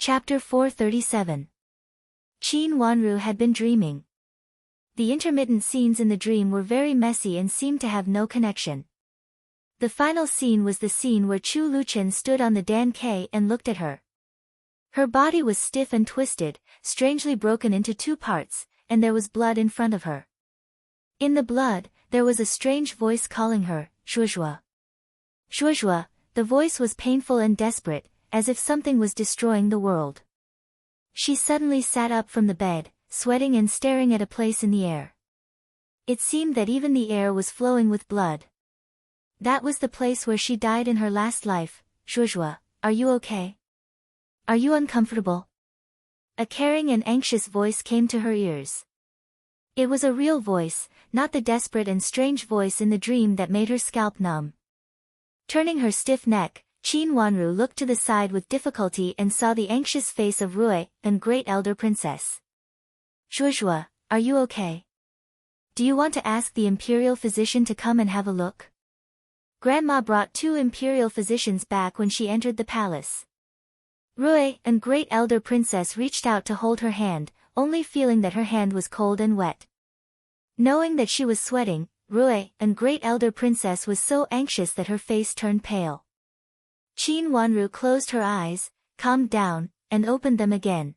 Chapter 437. Qin Wanru had been dreaming. The intermittent scenes in the dream were very messy and seemed to have no connection. The final scene was the scene where Chu Luchen stood on the Dan K and looked at her. Her body was stiff and twisted, strangely broken into two parts, and there was blood in front of her. In the blood, there was a strange voice calling her, Shuozhuo. Shuozhuo, the voice was painful and desperate, as if something was destroying the world. She suddenly sat up from the bed, sweating and staring at a place in the air. It seemed that even the air was flowing with blood. That was the place where she died in her last life. Shuozhuo, are you okay? Are you uncomfortable? A caring and anxious voice came to her ears. It was a real voice, not the desperate and strange voice in the dream that made her scalp numb. Turning her stiff neck, Qin Wanru looked to the side with difficulty and saw the anxious face of Rui, and great elder princess. Shuozhuo, are you okay? Do you want to ask the imperial physician to come and have a look? Grandma brought two imperial physicians back when she entered the palace. Rui, and great elder princess reached out to hold her hand, only feeling that her hand was cold and wet. Knowing that she was sweating, Rui, and great elder princess was so anxious that her face turned pale. Qin Wanru closed her eyes, calmed down, and opened them again.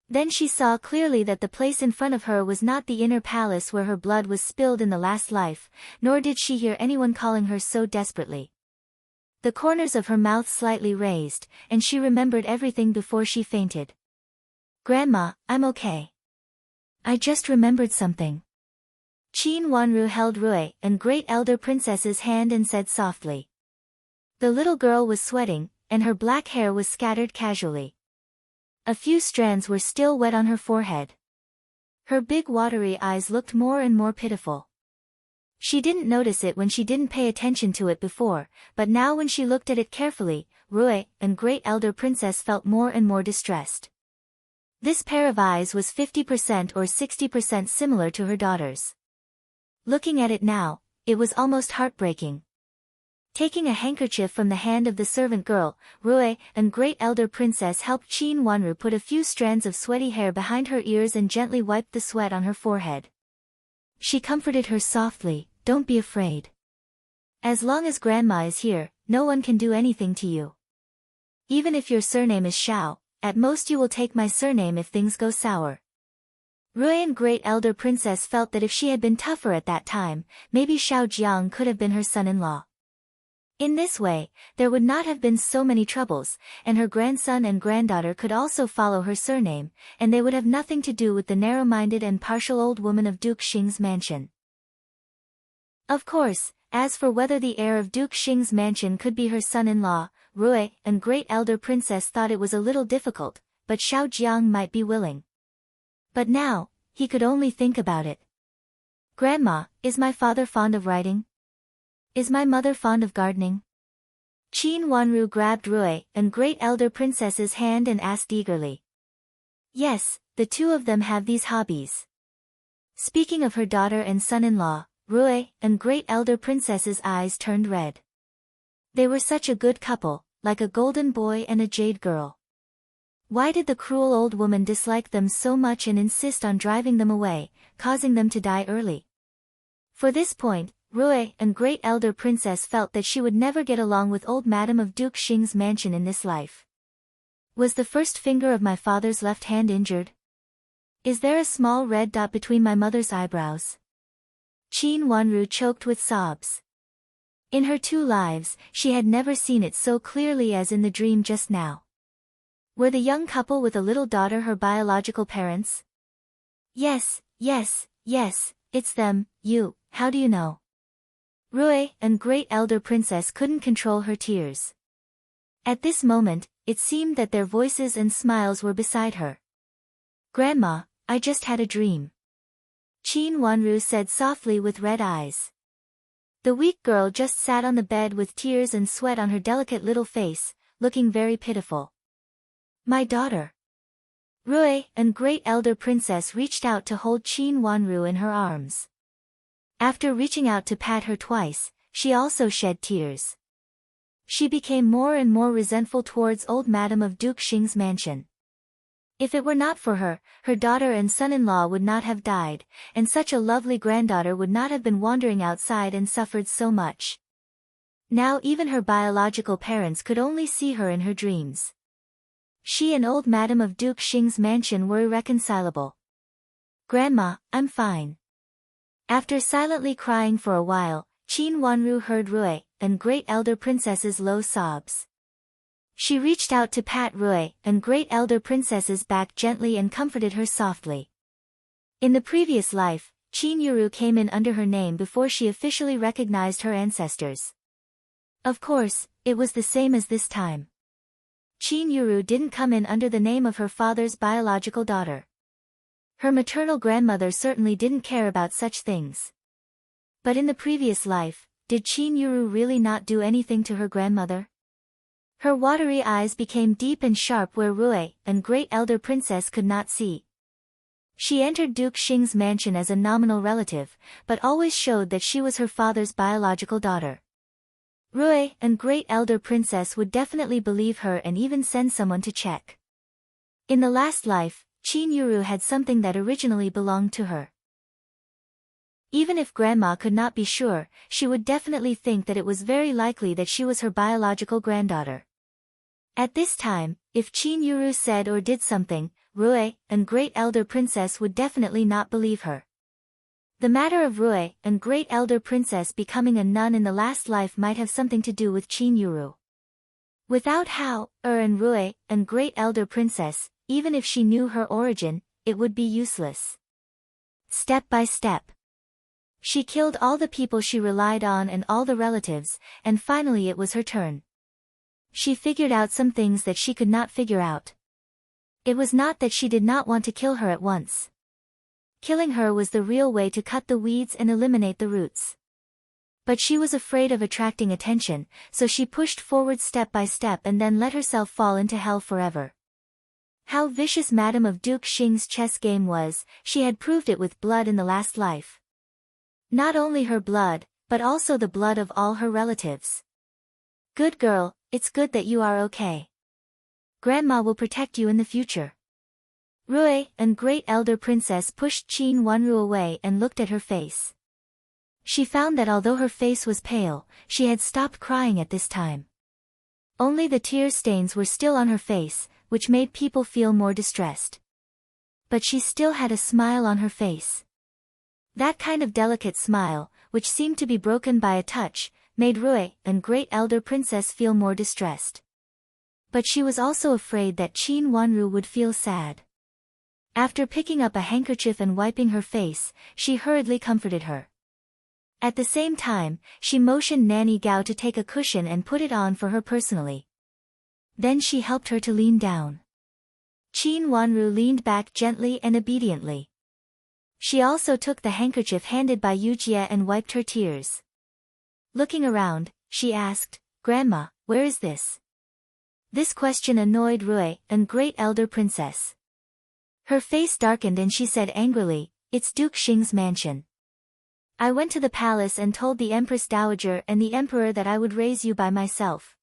Then she saw clearly that the place in front of her was not the inner palace where her blood was spilled in the last life, nor did she hear anyone calling her so desperately. The corners of her mouth slightly raised, and she remembered everything before she fainted. Grandma, I'm okay. I just remembered something. Qin Wanru held Rui, and great elder princess's hand and said softly. The little girl was sweating, and her black hair was scattered casually. A few strands were still wet on her forehead. Her big watery eyes looked more and more pitiful. She didn't notice it when she didn't pay attention to it before, but now when she looked at it carefully, Rui, and great elder princess felt more and more distressed. This pair of eyes was 50% or 60% similar to her daughter's. Looking at it now, it was almost heartbreaking. Taking a handkerchief from the hand of the servant girl, Rui, and great elder princess helped Qin Wanru put a few strands of sweaty hair behind her ears and gently wiped the sweat on her forehead. She comforted her softly, don't be afraid. As long as Grandma is here, no one can do anything to you. Even if your surname is Xiao, at most you will take my surname if things go sour. Rui and great elder princess felt that if she had been tougher at that time, maybe Xiao Jiang could have been her son-in-law. In this way, there would not have been so many troubles, and her grandson and granddaughter could also follow her surname, and they would have nothing to do with the narrow-minded and partial old woman of Duke Xing's mansion. Of course, as for whether the heir of Duke Xing's mansion could be her son-in-law, Rui, and great elder princess thought it was a little difficult, but Xiao Jiang might be willing. But now, he could only think about it. Grandma, is my father fond of writing? Is my mother fond of gardening? Qin Wanru grabbed Rui, and great elder princess's hand and asked eagerly. Yes, the two of them have these hobbies. Speaking of her daughter and son-in-law, Rui, and great elder princess's eyes turned red. They were such a good couple, like a golden boy and a jade girl. Why did the cruel old woman dislike them so much and insist on driving them away, causing them to die early? For this point, Rui, and great elder princess felt that she would never get along with old madam of Duke Xing's mansion in this life. Was the first finger of my father's left hand injured? Is there a small red dot between my mother's eyebrows? Qin Wanru choked with sobs. In her 2 lives, she had never seen it so clearly as in the dream just now. Were the young couple with a little daughter her biological parents? Yes, it's them. How do you know? Rui, and great elder princess couldn't control her tears. At this moment, it seemed that their voices and smiles were beside her. Grandma, I just had a dream. Qin Wanru said softly with red eyes. The weak girl just sat on the bed with tears and sweat on her delicate little face, looking very pitiful. My daughter. Rui, and great elder princess reached out to hold Qin Wanru in her arms. After reaching out to pat her twice, she also shed tears. She became more and more resentful towards old Madame of Duke Xing's mansion. If it were not for her, her daughter and son-in-law would not have died, and such a lovely granddaughter would not have been wandering outside and suffered so much. Now even her biological parents could only see her in her dreams. She and old Madame of Duke Xing's mansion were irreconcilable. "Grandma, I'm fine." After silently crying for a while, Qin Wanru heard Rui, and great elder princess's low sobs. She reached out to pat Rui, and great elder princess's back gently and comforted her softly. In the previous life, Qin Yuru came in under her name before she officially recognized her ancestors. Of course, it was the same as this time. Qin Yuru didn't come in under the name of her father's biological daughter. Her maternal grandmother certainly didn't care about such things. But in the previous life, did Qin Yuru really not do anything to her grandmother? Her watery eyes became deep and sharp where Rui, and great elder princess, could not see. She entered Duke Xing's mansion as a nominal relative, but always showed that she was her father's biological daughter. Rui, and great elder princess, would definitely believe her and even send someone to check. In the last life, Qin Yuru had something that originally belonged to her. Even if grandma could not be sure, she would definitely think that it was very likely that she was her biological granddaughter. At this time, if Qin Yuru said or did something, Rui, and great elder princess, would definitely not believe her. The matter of Rui, and great elder princess, becoming a nun in the last life might have something to do with Qin Yuru. Without Hao, and Rui, and great elder princess, even if she knew her origin, it would be useless. Step by step, she killed all the people she relied on and all the relatives, and finally it was her turn. She figured out some things that she could not figure out. It was not that she did not want to kill her at once. Killing her was the real way to cut the weeds and eliminate the roots. But she was afraid of attracting attention, so she pushed forward step by step and then let herself fall into hell forever. How vicious Madame of Duke Xing's chess game was, she had proved it with blood in the last life. Not only her blood, but also the blood of all her relatives. Good girl, it's good that you are okay. Grandma will protect you in the future. Rui, and great elder princess, pushed Qin Wanru away and looked at her face. She found that although her face was pale, she had stopped crying at this time. Only the tear stains were still on her face, which made people feel more distressed. But she still had a smile on her face. That kind of delicate smile, which seemed to be broken by a touch, made Rui, and great elder princess, feel more distressed. But she was also afraid that Qin Wanru would feel sad. After picking up a handkerchief and wiping her face, she hurriedly comforted her. At the same time, she motioned Nanny Gao to take a cushion and put it on for her personally. Then she helped her to lean down. Qin Wanru leaned back gently and obediently. She also took the handkerchief handed by Yujie and wiped her tears. Looking around, she asked, "Grandma, where is this?" This question annoyed Rui, and great elder princess. Her face darkened and she said angrily, "It's Duke Xing's mansion. I went to the palace and told the Empress Dowager and the Emperor that I would raise you by myself.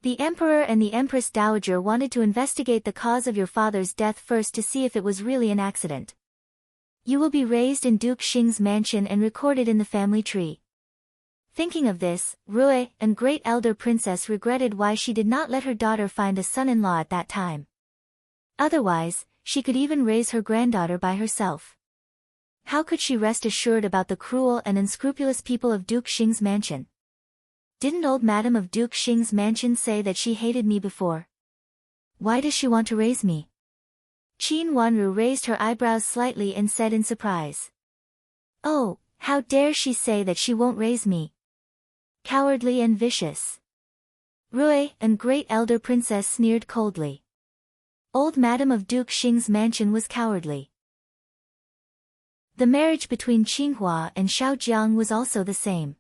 The Emperor and the Empress Dowager wanted to investigate the cause of your father's death first to see if it was really an accident. You will be raised in Duke Xing's mansion and recorded in the family tree." Thinking of this, Rui, and great elder princess, regretted why she did not let her daughter find a son-in-law at that time. Otherwise, she could even raise her granddaughter by herself. How could she rest assured about the cruel and unscrupulous people of Duke Xing's mansion? Didn't old Madame of Duke Xing's mansion say that she hated me before? Why does she want to raise me? Qin Wanru raised her eyebrows slightly and said in surprise. "Oh, how dare she say that she won't raise me? Cowardly and vicious." Rui, and great elder princess, sneered coldly. Old Madame of Duke Xing's mansion was cowardly. The marriage between Qinghua and Xiaojiang was also the same.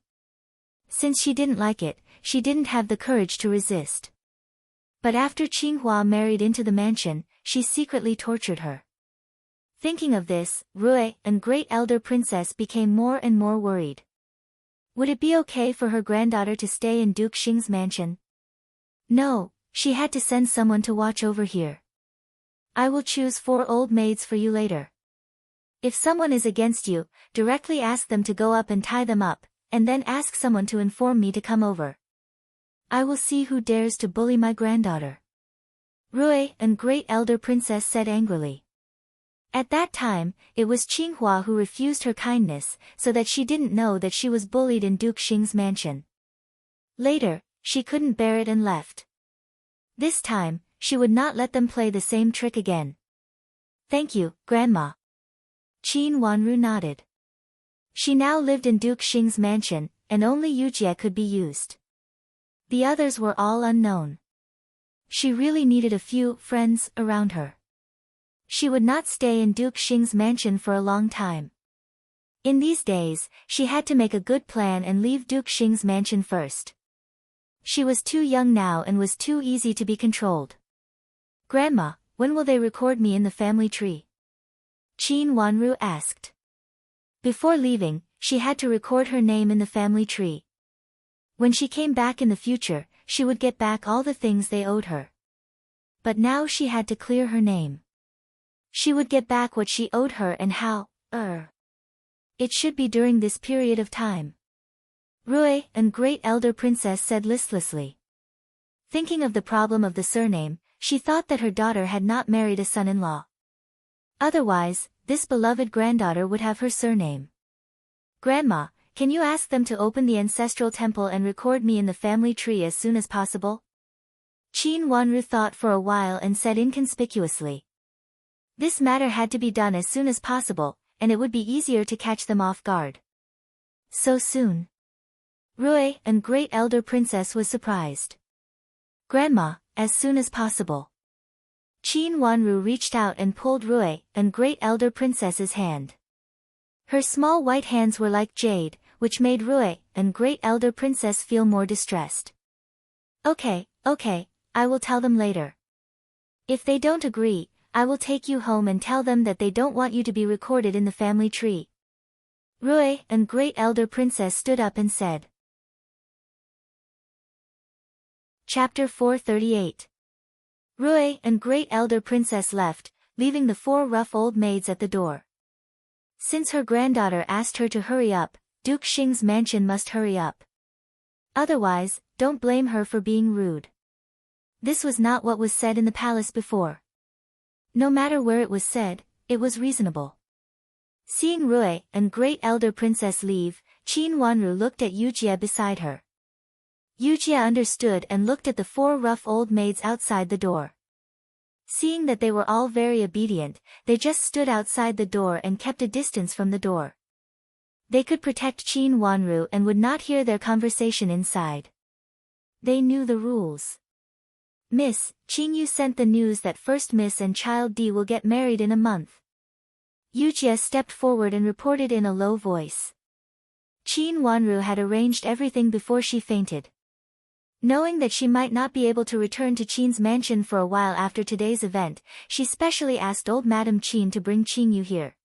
Since she didn't like it, she didn't have the courage to resist. But after Qinghua married into the mansion, she secretly tortured her. Thinking of this, Rui, and great elder princess, became more and more worried. Would it be okay for her granddaughter to stay in Duke Xing's mansion? No, she had to send someone to watch over here. I will choose 4 old maids for you later. If someone is against you, directly ask them to go up and tie them up, and then ask someone to inform me to come over. I will see who dares to bully my granddaughter. Rui and great elder princess said angrily. At that time, it was Qinghua who refused her kindness, so that she didn't know that she was bullied in Duke Xing's mansion. Later, she couldn't bear it and left. This time, she would not let them play the same trick again. Thank you, Grandma. Qin Wanru nodded. She now lived in Duke Xing's mansion, and only Yujie could be used. The others were all unknown. She really needed a few friends around her. She would not stay in Duke Xing's mansion for a long time. In these days, she had to make a good plan and leave Duke Xing's mansion first. She was too young now and was too easy to be controlled. Grandma, when will they record me in the family tree? Qin Wanru asked. Before leaving, she had to record her name in the family tree. When she came back in the future, she would get back all the things they owed her. But now she had to clear her name. She would get back what she owed her and how. It should be during this period of time. Rui and great elder princess said listlessly. Thinking of the problem of the surname, she thought that her daughter had not married a son-in-law. Otherwise, this beloved granddaughter would have her surname. Grandma, can you ask them to open the ancestral temple and record me in the family tree as soon as possible? Qin Wanru thought for a while and said inconspicuously. This matter had to be done as soon as possible, and it would be easier to catch them off guard. So soon? Rui and great elder princess was surprised. Grandma, as soon as possible. Qin Wanru reached out and pulled Rui and great elder princess's hand. Her small white hands were like jade, which made Rui and great elder princess feel more distressed. Okay, I will tell them later. If they don't agree, I will take you home and tell them that they don't want you to be recorded in the family tree. Rui and great elder princess stood up and said. Chapter 438. Rui and great elder princess left, leaving the 4 rough old maids at the door. Since her granddaughter asked her to hurry up, Duke Xing's mansion must hurry up. Otherwise, don't blame her for being rude. This was not what was said in the palace before. No matter where it was said, it was reasonable. Seeing Rui and great elder princess leave, Qin Wanru looked at Yujie beside her. Yujie understood and looked at the 4 rough old maids outside the door. Seeing that they were all very obedient, they just stood outside the door and kept a distance from the door. They could protect Qin Wanru and would not hear their conversation inside. They knew the rules. Miss, Qin Yu sent the news that first Miss and Child D will get married in a month. Yujie stepped forward and reported in a low voice. Qin Wanru had arranged everything before she fainted. Knowing that she might not be able to return to Qin's mansion for a while after today's event, she specially asked old Madam Qin to bring Qin Yu here.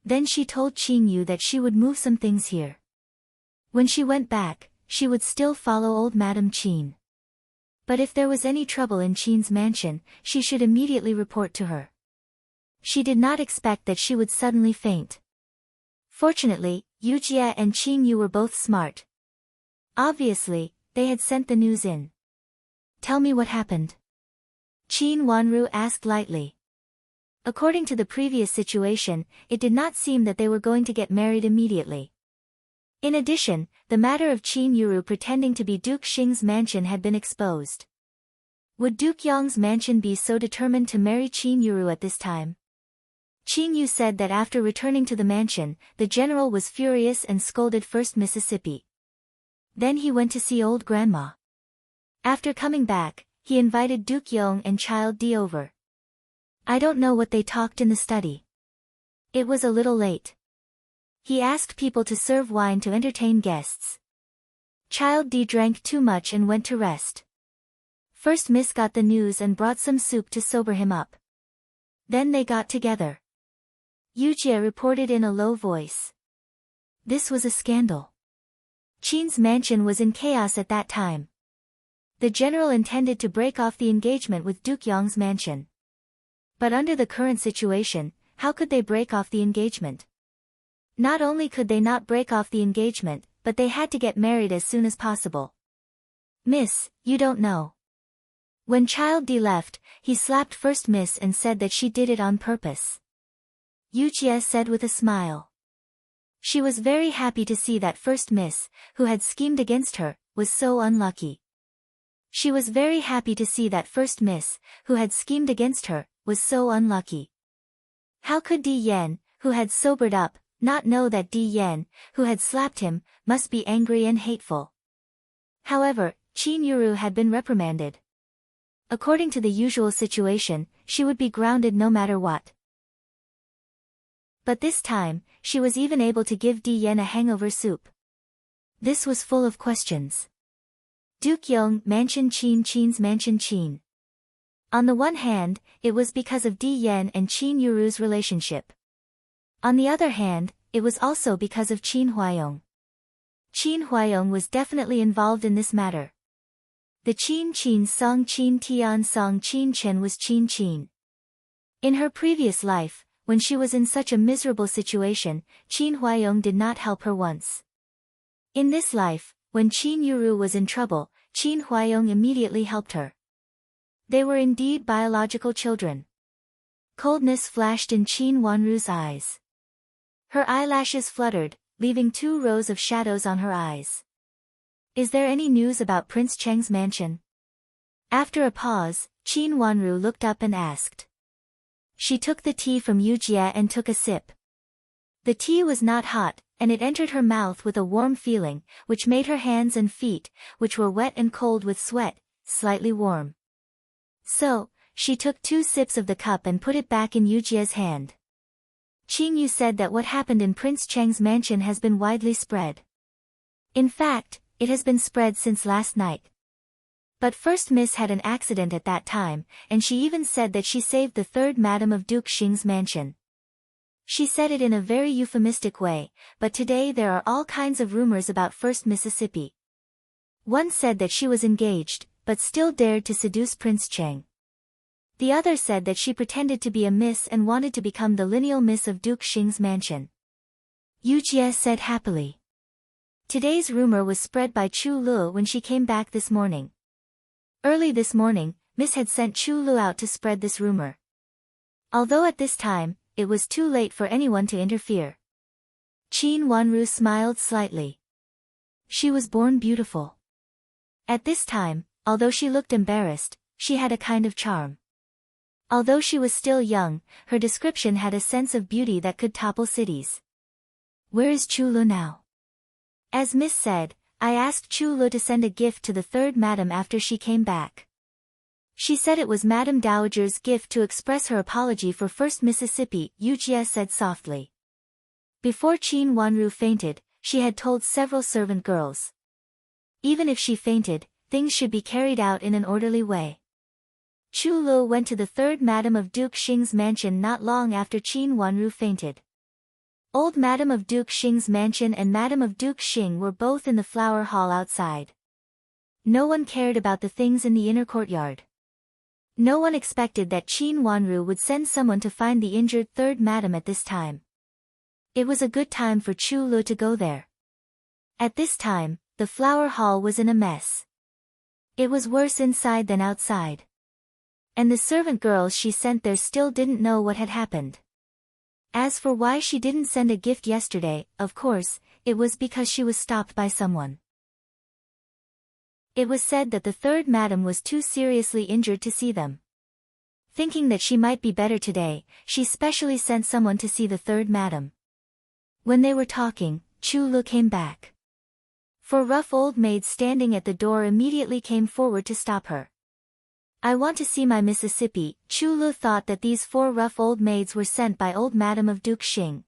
Then she told Qin Yu that she would move some things here. When she went back, she would still follow old Madam Qin. But if there was any trouble in Qin's mansion, she should immediately report to her. She did not expect that she would suddenly faint. Fortunately, Yujie and Qin Yu were both smart. Obviously, they had sent the news in. Tell me what happened. Qin Wanru asked lightly. According to the previous situation, it did not seem that they were going to get married immediately. In addition, the matter of Qin Yuru pretending to be Duke Xing's mansion had been exposed. Would Duke Yong's mansion be so determined to marry Qin Yuru at this time? Qin Yu said that after returning to the mansion, the general was furious and scolded First Mississippi. Then he went to see old grandma. After coming back, he invited Duke Yong and Child D over. I don't know what they talked in the study. It was a little late. He asked people to serve wine to entertain guests. Child D drank too much and went to rest. First Miss got the news and brought some soup to sober him up. Then they got together. Yujie reported in a low voice. This was a scandal. Qin's mansion was in chaos at that time. The general intended to break off the engagement with Duke Yong's mansion. But under the current situation, how could they break off the engagement? Not only could they not break off the engagement, but they had to get married as soon as possible. Miss, you don't know. When Child D left, he slapped First Miss and said that she did it on purpose. Yu Jie said with a smile. She was very happy to see that First Miss, who had schemed against her, was so unlucky. She was very happy to see that First Miss, who had schemed against her, was so unlucky. How could Di Yan, who had sobered up, not know that Di Yan, who had slapped him, must be angry and hateful? However, Qin Yuru had been reprimanded. According to the usual situation, she would be grounded no matter what. But this time, she was even able to give Di Yan a hangover soup. This was full of questions. Duke Yong mansion Qin's mansion Qin. On the one hand, it was because of Di Yan and Qin Yuru's relationship. On the other hand, it was also because of Qin Huayong. Qin Huayong was definitely involved in this matter. The Qin Song Qin Tian Song Qin Chen was Qin. In her previous life, when she was in such a miserable situation, Qin Huayong did not help her once. In this life, when Qin Yuru was in trouble, Qin Huayong immediately helped her. They were indeed biological children. Coldness flashed in Qin Wanru's eyes. Her eyelashes fluttered, leaving 2 rows of shadows on her eyes. Is there any news about Prince Cheng's mansion? After a pause, Qin Wanru looked up and asked. She took the tea from Yu Jie and took a sip. The tea was not hot, and it entered her mouth with a warm feeling, which made her hands and feet, which were wet and cold with sweat, slightly warm. So, she took 2 sips of the cup and put it back in Yu Jie's hand. Qin Yu said that what happened in Prince Cheng's mansion has been widely spread. In fact, it has been spread since last night. But First Miss had an accident at that time, and she even said that she saved the 3rd Madam of Duke Xing's mansion. She said it in a very euphemistic way, but today there are all kinds of rumors about First Mississippi. One said that she was engaged, but still dared to seduce Prince Cheng. The other said that she pretended to be a miss and wanted to become the lineal miss of Duke Xing's mansion. Yu Jie said happily. Today's rumor was spread by Chu Lu when she came back this morning. Early this morning, Miss had sent Chu Lu out to spread this rumor. Although at this time, it was too late for anyone to interfere. Qin Wanru smiled slightly. She was born beautiful. At this time, although she looked embarrassed, she had a kind of charm. Although she was still young, her description had a sense of beauty that could topple cities. Where is Chu Lu now? As Miss said, I asked Chu Lu to send a gift to the 3rd Madam after she came back. She said it was Madam Dowager's gift to express her apology for First Mississippi, Yu Jie said softly. Before Qin Wanru fainted, she had told several servant girls. Even if she fainted, things should be carried out in an orderly way. Chu Lu went to the 3rd Madam of Duke Xing's mansion not long after Qin Wanru fainted. Old Madam of Duke Xing's mansion and Madam of Duke Xing were both in the flower hall outside. No one cared about the things in the inner courtyard. No one expected that Qin Wanru would send someone to find the injured 3rd Madam at this time. It was a good time for Chu Lu to go there. At this time, the flower hall was in a mess. It was worse inside than outside. And the servant girls she sent there still didn't know what had happened. As for why she didn't send a gift yesterday, of course, it was because she was stopped by someone. It was said that the 3rd Madam was too seriously injured to see them. Thinking that she might be better today, she specially sent someone to see the 3rd Madam. When they were talking, Chu Lu came back. 4 rough old maids standing at the door immediately came forward to stop her. I want to see my Mississippi. Chu Lu thought that these 4 rough old maids were sent by old Madam of Duke Xing.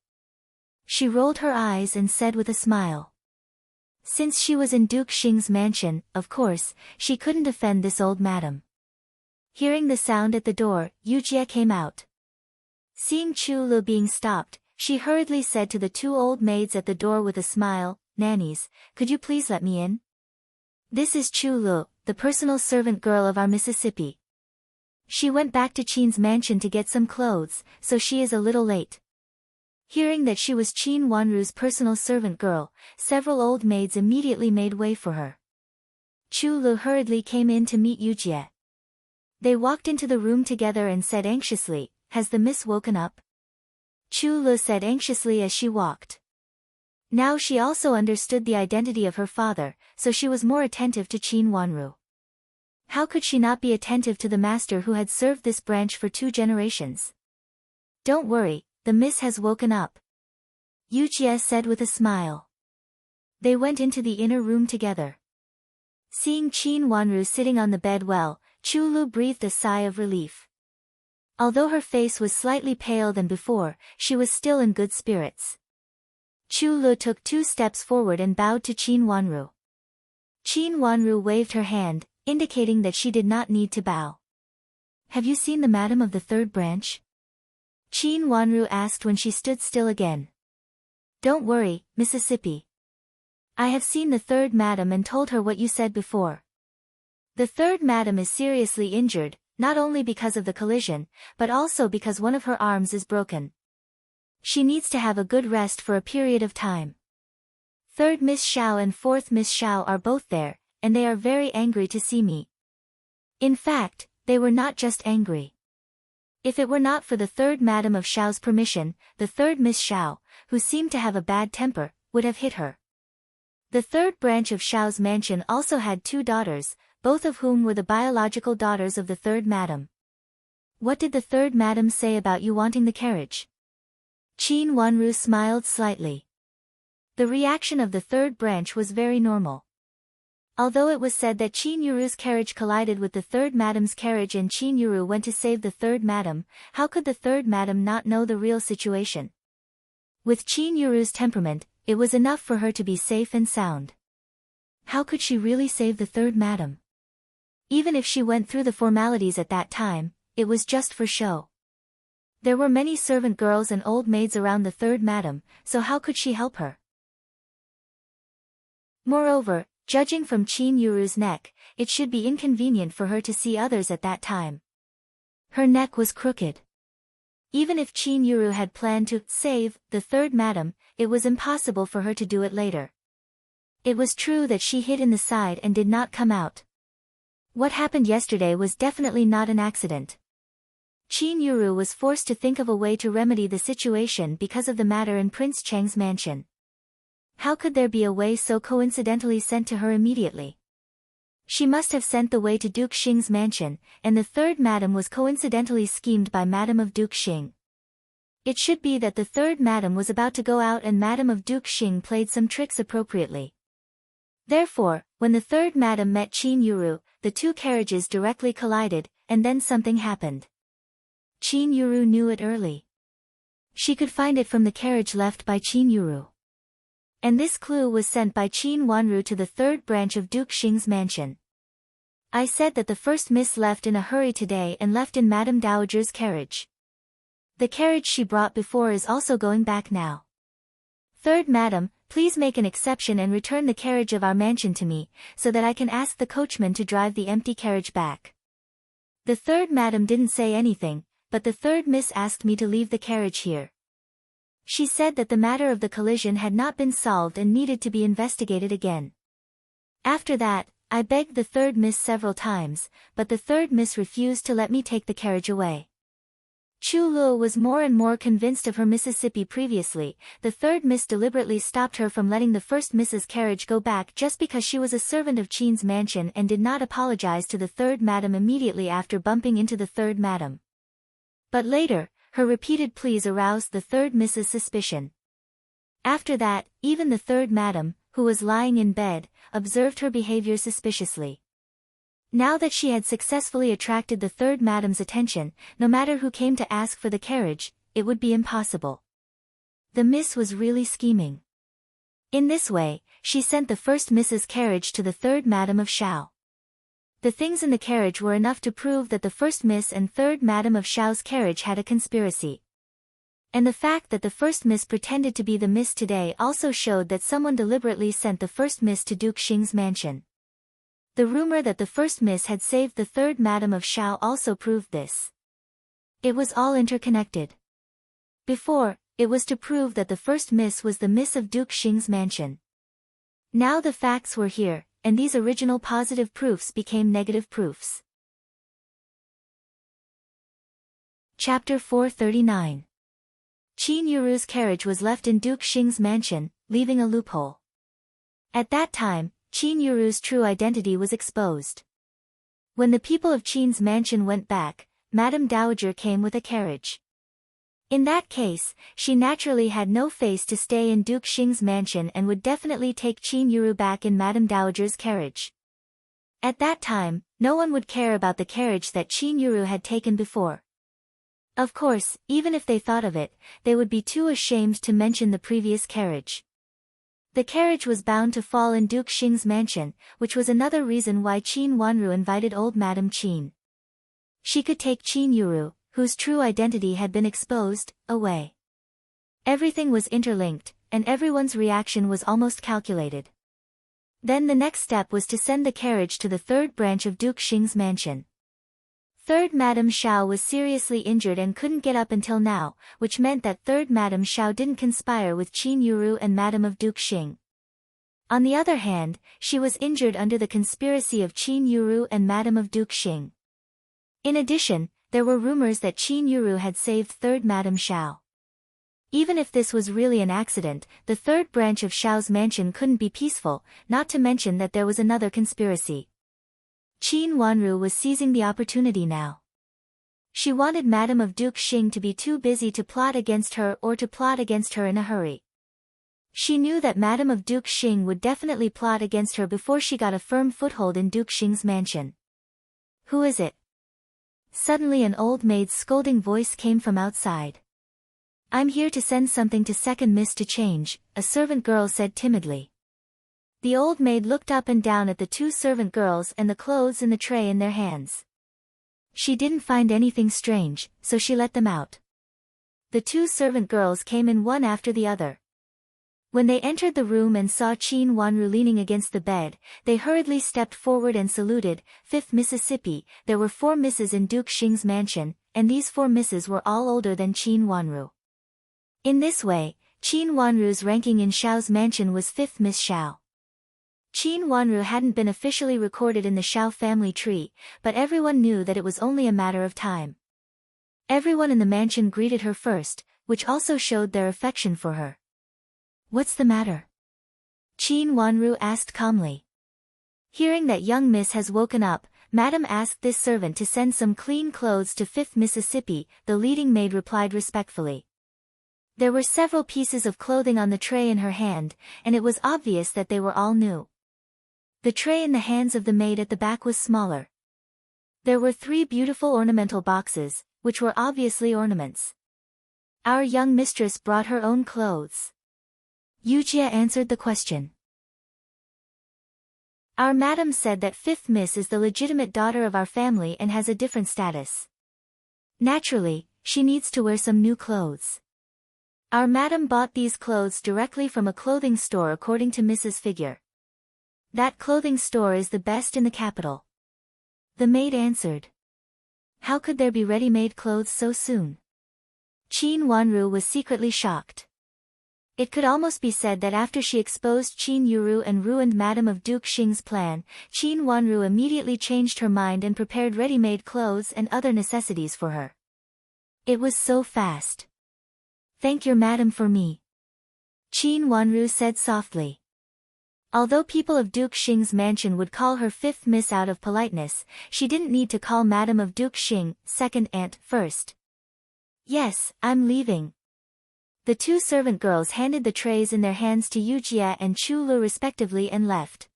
She rolled her eyes and said with a smile. Since she was in Duke Xing's mansion, of course, she couldn't offend this old madam. Hearing the sound at the door, Yu Jie came out. Seeing Chu Lu being stopped, she hurriedly said to the 2 old maids at the door with a smile, nannies, could you please let me in? This is Chu Lu, the personal servant girl of our Mississippi. She went back to Qin's mansion to get some clothes, so she is a little late. Hearing that she was Qin Wanru's personal servant girl, several old maids immediately made way for her. Chu Lu hurriedly came in to meet Yujie. They walked into the room together and said anxiously, "Has the miss woken up?" Chu Lu said anxiously as she walked. Now she also understood the identity of her father, so she was more attentive to Qin Wanru. How could she not be attentive to the master who had served this branch for 2 generations? "Don't worry, the miss has woken up," Yujie said with a smile. They went into the inner room together. Seeing Qin Wanru sitting on the bed Chu Lu breathed a sigh of relief. Although her face was slightly pale than before, she was still in good spirits. Chu Lu took 2 steps forward and bowed to Qin Wanru. Qin Wanru waved her hand, indicating that she did not need to bow. "Have you seen the madam of the 3rd branch?" Qin Wanru asked when she stood still again. "Don't worry, Mississippi. I have seen the 3rd madam and told her what you said before. The 3rd madam is seriously injured, not only because of the collision, but also because one of her arms is broken. She needs to have a good rest for a period of time. 3rd Miss Xiao and 4th Miss Xiao are both there, and they are very angry to see me." In fact, they were not just angry. If it were not for the 3rd Madam of Xiao's permission, the 3rd Miss Xiao, who seemed to have a bad temper, would have hit her. The 3rd branch of Xiao's mansion also had 2 daughters, both of whom were the biological daughters of the 3rd Madam. "What did the 3rd Madam say about you wanting the carriage?" Qin Wanru smiled slightly. The reaction of the 3rd branch was very normal. Although it was said that Qin Yuru's carriage collided with the 3rd Madam's carriage and Qin Yuru went to save the 3rd Madam, how could the 3rd Madam not know the real situation? With Qin Yuru's temperament, it was enough for her to be safe and sound. How could she really save the 3rd Madam? Even if she went through the formalities at that time, it was just for show. There were many servant girls and old maids around the 3rd Madam, so how could she help her? Moreover, judging from Qin Yuru's neck, it should be inconvenient for her to see others at that time. Her neck was crooked. Even if Qin Yuru had planned to save the 3rd Madam, it was impossible for her to do it later. It was true that she hit in the side and did not come out. What happened yesterday was definitely not an accident. Qin Yuru was forced to think of a way to remedy the situation because of the matter in Prince Cheng's mansion. How could there be a way so coincidentally sent to her immediately? She must have sent the way to Duke Xing's mansion, and the 3rd Madam was coincidentally schemed by Madam of Duke Xing. It should be that the 3rd Madam was about to go out and Madam of Duke Xing played some tricks appropriately. Therefore, when the 3rd Madam met Qin Yuru, the 2 carriages directly collided, and then something happened. Qin Yuru knew it early. She could find it from the carriage left by Qin Yuru. And this clue was sent by Qin Wanru to the 3rd branch of Duke Xing's mansion. "I said that the 1st Miss left in a hurry today and left in Madame Dowager's carriage. The carriage she brought before is also going back now. 3rd Madam, please make an exception and return the carriage of our mansion to me, so that I can ask the coachman to drive the empty carriage back." The 3rd Madam didn't say anything, but the 3rd Miss asked me to leave the carriage here. She said that the matter of the collision had not been solved and needed to be investigated again. After that, I begged the 3rd Miss several times, but the 3rd Miss refused to let me take the carriage away. Chu Lu was more and more convinced of her Mississippi previously. The 3rd Miss deliberately stopped her from letting the 1st Miss's carriage go back just because she was a servant of Qin's mansion and did not apologize to the 3rd Madam immediately after bumping into the 3rd Madam. But later, her repeated pleas aroused the 3rd Miss's suspicion. After that, even the 3rd Madam, who was lying in bed, observed her behavior suspiciously. Now that she had successfully attracted the 3rd Madam's attention, no matter who came to ask for the carriage, it would be impossible. The Miss was really scheming. In this way, she sent the 1st Miss's carriage to the 3rd Madam of Xiao. The things in the carriage were enough to prove that the 1st Miss and 3rd Madam of Xiao's carriage had a conspiracy. And the fact that the first miss pretended to be the miss today also showed that someone deliberately sent the first miss to Duke Xing's mansion. The rumor that the first miss had saved the third Madam of Shao also proved this. It was all interconnected. Before, it was to prove that the first miss was the miss of Duke Xing's mansion. Now the facts were here, and these original positive proofs became negative proofs. Chapter 439. Qin Yuru's carriage was left in Duke Xing's mansion, leaving a loophole. At that time, Qin Yuru's true identity was exposed. When the people of Qin's mansion went back, Madame Dowager came with a carriage. In that case, she naturally had no face to stay in Duke Xing's mansion and would definitely take Qin Yuru back in Madame Dowager's carriage. At that time, no one would care about the carriage that Qin Yuru had taken before. Of course, even if they thought of it, they would be too ashamed to mention the previous carriage. The carriage was bound to fall in Duke Xing's mansion, which was another reason why Qin Wanru invited old Madame Qin. She could take Qin Yuru, whose true identity had been exposed, away. Everything was interlinked, and everyone's reaction was almost calculated. Then the next step was to send the carriage to the third branch of Duke Xing's mansion. Third Madame Shao was seriously injured and couldn't get up until now, which meant that third Madame Shao didn't conspire with Qin Yuru and Madame of Duke Xing. On the other hand, she was injured under the conspiracy of Qin Yuru and Madame of Duke Xing. In addition, there were rumors that Qin Yuru had saved third Madame Shao. Even if this was really an accident, the third branch of Shao's mansion couldn't be peaceful, not to mention that there was another conspiracy. Qin Wanru was seizing the opportunity now. She wanted Madame of Duke Xing to be too busy to plot against her or to plot against her in a hurry. She knew that Madame of Duke Xing would definitely plot against her before she got a firm foothold in Duke Xing's mansion. "Who is it?" Suddenly an old maid's scolding voice came from outside. "I'm here to send something to second miss to change," a servant girl said timidly. The old maid looked up and down at the two servant girls and the clothes in the tray in their hands. She didn't find anything strange, so she let them out. The two servant girls came in one after the other. When they entered the room and saw Qin Wanru leaning against the bed, they hurriedly stepped forward and saluted. "Fifth Mississippi." There were 4 misses in Duke Xing's mansion, and these 4 misses were all older than Qin Wanru. In this way, Qin Wanru's ranking in Shao's mansion was 5th Miss Shao. Qin Wanru hadn't been officially recorded in the Shao family tree, but everyone knew that it was only a matter of time. Everyone in the mansion greeted her first, which also showed their affection for her. "What's the matter?" Qin Wanru asked calmly. Hearing that young miss has woken up, Madam asked this servant to send some clean clothes to 5th Mississippi, the leading maid replied respectfully. There were several pieces of clothing on the tray in her hand, and it was obvious that they were all new. The tray in the hands of the maid at the back was smaller. There were 3 beautiful ornamental boxes, which were obviously ornaments. "Our young mistress brought her own clothes." Yujia answered the question. "Our madam said that 5th Miss is the legitimate daughter of our family and has a different status. Naturally, she needs to wear some new clothes. Our madam bought these clothes directly from a clothing store according to Mrs. Figure. That clothing store is the best in the capital." The maid answered. How could there be ready-made clothes so soon? Qin Wanru was secretly shocked. It could almost be said that after she exposed Qin Yuru and ruined Madame of Duke Xing's plan, Qin Wanru immediately changed her mind and prepared ready-made clothes and other necessities for her. It was so fast. "Thank your madam for me," Qin Wanru said softly. Although people of Duke Xing's mansion would call her 5th Miss out of politeness, she didn't need to call Madame of Duke Xing, second aunt, first. "Yes, I'm leaving." The 2 servant girls handed the trays in their hands to Yujia and Chu Lu respectively and left.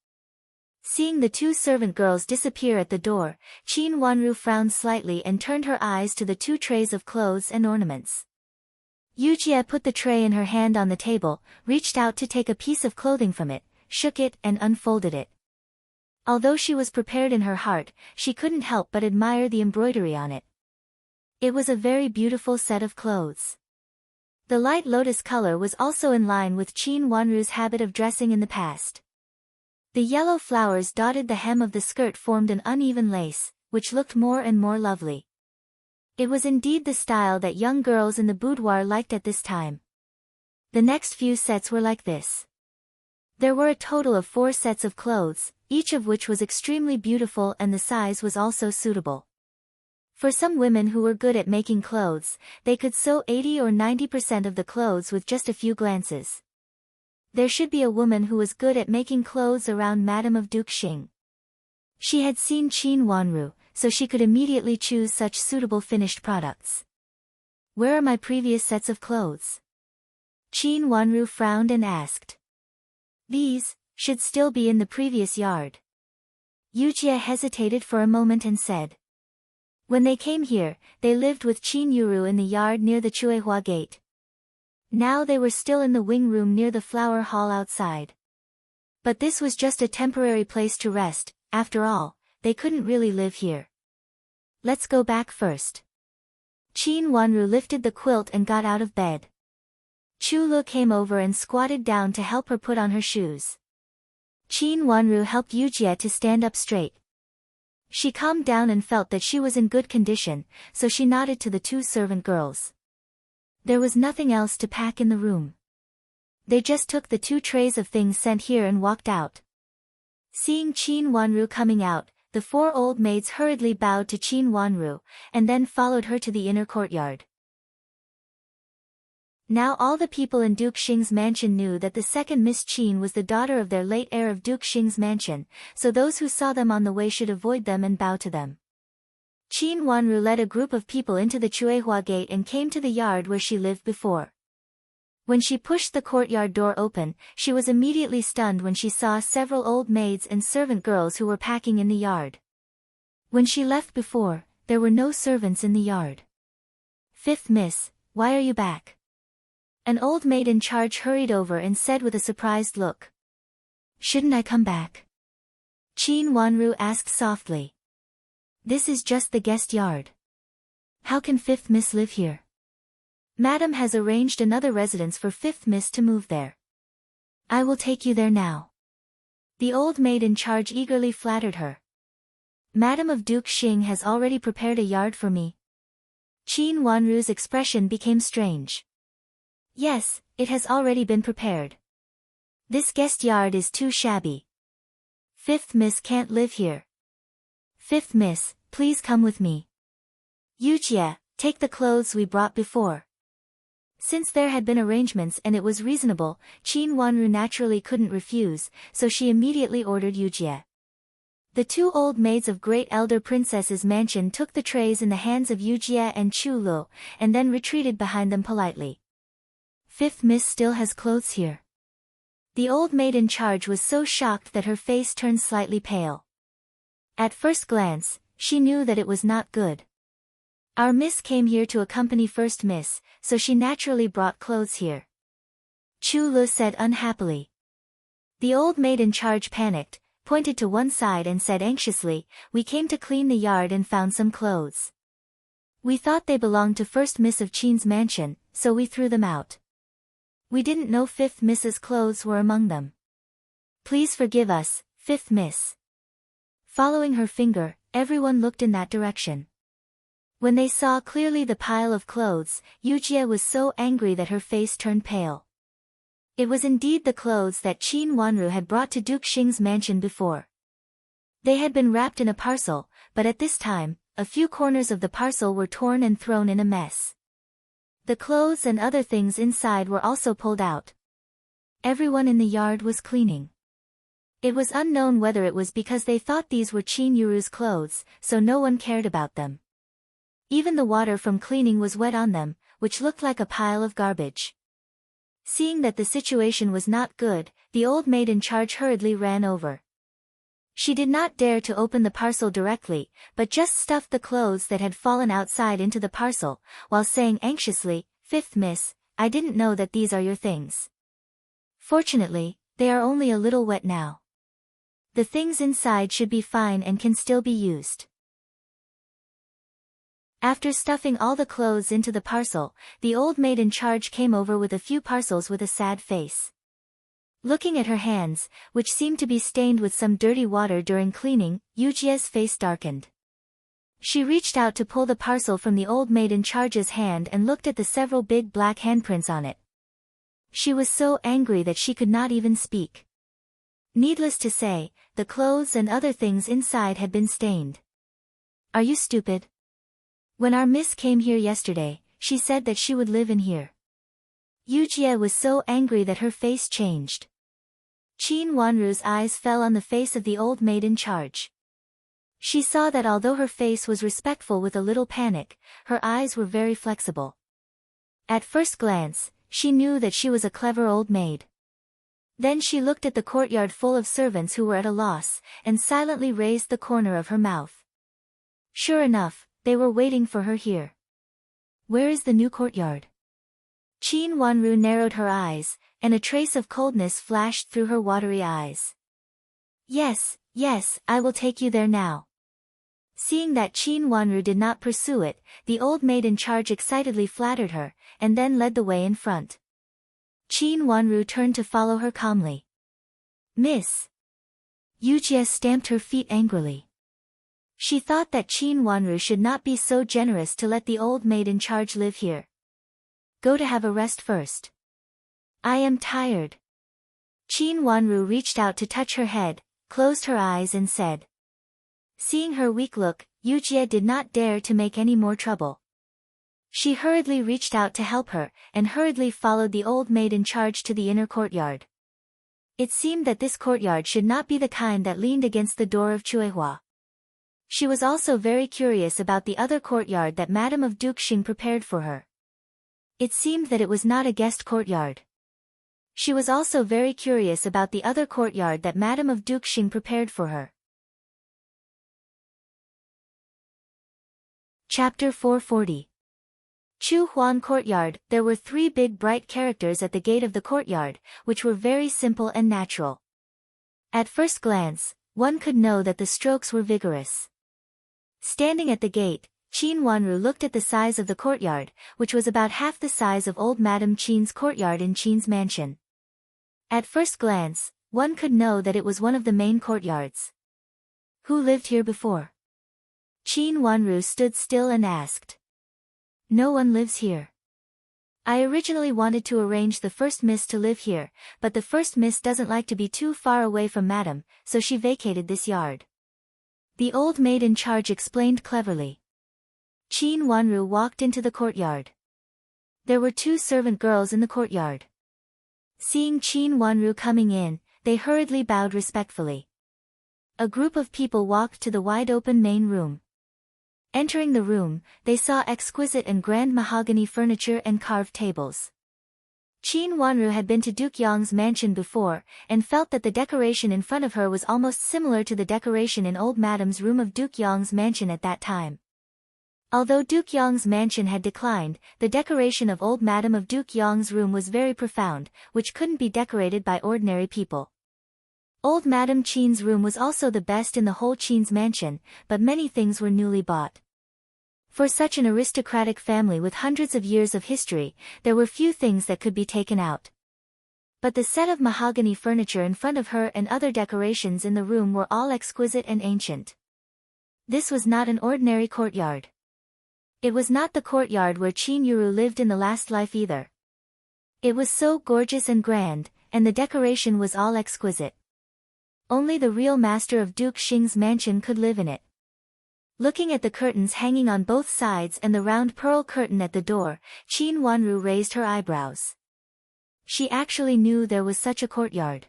Seeing the 2 servant girls disappear at the door, Qin Wanru frowned slightly and turned her eyes to the 2 trays of clothes and ornaments. Yujia put the tray in her hand on the table, reached out to take a piece of clothing from it, shook it and unfolded it. Although she was prepared in her heart, she couldn't help but admire the embroidery on it. It was a very beautiful set of clothes. The light lotus color was also in line with Qin Wanru's habit of dressing in the past. The yellow flowers dotted the hem of the skirt formed an uneven lace, which looked more and more lovely. It was indeed the style that young girls in the boudoir liked at this time. The next few sets were like this. There were a total of 4 sets of clothes, each of which was extremely beautiful, and the size was also suitable. For some women who were good at making clothes, they could sew 80 or 90% of the clothes with just a few glances. There should be a woman who was good at making clothes around Madame of Duke Xing. She had seen Qin Wanru, so she could immediately choose such suitable finished products. Where are my previous sets of clothes? Qin Wanru frowned and asked. These should still be in the previous yard. Yujie hesitated for a moment and said. When they came here, they lived with Qin Yuru in the yard near the Chuehua gate. Now they were still in the wing room near the flower hall outside. But this was just a temporary place to rest, after all, they couldn't really live here. Let's go back first. Qin Wanru lifted the quilt and got out of bed. Chulu came over and squatted down to help her put on her shoes. Qin Wanru helped Yujie to stand up straight. She calmed down and felt that she was in good condition, so she nodded to the 2 servant girls. There was nothing else to pack in the room. They just took the 2 trays of things sent here and walked out. Seeing Qin Wanru coming out, the 4 old maids hurriedly bowed to Qin Wanru, and then followed her to the inner courtyard. Now all the people in Duke Xing's mansion knew that the second Miss Qin was the daughter of their late heir of Duke Xing's mansion, so those who saw them on the way should avoid them and bow to them. Qin Wanru led a group of people into the Chuehua gate and came to the yard where she lived before. When she pushed the courtyard door open, she was immediately stunned when she saw several old maids and servant girls who were packing in the yard. When she left before, there were no servants in the yard. "Fifth Miss, why are you back?" An old maid in charge hurried over and said with a surprised look. "Shouldn't I come back?" Qin Wanru asked softly. "This is just the guest yard. How can 5th Miss live here?" "Madam has arranged another residence for 5th Miss to move there." "I will take you there now." The old maid in charge eagerly flattered her. "Madam of Duke Xing has already prepared a yard for me." Qin Wanru's expression became strange. "Yes, it has already been prepared. This guest yard is too shabby. 5th Miss can't live here. 5th Miss, please come with me. Yujie, take the clothes we brought before." Since there had been arrangements and it was reasonable, Qin Wanru naturally couldn't refuse, so she immediately ordered Yujie. The 2 old maids of great elder princess's mansion took the trays in the hands of Yujie and Chulu, and then retreated behind them politely. "5th Miss still has clothes here." The old maid in charge was so shocked that her face turned slightly pale. At first glance, she knew that it was not good. "Our miss came here to accompany 1st Miss, so she naturally brought clothes here," Chulu said unhappily. The old maid in charge panicked, pointed to one side and said anxiously, "We came to clean the yard and found some clothes. We thought they belonged to 1st Miss of Qin's mansion, so we threw them out. We didn't know 5th Miss's clothes were among them. Please forgive us, 5th Miss." Following her finger, everyone looked in that direction. When they saw clearly the pile of clothes, Yujie was so angry that her face turned pale. It was indeed the clothes that Qin Wanru had brought to Duke Xing's mansion before. They had been wrapped in a parcel, but at this time, a few corners of the parcel were torn and thrown in a mess. The clothes and other things inside were also pulled out. Everyone in the yard was cleaning. It was unknown whether it was because they thought these were Qin Yuru's clothes, so no one cared about them. Even the water from cleaning was wet on them, which looked like a pile of garbage. Seeing that the situation was not good, the old maid in charge hurriedly ran over. She did not dare to open the parcel directly, but just stuffed the clothes that had fallen outside into the parcel, while saying anxiously, "5th Miss, I didn't know that these are your things. Fortunately, they are only a little wet now. The things inside should be fine and can still be used." After stuffing all the clothes into the parcel, the old maid in charge came over with a few parcels with a sad face. Looking at her hands, which seemed to be stained with some dirty water during cleaning, Yujia's face darkened. She reached out to pull the parcel from the old maid in charge's hand and looked at the several big black handprints on it. She was so angry that she could not even speak. Needless to say, the clothes and other things inside had been stained. "Are you stupid? When our miss came here yesterday, she said that she would live in here." Yujie was so angry that her face changed. Qin Wanru's eyes fell on the face of the old maid in charge. She saw that although her face was respectful with a little panic, her eyes were very flexible. At first glance, she knew that she was a clever old maid. Then she looked at the courtyard full of servants who were at a loss, and silently raised the corner of her mouth. Sure enough, they were waiting for her here. "Where is the new courtyard?" Qin Wanru narrowed her eyes, and a trace of coldness flashed through her watery eyes. Yes, I will take you there now." Seeing that Qin Wanru did not pursue it, the old maid in charge excitedly flattered her, and then led the way in front. Qin Wanru turned to follow her calmly. "Miss." Yujie stamped her feet angrily. She thought that Qin Wanru should not be so generous to let the old maid in charge live here. "Go to have a rest first." "I am tired." Qin Wanru reached out to touch her head, closed her eyes and said. Seeing her weak look, Yujie did not dare to make any more trouble. She hurriedly reached out to help her, and hurriedly followed the old maid in charge to the inner courtyard. It seemed that this courtyard should not be the kind that leaned against the door of Chuehua. She was also very curious about the other courtyard that Madame of Duxing prepared for her. It seemed that it was not a guest courtyard. She was also very curious about the other courtyard that Madame of Duxing prepared for her. Chapter 440. Chu Huan Courtyard. There were 3 big bright characters at the gate of the courtyard, which were very simple and natural. At first glance, one could know that the strokes were vigorous. Standing at the gate, Qin Wanru looked at the size of the courtyard, which was about half the size of old Madame Qin's courtyard in Qin's mansion. At first glance, one could know that it was one of the main courtyards. "Who lived here before?" Qin Wanru stood still and asked. "No one lives here. I originally wanted to arrange the first miss to live here, but the first miss doesn't like to be too far away from Madame, so she vacated this yard." The old maid in charge explained cleverly. Qin Wanru walked into the courtyard. There were 2 servant girls in the courtyard. Seeing Qin Wanru coming in, they hurriedly bowed respectfully. A group of people walked to the wide-open main room. Entering the room, they saw exquisite and grand mahogany furniture and carved tables. Qin Wanru had been to Duke Yong's mansion before, and felt that the decoration in front of her was almost similar to the decoration in old Madame's room of Duke Yong's mansion at that time. Although Duke Yong's mansion had declined, the decoration of old Madame of Duke Yong's room was very profound, which couldn't be decorated by ordinary people. Old Madame Qin's room was also the best in the whole Qin's mansion, but many things were newly bought. For such an aristocratic family with hundreds of years of history, there were few things that could be taken out. But the set of mahogany furniture in front of her and other decorations in the room were all exquisite and ancient. This was not an ordinary courtyard. It was not the courtyard where Qin Yuru lived in the last life either. It was so gorgeous and grand, and the decoration was all exquisite. Only the real master of Duke Xing's mansion could live in it. Looking at the curtains hanging on both sides and the round pearl curtain at the door, Qin Wanru raised her eyebrows. She actually knew there was such a courtyard.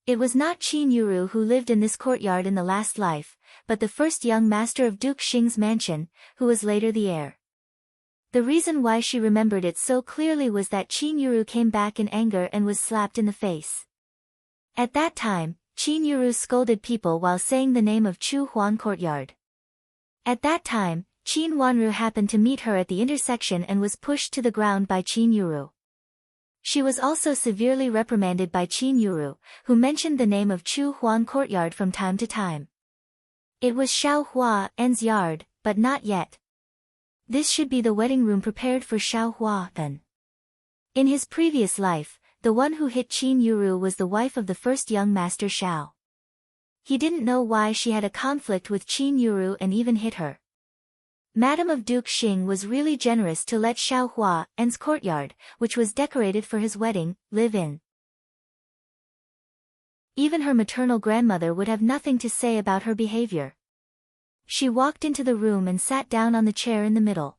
It was not Qin Yuru who lived in this courtyard in the last life, but the first young master of Duke Xing's mansion, who was later the heir. The reason why she remembered it so clearly was that Qin Yuru came back in anger and was slapped in the face. At that time, Qin Yuru scolded people while saying the name of Chu Huan Courtyard. At that time, Qin Wanru happened to meet her at the intersection and was pushed to the ground by Qin Yuru. She was also severely reprimanded by Qin Yuru, who mentioned the name of Chu Huan Courtyard from time to time. It was Xiao Hua En's yard, but not yet. This should be the wedding room prepared for Xiao Hua then. In his previous life, the one who hit Qin Yuru was the wife of the first young master Xiao. He didn't know why she had a conflict with Qin Yuru and even hit her. Madame of Duke Xing was really generous to let Xiao Hua and's courtyard, which was decorated for his wedding, live in. Even her maternal grandmother would have nothing to say about her behavior. She walked into the room and sat down on the chair in the middle.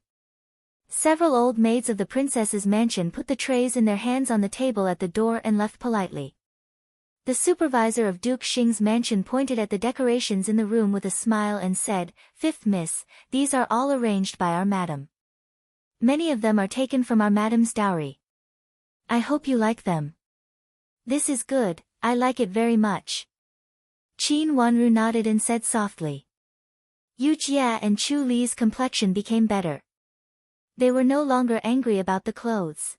Several old maids of the princess's mansion put the trays in their hands on the table at the door and left politely. The supervisor of Duke Xing's mansion pointed at the decorations in the room with a smile and said, "Fifth miss, these are all arranged by our madam. Many of them are taken from our madam's dowry. I hope you like them." "This is good, I like it very much." Qin Wanru nodded and said softly. Yu Jia and Chu Li's complexion became better. They were no longer angry about the clothes.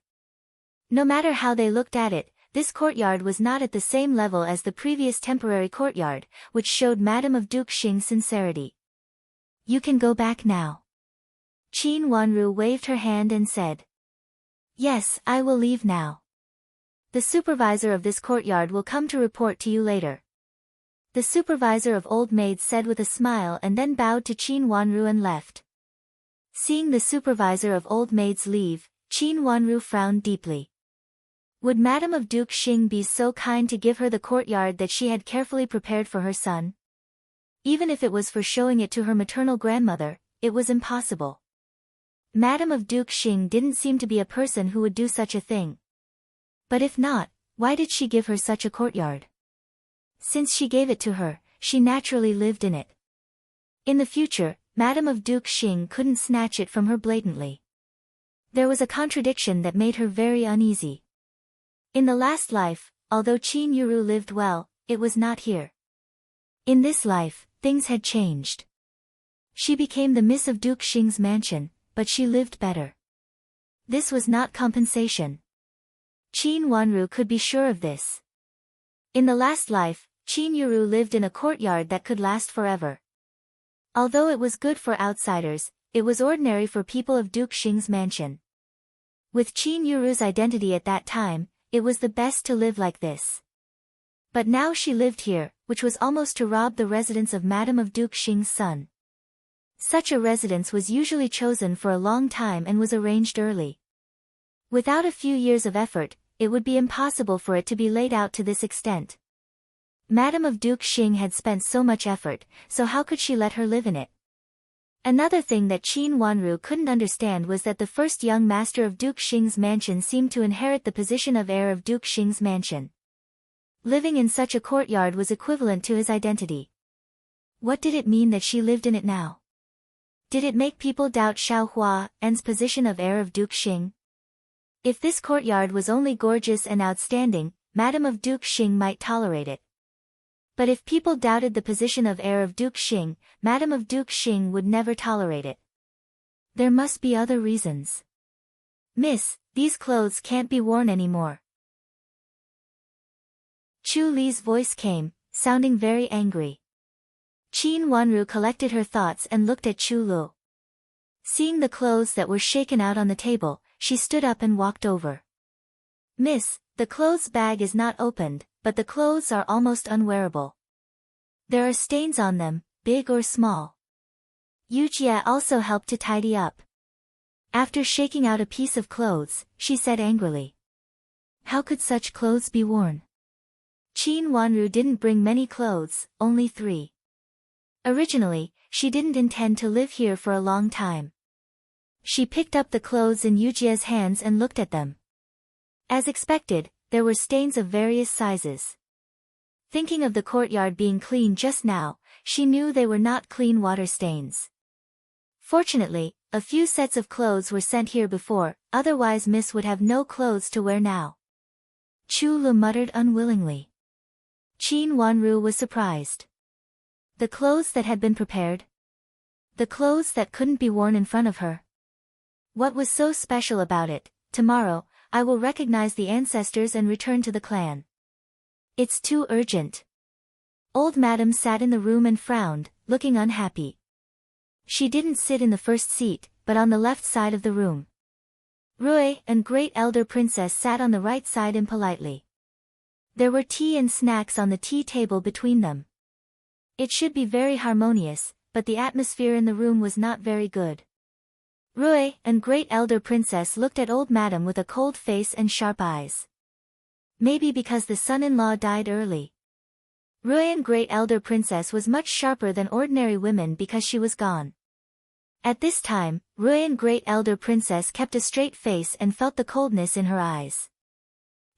No matter how they looked at it, this courtyard was not at the same level as the previous temporary courtyard, which showed Madame of Duke Xing's sincerity. "You can go back now." Qin Wanru waved her hand and said. "Yes, I will leave now. The supervisor of this courtyard will come to report to you later." The supervisor of old maids said with a smile and then bowed to Qin Wanru and left. Seeing the supervisor of old maids leave, Qin Wanru frowned deeply. Would Madame of Duke Xing be so kind to give her the courtyard that she had carefully prepared for her son? Even if it was for showing it to her maternal grandmother, it was impossible. Madame of Duke Xing didn't seem to be a person who would do such a thing. But if not, why did she give her such a courtyard? Since she gave it to her, she naturally lived in it. In the future, Madame of Duke Xing couldn't snatch it from her blatantly. There was a contradiction that made her very uneasy. In the last life, although Qin Yuru lived well, it was not here. In this life, things had changed. She became the miss of Duke Xing's mansion, but she lived better. This was not compensation. Qin Wanru could be sure of this. In the last life, Qin Yuru lived in a courtyard that could last forever. Although it was good for outsiders, it was ordinary for people of Duke Xing's mansion. With Qin Yuru's identity at that time, it was the best to live like this. But now she lived here, which was almost to rob the residence of Madame of Duke Xing's son. Such a residence was usually chosen for a long time and was arranged early. Without a few years of effort, it would be impossible for it to be laid out to this extent. Madame of Duke Xing had spent so much effort, so how could she let her live in it? Another thing that Qin Wanru couldn't understand was that the first young master of Duke Xing's mansion seemed to inherit the position of heir of Duke Xing's mansion. Living in such a courtyard was equivalent to his identity. What did it mean that she lived in it now? Did it make people doubt Xiao Hua and's position of heir of Duke Xing? If this courtyard was only gorgeous and outstanding, Madame of Duke Xing might tolerate it. But if people doubted the position of heir of Duke Xing, Madame of Duke Xing would never tolerate it. There must be other reasons. "Miss, these clothes can't be worn anymore." Chu Li's voice came, sounding very angry. Qin Wanru collected her thoughts and looked at Chu Lu. Seeing the clothes that were shaken out on the table, she stood up and walked over. "Miss, the clothes bag is not opened, but the clothes are almost unwearable. There are stains on them, big or small." Yu Jia also helped to tidy up. After shaking out a piece of clothes, she said angrily, "How could such clothes be worn?" Qin Wanru didn't bring many clothes, only 3. Originally, she didn't intend to live here for a long time. She picked up the clothes in Yu Jia's hands and looked at them. As expected, there were stains of various sizes. Thinking of the courtyard being clean just now, she knew they were not clean water stains. Fortunately, a few sets of clothes were sent here before, otherwise Miss would have no clothes to wear now. Chu Lu muttered unwillingly. Qin Wanru was surprised. The clothes that had been prepared? The clothes that couldn't be worn in front of her? What was so special about it? "Tomorrow, I will recognize the ancestors and return to the clan. It's too urgent." Old Madam sat in the room and frowned, looking unhappy. She didn't sit in the first seat, but on the left side of the room. Rui and Great Elder Princess sat on the right side impolitely. There were tea and snacks on the tea table between them. It should be very harmonious, but the atmosphere in the room was not very good. Rui and Great Elder Princess looked at old madam with a cold face and sharp eyes. Maybe because the son-in-law died early. Rui and Great Elder Princess was much sharper than ordinary women because she was gone. At this time, Rui and Great Elder Princess kept a straight face and felt the coldness in her eyes.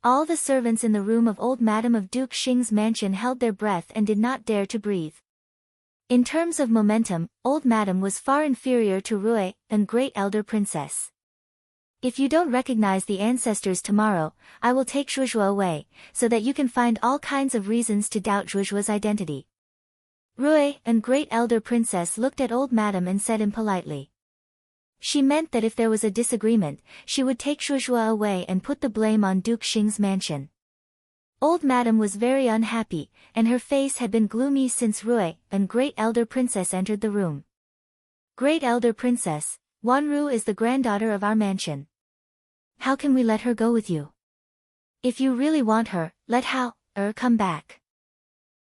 All the servants in the room of old Madam of Duke Xing's mansion held their breath and did not dare to breathe. In terms of momentum, old Madam was far inferior to Rui and Great Elder Princess. If you don't recognize the ancestors tomorrow, I will take Zhuozhuo away, so that you can find all kinds of reasons to doubt Zhuozhuo's identity. Rui and Great Elder Princess looked at old Madam and said impolitely. She meant that if there was a disagreement, she would take Zhuozhuo away and put the blame on Duke Xing's mansion. Old Madam was very unhappy, and her face had been gloomy since Rui and Great Elder Princess entered the room. Great Elder Princess, Wanru is the granddaughter of our mansion. How can we let her go with you? If you really want her, let Hao-er come back.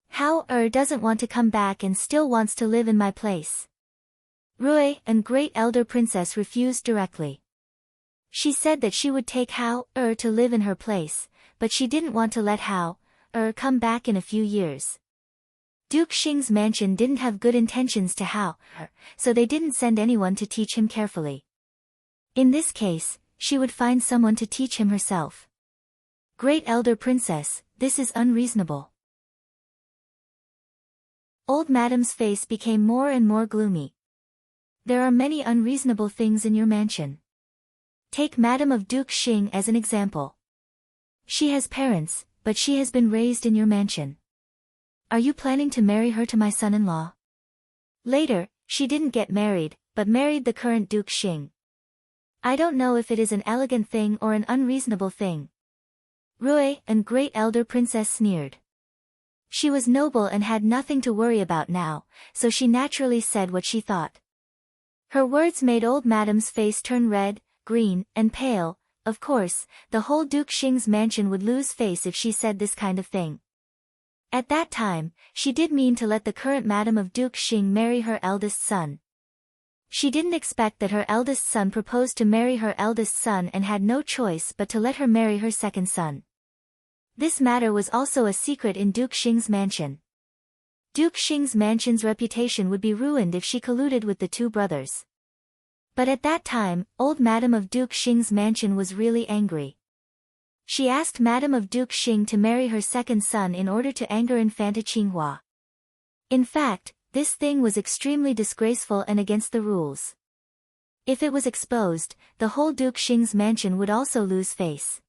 Hao-er doesn't want to come back and still wants to live in my place. Rui and Great Elder Princess refused directly. She said that she would take Hao-er to live in her place, but she didn't want to let Hao-er come back in a few years. Duke Xing's mansion didn't have good intentions to Hao-er, so they didn't send anyone to teach him carefully. In this case, she would find someone to teach him herself. Great Elder Princess, this is unreasonable. Old Madam's face became more and more gloomy. There are many unreasonable things in your mansion. Take Madam of Duke Xing as an example. She has parents, but she has been raised in your mansion. Are you planning to marry her to my son-in-law? Later, she didn't get married, but married the current Duke Xing. I don't know if it is an elegant thing or an unreasonable thing. Rui and Great Elder Princess sneered. She was noble and had nothing to worry about now, so she naturally said what she thought. Her words made old Madam's face turn red, green, and pale. Of course, the whole Duke Xing's mansion would lose face if she said this kind of thing. At that time, she did mean to let the current Madam of Duke Xing marry her eldest son. She didn't expect that her eldest son proposed to marry her eldest son and had no choice but to let her marry her second son. This matter was also a secret in Duke Xing's mansion. Duke Xing's mansion's reputation would be ruined if she colluded with the two brothers. But at that time, old Madam of Duke Xing's mansion was really angry. She asked Madam of Duke Xing to marry her second son in order to anger Infanta Qinghua. In fact, this thing was extremely disgraceful and against the rules. If it was exposed, the whole Duke Xing's mansion would also lose face.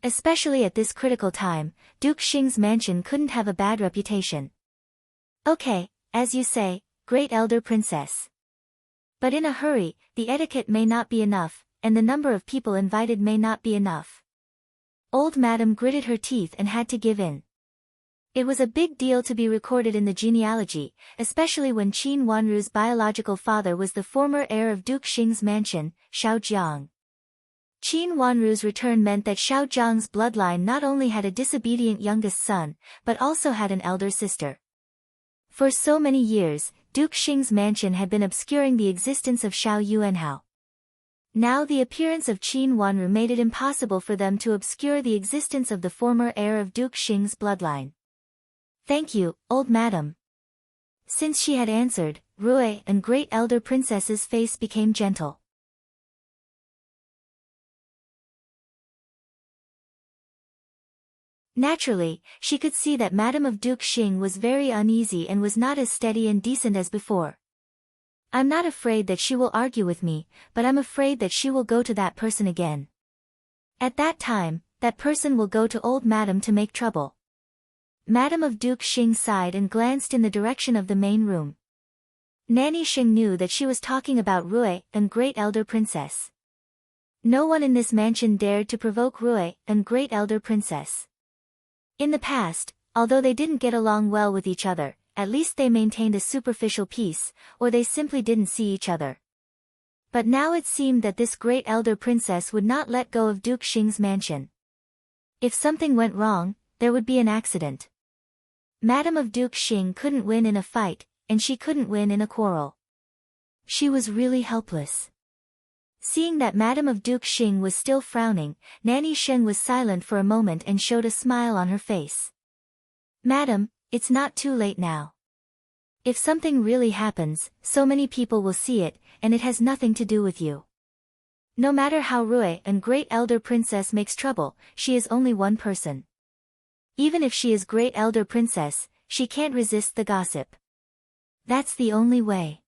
Especially at this critical time, Duke Xing's mansion couldn't have a bad reputation. Okay, as you say, Great Elder Princess. But in a hurry, the etiquette may not be enough, and the number of people invited may not be enough. Old Madam gritted her teeth and had to give in. It was a big deal to be recorded in the genealogy, especially when Qin Wanru's biological father was the former heir of Duke Xing's mansion, Xiao Jiang. Qin Wanru's return meant that Xiao Jiang's bloodline not only had a disobedient youngest son, but also had an elder sister. For so many years, Duke Xing's mansion had been obscuring the existence of Xiao Yuanhao. Now the appearance of Qin Wanru made it impossible for them to obscure the existence of the former heir of Duke Xing's bloodline. Thank you, old madam. Since she had answered, Rui and Great Elder Princess's face became gentle. Naturally, she could see that Madam of Duke Xing was very uneasy and was not as steady and decent as before. I'm not afraid that she will argue with me, but I'm afraid that she will go to that person again. At that time, that person will go to old Madam to make trouble. Madam of Duke Xing sighed and glanced in the direction of the main room. Nanny Xing knew that she was talking about Rui and Great Elder Princess. No one in this mansion dared to provoke Rui and Great Elder Princess. In the past, although they didn't get along well with each other, at least they maintained a superficial peace, or they simply didn't see each other. But now it seemed that this great elder princess would not let go of Duke Xing's mansion. If something went wrong, there would be an accident. Madame of Duke Xing couldn't win in a fight, and she couldn't win in a quarrel. She was really helpless. Seeing that Madame of Duke Xing was still frowning, Nanny Sheng was silent for a moment and showed a smile on her face. Madam, it's not too late now. If something really happens, so many people will see it, and it has nothing to do with you. No matter how Rui and Great Elder Princess makes trouble, she is only one person. Even if she is Great Elder Princess, she can't resist the gossip. That's the only way.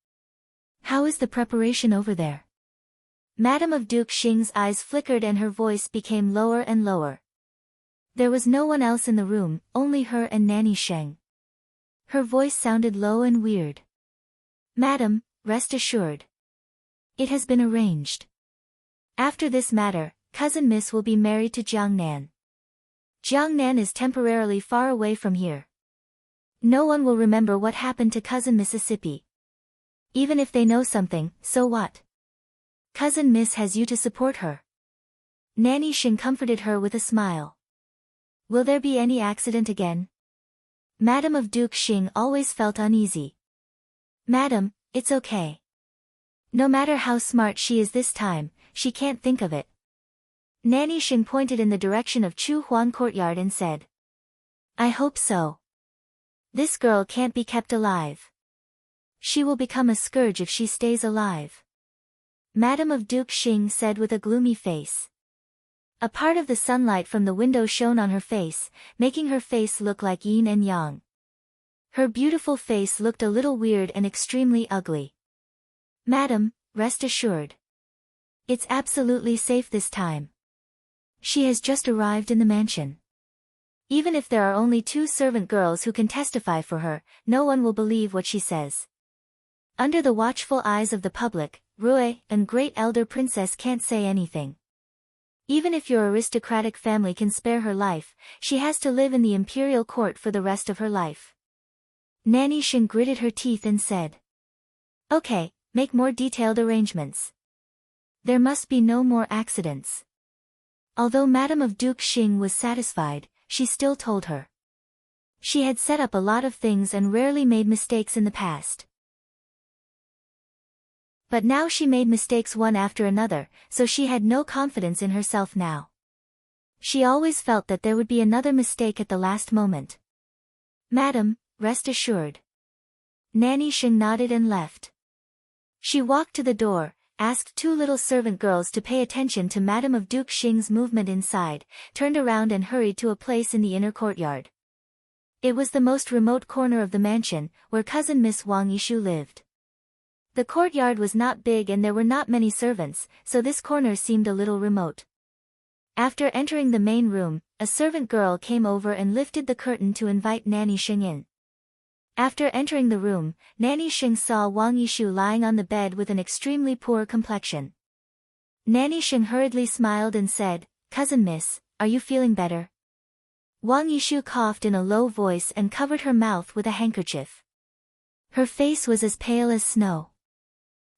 How is the preparation over there? Madame of Duke Xing's eyes flickered and her voice became lower and lower. There was no one else in the room, only her and Nanny Sheng. Her voice sounded low and weird. Madam, rest assured. It has been arranged. After this matter, Cousin Miss will be married to Jiangnan. Jiangnan is temporarily far away from here. No one will remember what happened to Cousin Mississippi. Even if they know something, so what? Cousin Miss has you to support her. Nanny Sheng comforted her with a smile. Will there be any accident again? Madame of Duke Xing always felt uneasy. Madam, it's okay. No matter how smart she is this time, she can't think of it. Nanny Sheng pointed in the direction of Chu Huan Courtyard and said. I hope so. This girl can't be kept alive. She will become a scourge if she stays alive. Madame of Duke Xing said with a gloomy face. A part of the sunlight from the window shone on her face, making her face look like yin and yang. Her beautiful face looked a little weird and extremely ugly. Madam, rest assured. It's absolutely safe this time. She has just arrived in the mansion. Even if there are only 2 servant girls who can testify for her, no one will believe what she says. Under the watchful eyes of the public, Rui and Great Elder Princess can't say anything. Even if your aristocratic family can spare her life, she has to live in the imperial court for the rest of her life. Nanny Sheng gritted her teeth and said. Okay, make more detailed arrangements. There must be no more accidents. Although Madame of Duke Xing was satisfied, she still told her. She had set up a lot of things and rarely made mistakes in the past. But now she made mistakes one after another, so she had no confidence in herself now. She always felt that there would be another mistake at the last moment. Madam, rest assured. Nanny Sheng nodded and left. She walked to the door, asked 2 little servant girls to pay attention to Madame of Duke Xing's movement inside, turned around and hurried to a place in the inner courtyard. It was the most remote corner of the mansion, where Cousin Miss Wang Yishu lived. The courtyard was not big and there were not many servants, so this corner seemed a little remote. After entering the main room, a servant girl came over and lifted the curtain to invite Nanny Sheng in. After entering the room, Nanny Sheng saw Wang Yishu lying on the bed with an extremely poor complexion. Nanny Sheng hurriedly smiled and said, Cousin Miss, are you feeling better? Wang Yishu coughed in a low voice and covered her mouth with a handkerchief. Her face was as pale as snow.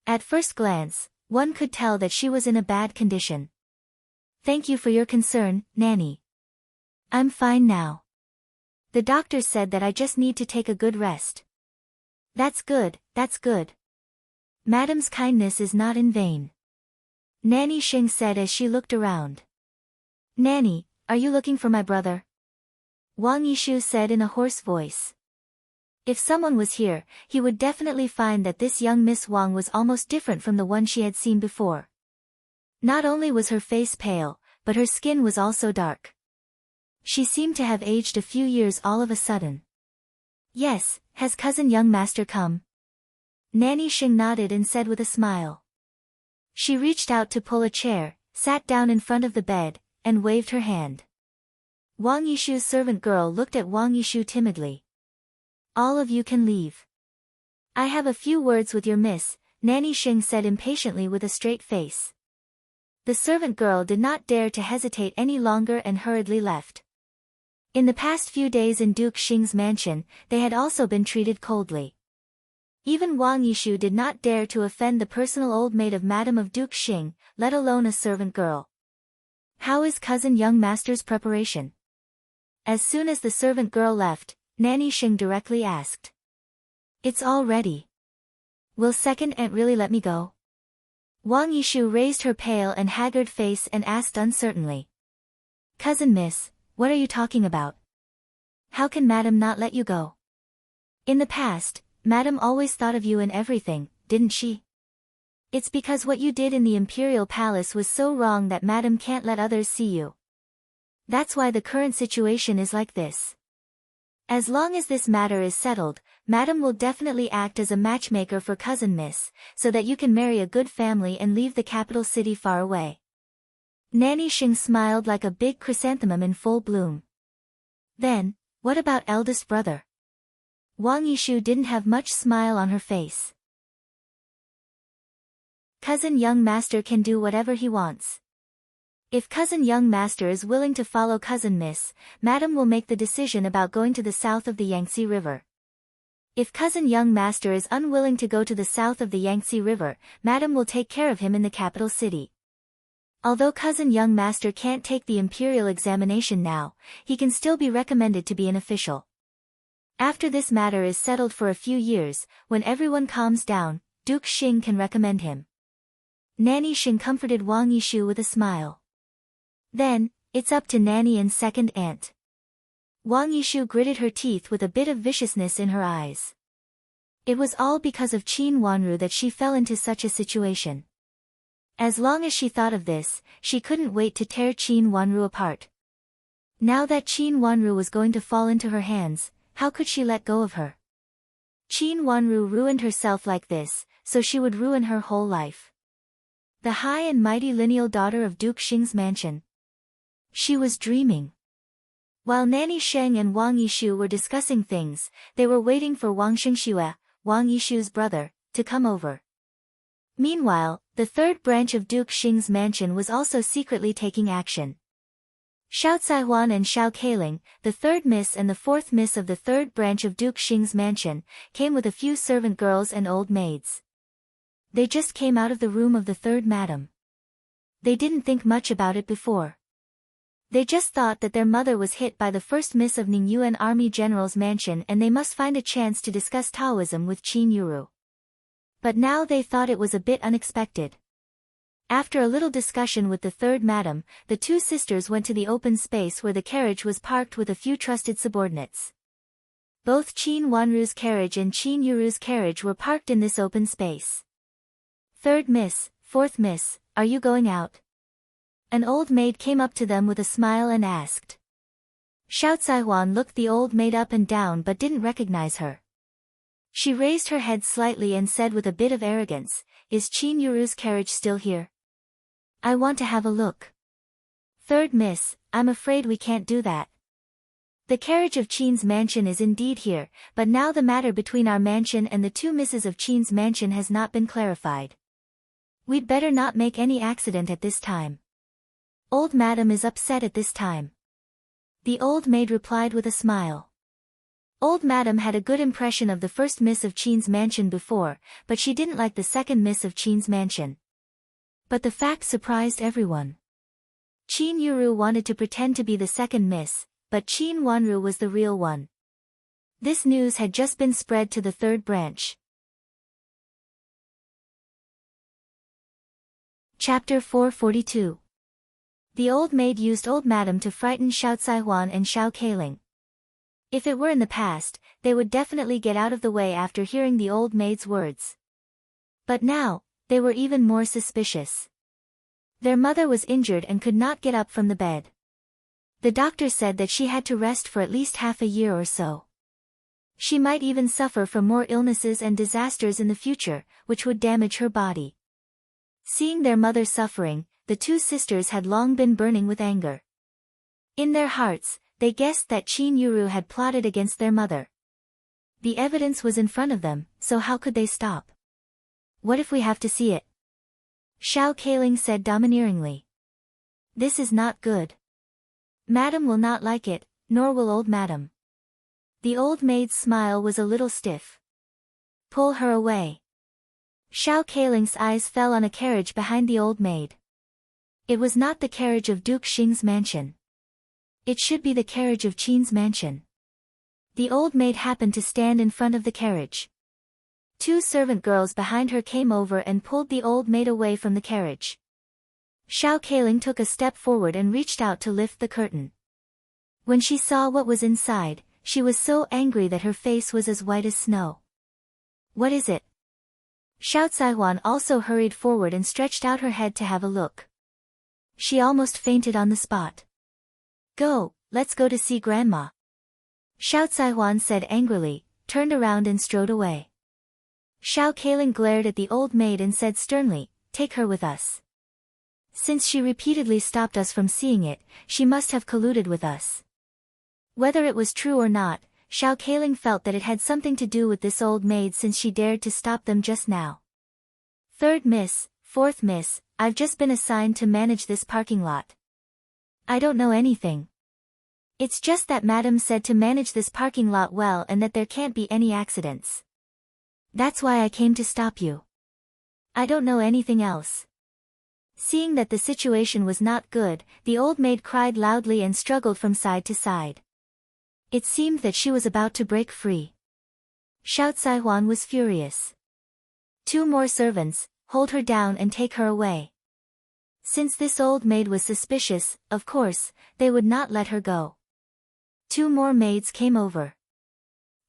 At first glance, one could tell that she was in a bad condition. Thank you for your concern, Nanny. I'm fine now. The doctor said that I just need to take a good rest. That's good, that's good. Madam's kindness is not in vain. Nanny Sheng said as she looked around. Nanny, are you looking for my brother? Wang Yishu said in a hoarse voice. If someone was here, he would definitely find that this young Miss Wang was almost different from the one she had seen before. Not only was her face pale, but her skin was also dark. She seemed to have aged a few years all of a sudden. Yes, has cousin young master come? Nanny Sheng nodded and said with a smile. She reached out to pull a chair, sat down in front of the bed, and waved her hand. Wang Yishu's servant girl looked at Wang Yishu timidly. All of you can leave. I have a few words with your miss, Nanny Sheng said impatiently with a straight face. The servant girl did not dare to hesitate any longer and hurriedly left. In the past few days in Duke Xing's mansion, they had also been treated coldly. Even Wang Yishu did not dare to offend the personal old maid of Madame of Duke Xing, let alone a servant girl. How is cousin young master's preparation? As soon as the servant girl left, Nanny Xing directly asked. It's all ready. Will second aunt really let me go? Wang Yishu raised her pale and haggard face and asked uncertainly. Cousin miss, what are you talking about? How can Madame not let you go? In the past, Madame always thought of you in everything, didn't she? It's because what you did in the imperial palace was so wrong that Madame can't let others see you. That's why the current situation is like this. As long as this matter is settled, Madame will definitely act as a matchmaker for cousin miss, so that you can marry a good family and leave the capital city far away. Nanny Xing smiled like a big chrysanthemum in full bloom. Then, what about eldest brother? Wang Yishu didn't have much smile on her face. Cousin young master can do whatever he wants. If cousin young master is willing to follow cousin miss, Madame will make the decision about going to the south of the Yangtze River. If cousin young master is unwilling to go to the south of the Yangtze River, Madame will take care of him in the capital city. Although cousin young master can't take the imperial examination now, he can still be recommended to be an official. After this matter is settled for a few years, when everyone calms down, Duke Xing can recommend him. Nanny Xing comforted Wang Yishu with a smile. Then, it's up to Nanny and second aunt. Wang Yishu gritted her teeth with a bit of viciousness in her eyes. It was all because of Qin Wanru that she fell into such a situation. As long as she thought of this, she couldn't wait to tear Qin Wanru apart. Now that Qin Wanru was going to fall into her hands, how could she let go of her? Qin Wanru ruined herself like this, so she would ruin her whole life. The high and mighty lineal daughter of Duke Xing's mansion. She was dreaming. While Nanny Sheng and Wang Yishu were discussing things, they were waiting for Wang Shengxue, Wang Yishu's brother, to come over. Meanwhile, the third branch of Duke Xing's mansion was also secretly taking action. Xiao Caihuan and Xiao Keiling, the third miss and the fourth miss of the third branch of Duke Xing's mansion, came with a few servant girls and old maids. They just came out of the room of the third madam. They didn't think much about it before. They just thought that their mother was hit by the first miss of Ningyuan Army General's mansion and they must find a chance to discuss Taoism with Qin Yuru. But now they thought it was a bit unexpected. After a little discussion with the third madam, the two sisters went to the open space where the carriage was parked with a few trusted subordinates. Both Qin Wanru's carriage and Qin Yuru's carriage were parked in this open space. Third miss, fourth miss, are you going out? An old maid came up to them with a smile and asked. Xiao Caihuan looked the old maid up and down but didn't recognize her. She raised her head slightly and said with a bit of arrogance, Is Qin Yuru's carriage still here? I want to have a look. Third miss, I'm afraid we can't do that. The carriage of Qin's mansion is indeed here, but now the matter between our mansion and the two misses of Qin's mansion has not been clarified. We'd better not make any accident at this time. Old madam is upset at this time. The old maid replied with a smile. Old madam had a good impression of the first miss of Qin's mansion before, but she didn't like the second miss of Qin's mansion. But the fact surprised everyone. Qin Yuru wanted to pretend to be the second miss, but Qin Wanru was the real one. This news had just been spread to the third branch. Chapter 442. The old maid used old madam to frighten Xiao Caihuan and Xiao Keiling. If it were in the past, they would definitely get out of the way after hearing the old maid's words. But now, they were even more suspicious. Their mother was injured and could not get up from the bed. The doctor said that she had to rest for at least half a year or so. She might even suffer from more illnesses and disasters in the future, which would damage her body. Seeing their mother suffering, the two sisters had long been burning with anger. In their hearts, they guessed that Qin Yuru had plotted against their mother. The evidence was in front of them, so how could they stop? What if we have to see it? Xiao Keiling said domineeringly. This is not good. Madam will not like it, nor will old madam. The old maid's smile was a little stiff. pull her away. Xiao Keiling's eyes fell on a carriage behind the old maid. It was not the carriage of Duke Xing's mansion. It should be the carriage of Qin's mansion. The old maid happened to stand in front of the carriage. Two servant girls behind her came over and pulled the old maid away from the carriage. Xiao Keiling took a step forward and reached out to lift the curtain. When she saw what was inside, she was so angry that her face was as white as snow. What is it? Xiao Caihuan also hurried forward and stretched out her head to have a look. She almost fainted on the spot. Go, let's go to see Grandma. Xiao Caihuan said angrily, turned around and strode away. Xiao Keiling glared at the old maid and said sternly, take her with us. Since she repeatedly stopped us from seeing it, she must have colluded with us. Whether it was true or not, Xiao Keiling felt that it had something to do with this old maid since she dared to stop them just now. Third miss, fourth miss, I've just been assigned to manage this parking lot. I don't know anything. It's just that Madam said to manage this parking lot well and that there can't be any accidents. That's why I came to stop you. I don't know anything else. Seeing that the situation was not good, the old maid cried loudly and struggled from side to side. It seemed that she was about to break free. Xiao Caihuan was furious. Two more servants, hold her down and take her away. Since this old maid was suspicious, of course, they would not let her go. Two more maids came over.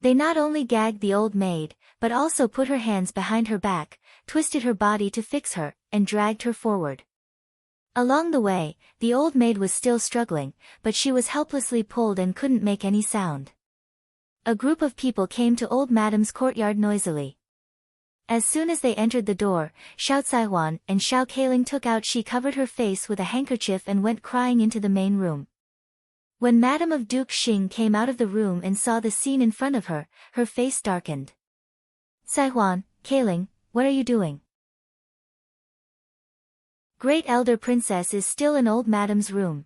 They not only gagged the old maid, but also put her hands behind her back, twisted her body to fix her, and dragged her forward. Along the way, the old maid was still struggling, but she was helplessly pulled and couldn't make any sound. A group of people came to old Madam's courtyard noisily. As soon as they entered the door, Xiao Caihuan and Xiao Keiling took out she covered her face with a handkerchief and went crying into the main room. When Madame of Duke Xing came out of the room and saw the scene in front of her, her face darkened. Caihuan, Keiling, what are you doing? Great Elder Princess is still in old Madame's room.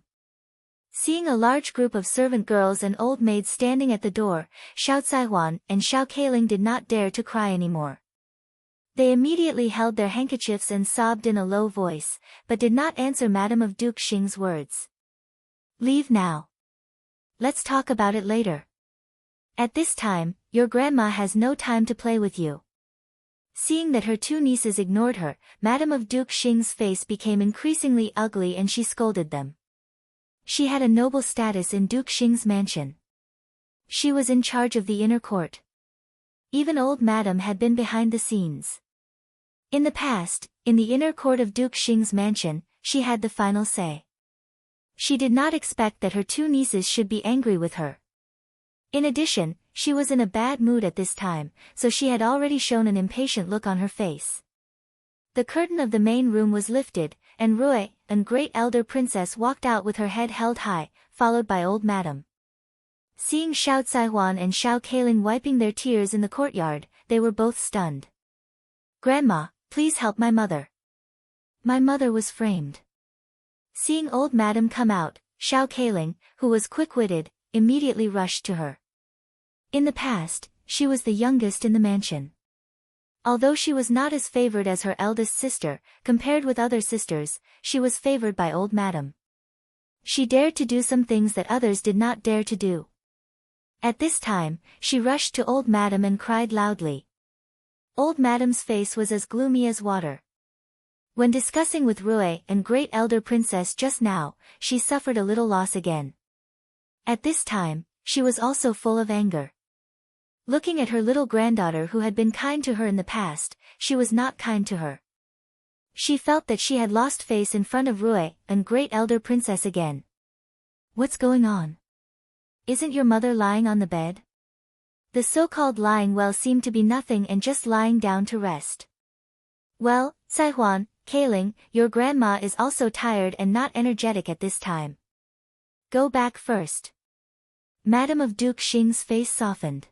Seeing a large group of servant girls and old maids standing at the door, Xiao Caihuan and Xiao Keiling did not dare to cry anymore. They immediately held their handkerchiefs and sobbed in a low voice, but did not answer Madame of Duke Xing's words. Leave now. Let's talk about it later. At this time, your grandma has no time to play with you. Seeing that her two nieces ignored her, Madame of Duke Xing's face became increasingly ugly and she scolded them. She had a noble status in Duke Xing's mansion. She was in charge of the inner court. Even old Madame had been behind the scenes. In the past, in the inner court of Duke Xing's mansion, she had the final say. She did not expect that her two nieces should be angry with her. In addition, she was in a bad mood at this time, so she had already shown an impatient look on her face. The curtain of the main room was lifted, and Rui, a great elder princess, walked out with her head held high, followed by old Madame. Seeing Xiao Caihuan and Xiao Keiling wiping their tears in the courtyard, they were both stunned. Grandma, please help my mother. My mother was framed. Seeing old Madame come out, Xiao Keiling, who was quick-witted, immediately rushed to her. In the past, she was the youngest in the mansion. Although she was not as favored as her eldest sister, compared with other sisters, she was favored by old Madame. She dared to do some things that others did not dare to do. At this time, she rushed to old Madame and cried loudly. Old Madame's face was as gloomy as water. When discussing with Rui and great elder princess just now, she suffered a little loss again. At this time, she was also full of anger. Looking at her little granddaughter who had been kind to her in the past, she was not kind to her. She felt that she had lost face in front of Rui and great elder princess again. What's going on? Isn't your mother lying on the bed? The so-called lying well seemed to be nothing and just lying down to rest. Well, Caihuan, Keiling, your grandma is also tired and not energetic at this time. Go back first. Madame of Duke Xing's face softened.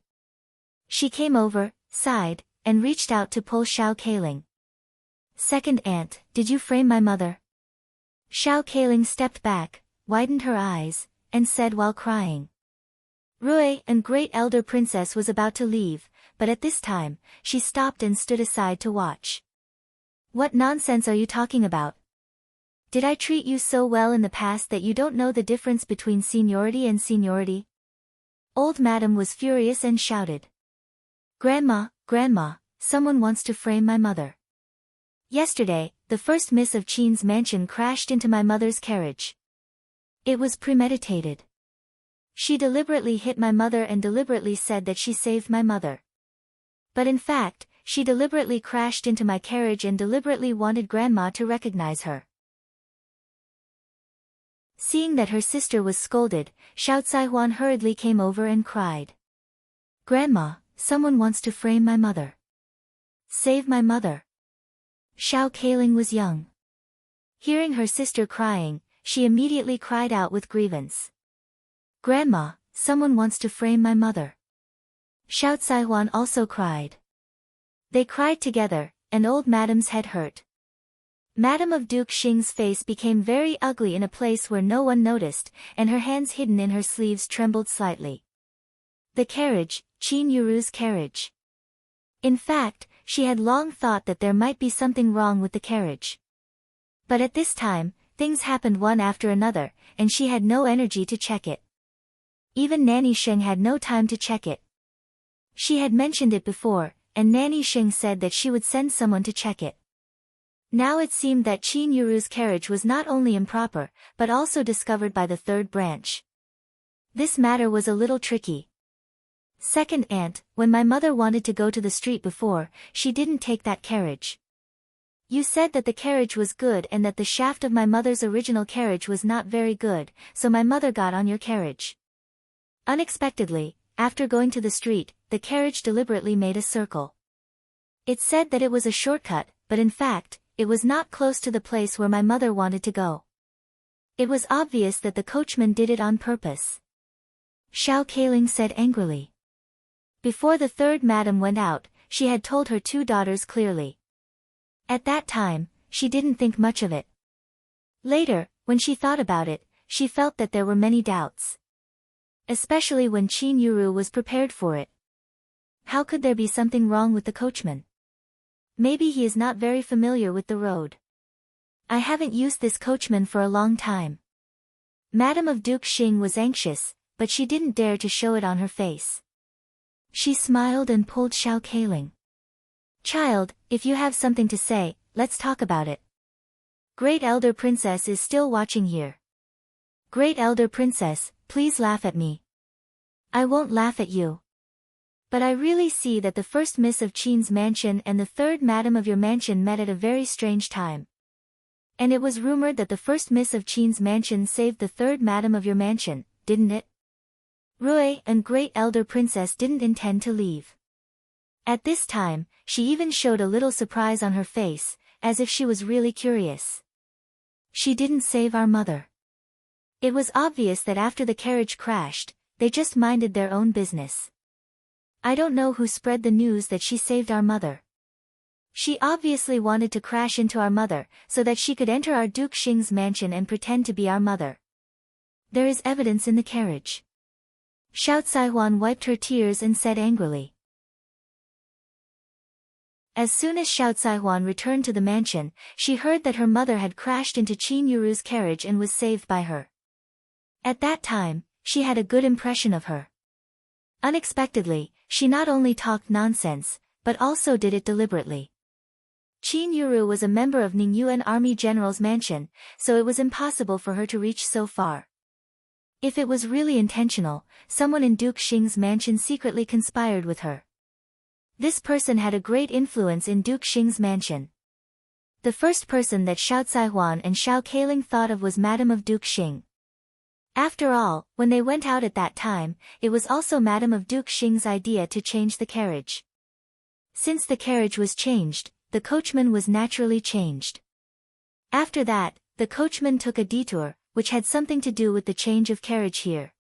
She came over, sighed, and reached out to pull Xiao Keiling. Second aunt, did you frame my mother? Xiao Keiling stepped back, widened her eyes, and said while crying. Rui and Great Elder Princess was about to leave, but at this time, she stopped and stood aside to watch. What nonsense are you talking about? Did I treat you so well in the past that you don't know the difference between seniority and seniority? Old Madam was furious and shouted. Grandma, Grandma, someone wants to frame my mother. Yesterday, the first Miss of Qin's mansion crashed into my mother's carriage. It was premeditated. She deliberately hit my mother and deliberately said that she saved my mother. But in fact, she deliberately crashed into my carriage and deliberately wanted Grandma to recognize her. Seeing that her sister was scolded, Xiao Caihuan hurriedly came over and cried. Grandma, someone wants to frame my mother. Save my mother. Xiao Kailing was young. Hearing her sister crying, she immediately cried out with grievance. Grandma, someone wants to frame my mother. Xiao Caihuan also cried. They cried together, and old Madam's head hurt. Madame of Duke Xing's face became very ugly in a place where no one noticed, and her hands hidden in her sleeves trembled slightly. The carriage, Qin Yuru's carriage. In fact, she had long thought that there might be something wrong with the carriage. But at this time, things happened one after another, and she had no energy to check it. Even Nanny Sheng had no time to check it. She had mentioned it before, and Nanny Sheng said that she would send someone to check it. Now it seemed that Qin Yuru's carriage was not only improper, but also discovered by the third branch. This matter was a little tricky. Second aunt, when my mother wanted to go to the street before, she didn't take that carriage. You said that the carriage was good and that the shaft of my mother's original carriage was not very good, so my mother got on your carriage. Unexpectedly, after going to the street, the carriage deliberately made a circle. It said that it was a shortcut, but in fact, it was not close to the place where my mother wanted to go. It was obvious that the coachman did it on purpose. Xiao Kailing said angrily. Before the third madam went out, she had told her two daughters clearly. At that time, she didn't think much of it. Later, when she thought about it, she felt that there were many doubts. Especially when Qin Yuru was prepared for it. How could there be something wrong with the coachman? Maybe he is not very familiar with the road. I haven't used this coachman for a long time. Madame of Duke Xing was anxious, but she didn't dare to show it on her face. She smiled and pulled Xiao Kailing. Child, if you have something to say, let's talk about it. Great Elder Princess is still watching here. Great Elder Princess, please laugh at me. I won't laugh at you. But I really see that the first Miss of Qin's mansion and the third Madam of your mansion met at a very strange time. And it was rumored that the first Miss of Qin's mansion saved the third Madam of your mansion, didn't it? Rui and Great Elder Princess didn't intend to leave. At this time, she even showed a little surprise on her face, as if she was really curious. She didn't save our mother. It was obvious that after the carriage crashed, they just minded their own business. I don't know who spread the news that she saved our mother. She obviously wanted to crash into our mother, so that she could enter our Duke Xing's mansion and pretend to be our mother. There is evidence in the carriage. Xiao Caihuan wiped her tears and said angrily. As soon as Xiao Caihuan returned to the mansion, she heard that her mother had crashed into Qin Yuru's carriage and was saved by her. At that time, she had a good impression of her. Unexpectedly, she not only talked nonsense, but also did it deliberately. Qin Yuru was a member of Ningyuan Army General's mansion, so it was impossible for her to reach so far. If it was really intentional, someone in Duke Xing's mansion secretly conspired with her. This person had a great influence in Duke Xing's mansion. The first person that Xiao Caihuan and Xiao Kailing thought of was Madame of Duke Xing. After all, when they went out at that time, it was also Madame of Duke Xing's idea to change the carriage. Since the carriage was changed, the coachman was naturally changed. After that, the coachman took a detour, which had something to do with the change of carriage here.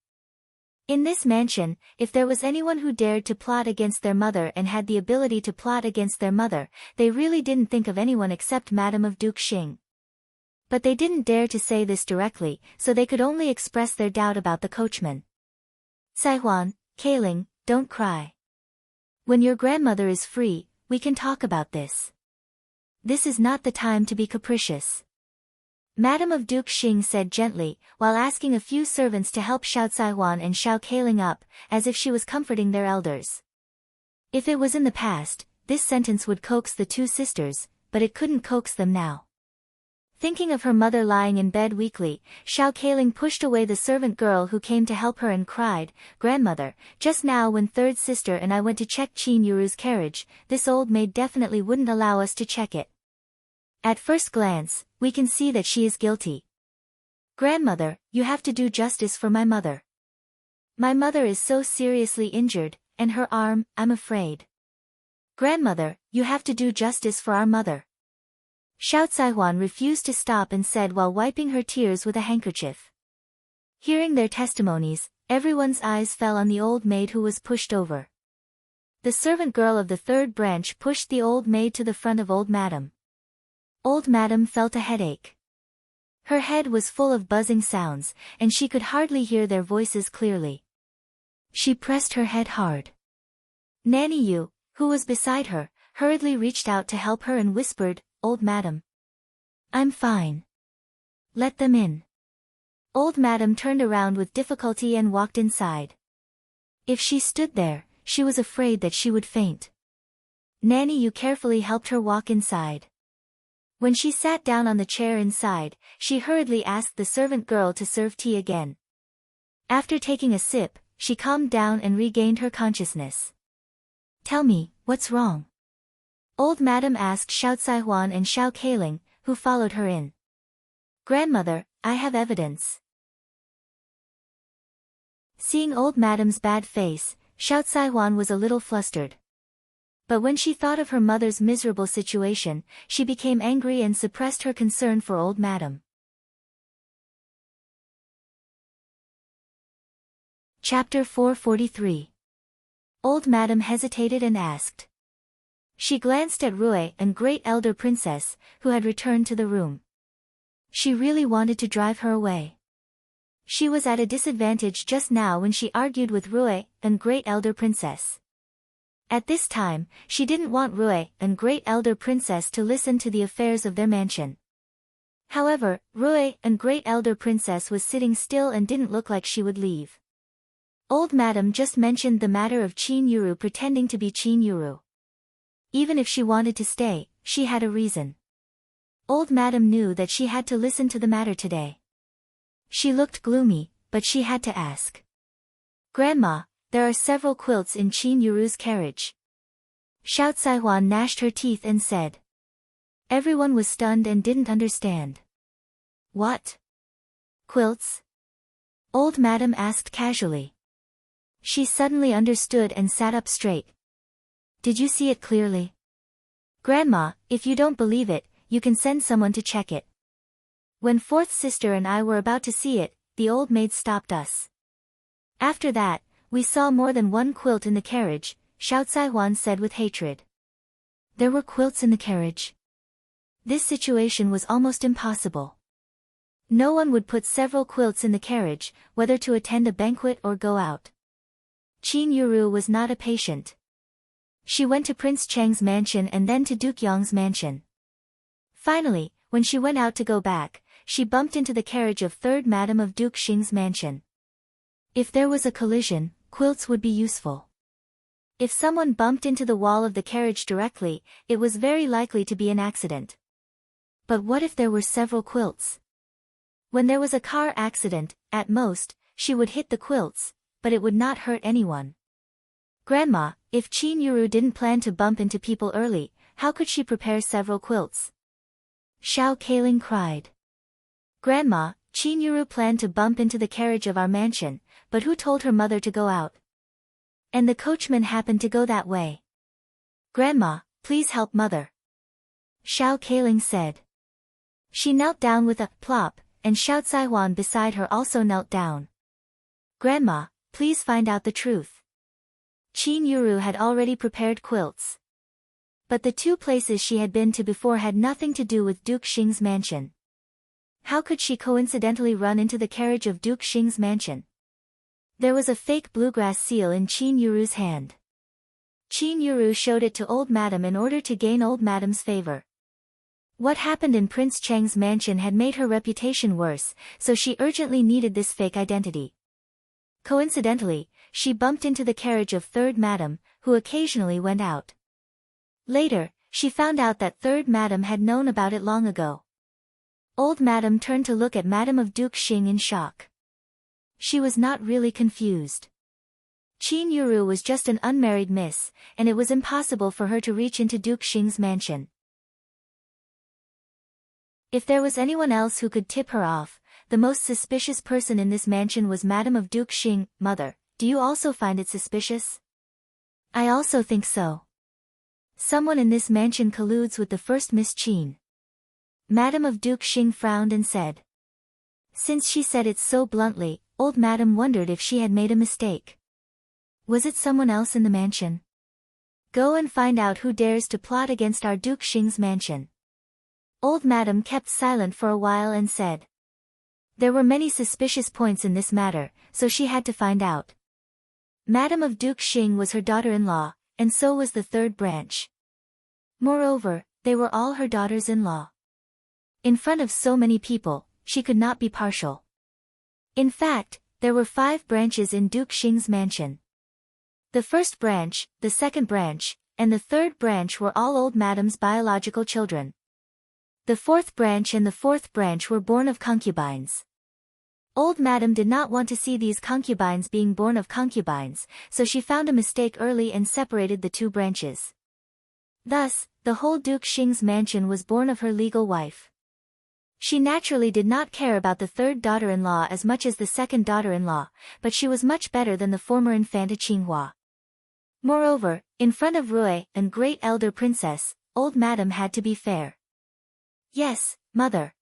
In this mansion, if there was anyone who dared to plot against their mother and had the ability to plot against their mother, they really didn't think of anyone except Madame of Duke Xing. But they didn't dare to say this directly, so they could only express their doubt about the coachman. Saihuan, Kaling, don't cry. When your grandmother is free, we can talk about this. This is not the time to be capricious. Madam of Duke Xing said gently, while asking a few servants to help Xiao Saihuan and Xiao Kaling up, as if she was comforting their elders. If it was in the past, this sentence would coax the two sisters, but it couldn't coax them now. Thinking of her mother lying in bed weakly, Xiao Kaling pushed away the servant girl who came to help her and cried, "Grandmother, just now when third sister and I went to check Qin Yuru's carriage, this old maid definitely wouldn't allow us to check it. At first glance, we can see that she is guilty. Grandmother, you have to do justice for my mother. My mother is so seriously injured, and her arm, I'm afraid. Grandmother, you have to do justice for our mother." Xiao Saihuan refused to stop and said while wiping her tears with a handkerchief. Hearing their testimonies, everyone's eyes fell on the old maid who was pushed over. The servant girl of the third branch pushed the old maid to the front of old madam. Old madam felt a headache. Her head was full of buzzing sounds, and she could hardly hear their voices clearly. She pressed her head hard. Nanny Yu, who was beside her, hurriedly reached out to help her and whispered, "Old madam. I'm fine. Let them in." Old madam turned around with difficulty and walked inside. If she stood there, she was afraid that she would faint. Nanny Yu carefully helped her walk inside. When she sat down on the chair inside, she hurriedly asked the servant girl to serve tea again. After taking a sip, she calmed down and regained her consciousness. "Tell me, what's wrong?" Old madam asked Xiao Saihuan and Xiao Kaling, who followed her in. "Grandmother, I have evidence." Seeing old madam's bad face, Xiao Saihuan was a little flustered. But when she thought of her mother's miserable situation, she became angry and suppressed her concern for old madam. Chapter 443. Old madam hesitated and asked. She glanced at Rui and great elder princess, who had returned to the room. She really wanted to drive her away. She was at a disadvantage just now when she argued with Rui and great elder princess. At this time, she didn't want Rui and great elder princess to listen to the affairs of their mansion. However, Rui and great elder princess was sitting still and didn't look like she would leave. Old madam just mentioned the matter of Qin Yuru pretending to be Qin Yuru. Even if she wanted to stay, she had a reason. Old madam knew that she had to listen to the matter today. She looked gloomy, but she had to ask. "Grandma, there are several quilts in Qin Yuru's carriage." Xiao Saihuan gnashed her teeth and said. Everyone was stunned and didn't understand. "What? Quilts?" Old madam asked casually. She suddenly understood and sat up straight. "Did you see it clearly?" "Grandma, if you don't believe it, you can send someone to check it." When fourth sister and I were about to see it, the old maid stopped us. After that, we saw more than one quilt in the carriage, Xiao Saihuan said with hatred. There were quilts in the carriage. This situation was almost impossible. No one would put several quilts in the carriage, whether to attend a banquet or go out. Qin Yuru was not a patient. She went to Prince Cheng's mansion and then to Duke Yong's mansion. Finally, when she went out to go back, she bumped into the carriage of third Madam of Duke Xing's mansion. If there was a collision, quilts would be useful. If someone bumped into the wall of the carriage directly, it was very likely to be an accident. But what if there were several quilts? When there was a car accident, at most, she would hit the quilts, but it would not hurt anyone. Grandma, if Qin Yuru didn't plan to bump into people early, how could she prepare several quilts? Xiao Kaling cried. Grandma, Qin Yuru planned to bump into the carriage of our mansion, but who told her mother to go out? And the coachman happened to go that way. Grandma, please help mother. Xiao Kaling said. She knelt down with a plop, and Xiao Saihuan beside her also knelt down. Grandma, please find out the truth. Qin Yuru had already prepared quilts. But the two places she had been to before had nothing to do with Duke Xing's mansion. How could she coincidentally run into the carriage of Duke Xing's mansion? There was a fake bluegrass seal in Qin Yuru's hand. Qin Yuru showed it to Old Madam in order to gain Old Madam's favor. What happened in Prince Cheng's mansion had made her reputation worse, so she urgently needed this fake identity. Coincidentally, she bumped into the carriage of Third Madam, who occasionally went out. Later, she found out that Third Madam had known about it long ago. Old Madam turned to look at Madam of Duke Xing in shock. She was not really confused. Qin Yuru was just an unmarried miss, and it was impossible for her to reach into Duke Xing's mansion. If there was anyone else who could tip her off, the most suspicious person in this mansion was Madam of Duke Xing. Mother, do you also find it suspicious? I also think so. Someone in this mansion colludes with the first Miss Qin. Madam of Duke Xing frowned and said. Since she said it so bluntly, Old Madam wondered if she had made a mistake. Was it someone else in the mansion? Go and find out who dares to plot against our Duke Xing's mansion. Old Madam kept silent for a while and said. There were many suspicious points in this matter, so she had to find out. Madam of Duke Xing was her daughter-in-law, and so was the third branch. Moreover, they were all her daughters-in-law. In front of so many people, she could not be partial. In fact, there were 5 branches in Duke Xing's mansion. The first branch, the second branch, and the third branch were all Old Madam's biological children. The fourth branch and the fourth branch were born of concubines. Old Madam did not want to see these concubines being born of concubines, so she found a mistake early and separated the 2 branches. Thus, the whole Duke Xing's mansion was born of her legal wife. She naturally did not care about the third daughter-in-law as much as the second daughter-in-law, but she was much better than the former Infanta Qinghua. Moreover, in front of Rui and Great Elder Princess, Old Madam had to be fair. Yes, Mother.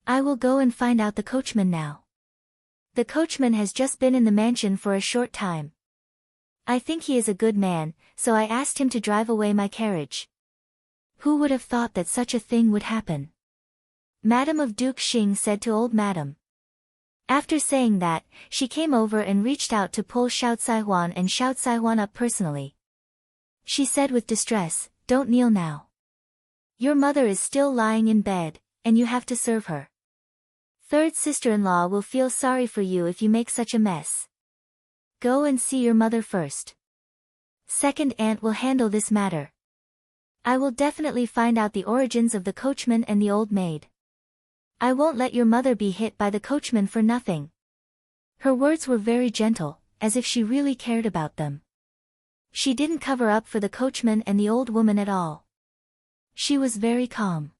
I will go and find out the coachman now. The coachman has just been in the mansion for a short time. I think he is a good man, so I asked him to drive away my carriage. Who would have thought that such a thing would happen? Madam of Duke Xing said to Old Madam. After saying that, she came over and reached out to pull Xiao Caihuan and Xiao Caihuan up personally. She said with distress, Don't kneel now. Your mother is still lying in bed, and you have to serve her. Third sister-in-law will feel sorry for you if you make such a mess. Go and see your mother first. Second aunt will handle this matter. I will definitely find out the origins of the coachman and the old maid. I won't let your mother be hit by the coachman for nothing. Her words were very gentle, as if she really cared about them. She didn't cover up for the coachman and the old woman at all. She was very calm.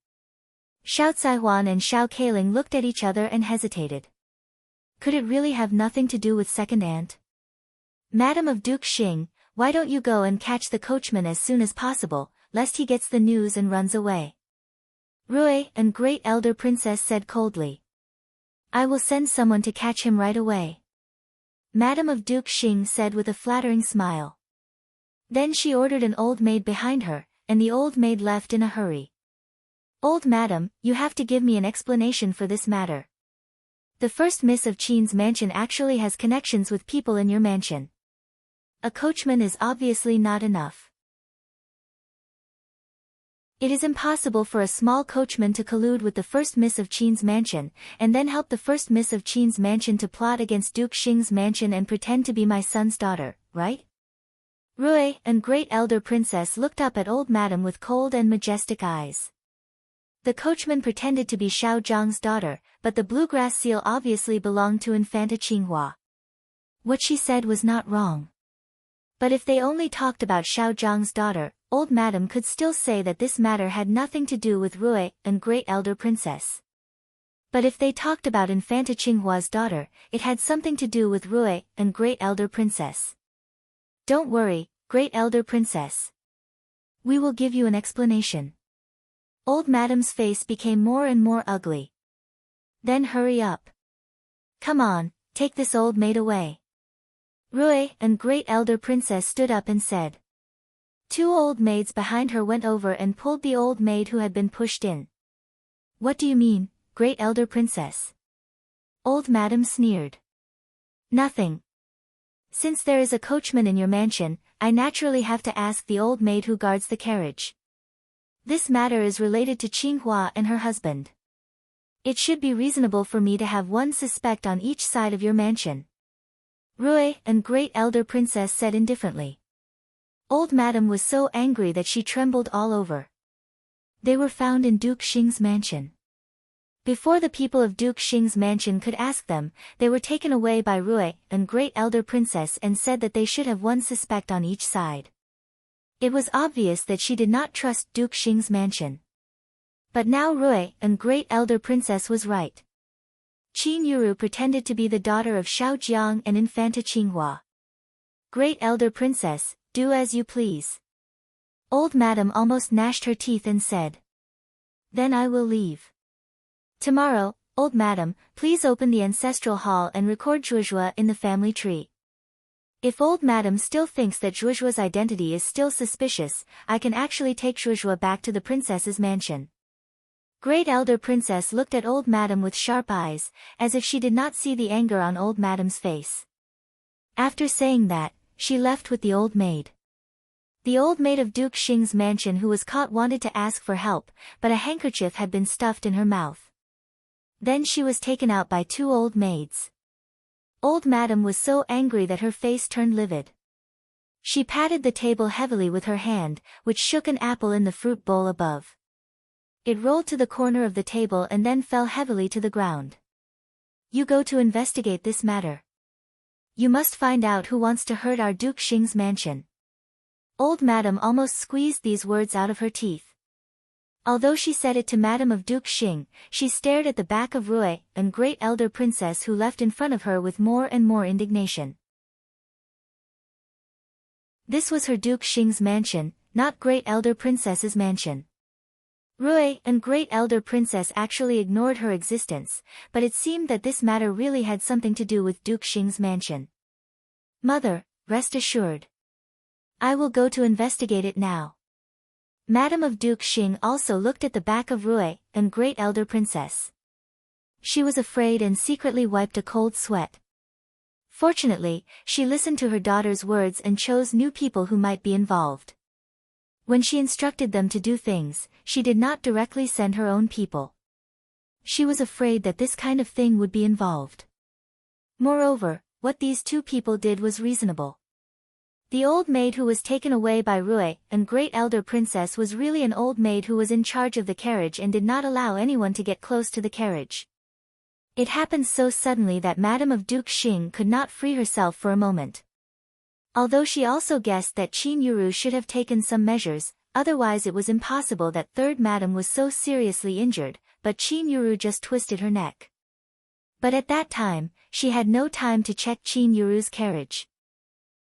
Xiao Caihuan and Xiao Kailing looked at each other and hesitated. Could it really have nothing to do with second aunt? Madam of Duke Xing, why don't you go and catch the coachman as soon as possible, lest he gets the news and runs away? Rui and Great Elder Princess said coldly. I will send someone to catch him right away. Madam of Duke Xing said with a flattering smile. Then she ordered an old maid behind her, and the old maid left in a hurry. Old Madam, you have to give me an explanation for this matter. The first Miss of Qin's mansion actually has connections with people in your mansion. A coachman is obviously not enough. It is impossible for a small coachman to collude with the first Miss of Qin's mansion, and then help the first Miss of Qin's mansion to plot against Duke Xing's mansion and pretend to be my son's daughter, right? Rui and Great Elder Princess looked up at Old Madam with cold and majestic eyes. The coachman pretended to be Xiao Zhang's daughter, but the bluegrass seal obviously belonged to Infanta Qinghua. What she said was not wrong. But if they only talked about Xiao Zhang's daughter, Old Madam could still say that this matter had nothing to do with Rui and Great Elder Princess. But if they talked about Infanta Qinghua's daughter, it had something to do with Rui and Great Elder Princess. Don't worry, Great Elder Princess. We will give you an explanation. Old Madam's face became more and more ugly. Then hurry up. Come on, take this old maid away. Rui and Great Elder Princess stood up and said. 2 old maids behind her went over and pulled the old maid who had been pushed in. What do you mean, Great Elder Princess? Old Madam sneered. Nothing. Since there is a coachman in your mansion, I naturally have to ask the old maid who guards the carriage. This matter is related to Qinghua and her husband. It should be reasonable for me to have one suspect on each side of your mansion. Rui and great elder princess said indifferently. Old madam was so angry that she trembled all over. They were found in Duke Xing's mansion. Before the people of Duke Xing's mansion could ask them, they were taken away by Rui and great elder princess and said that they should have one suspect on each side. It was obvious that she did not trust Duke Xing's mansion. But now Rui and great elder princess was right. Qin Yuru pretended to be the daughter of Xiao Jiang and Infanta Qinghua. Great elder princess, do as you please. Old madam almost gnashed her teeth and said. Then I will leave. Tomorrow, old madam, please open the ancestral hall and record Zhuozhuo in the family tree. If old madam still thinks that Zhuozhuo's identity is still suspicious, I can actually take Zhuozhuo back to the princess's mansion. Great elder princess looked at old madam with sharp eyes, as if she did not see the anger on old madam's face. After saying that, she left with the old maid. The old maid of Duke Xing's mansion who was caught wanted to ask for help, but a handkerchief had been stuffed in her mouth. Then she was taken out by two old maids. Old madam was so angry that her face turned livid. She patted the table heavily with her hand, which shook an apple in the fruit bowl above. It rolled to the corner of the table and then fell heavily to the ground. You go to investigate this matter. You must find out who wants to hurt our Duke Xing's mansion. Old madam almost squeezed these words out of her teeth. Although she said it to Madam of Duke Xing, she stared at the back of Rui and great elder princess who left in front of her with more and more indignation. This was her Duke Xing's mansion, not great elder princess's mansion. Rui and great elder princess actually ignored her existence, but it seemed that this matter really had something to do with Duke Xing's mansion. Mother, rest assured. I will go to investigate it now. Madam of Duke Xing also looked at the back of Rui and great elder princess. She was afraid and secretly wiped a cold sweat. Fortunately, she listened to her daughter's words and chose new people who might be involved. When she instructed them to do things, she did not directly send her own people. She was afraid that this kind of thing would be involved. Moreover, what these two people did was reasonable. The old maid who was taken away by Rui and great elder princess was really an old maid who was in charge of the carriage and did not allow anyone to get close to the carriage. It happened so suddenly that Madam of Duke Xing could not free herself for a moment. Although she also guessed that Qin Yuru should have taken some measures, otherwise it was impossible that third madam was so seriously injured, but Qin Yuru just twisted her neck. But at that time, she had no time to check Qin Yuru's carriage.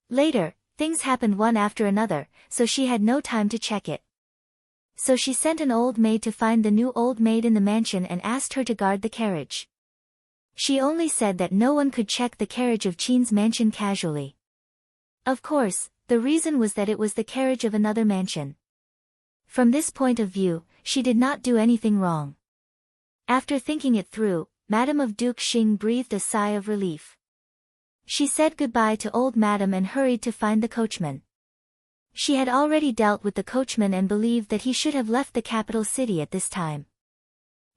Later, things happened one after another, so she had no time to check it. So she sent an old maid to find the new old maid in the mansion and asked her to guard the carriage. She only said that no one could check the carriage of Qin's mansion casually. Of course, the reason was that it was the carriage of another mansion. From this point of view, she did not do anything wrong. After thinking it through, Madam of Duke Xing breathed a sigh of relief. She said goodbye to old madam and hurried to find the coachman. She had already dealt with the coachman and believed that he should have left the capital city at this time.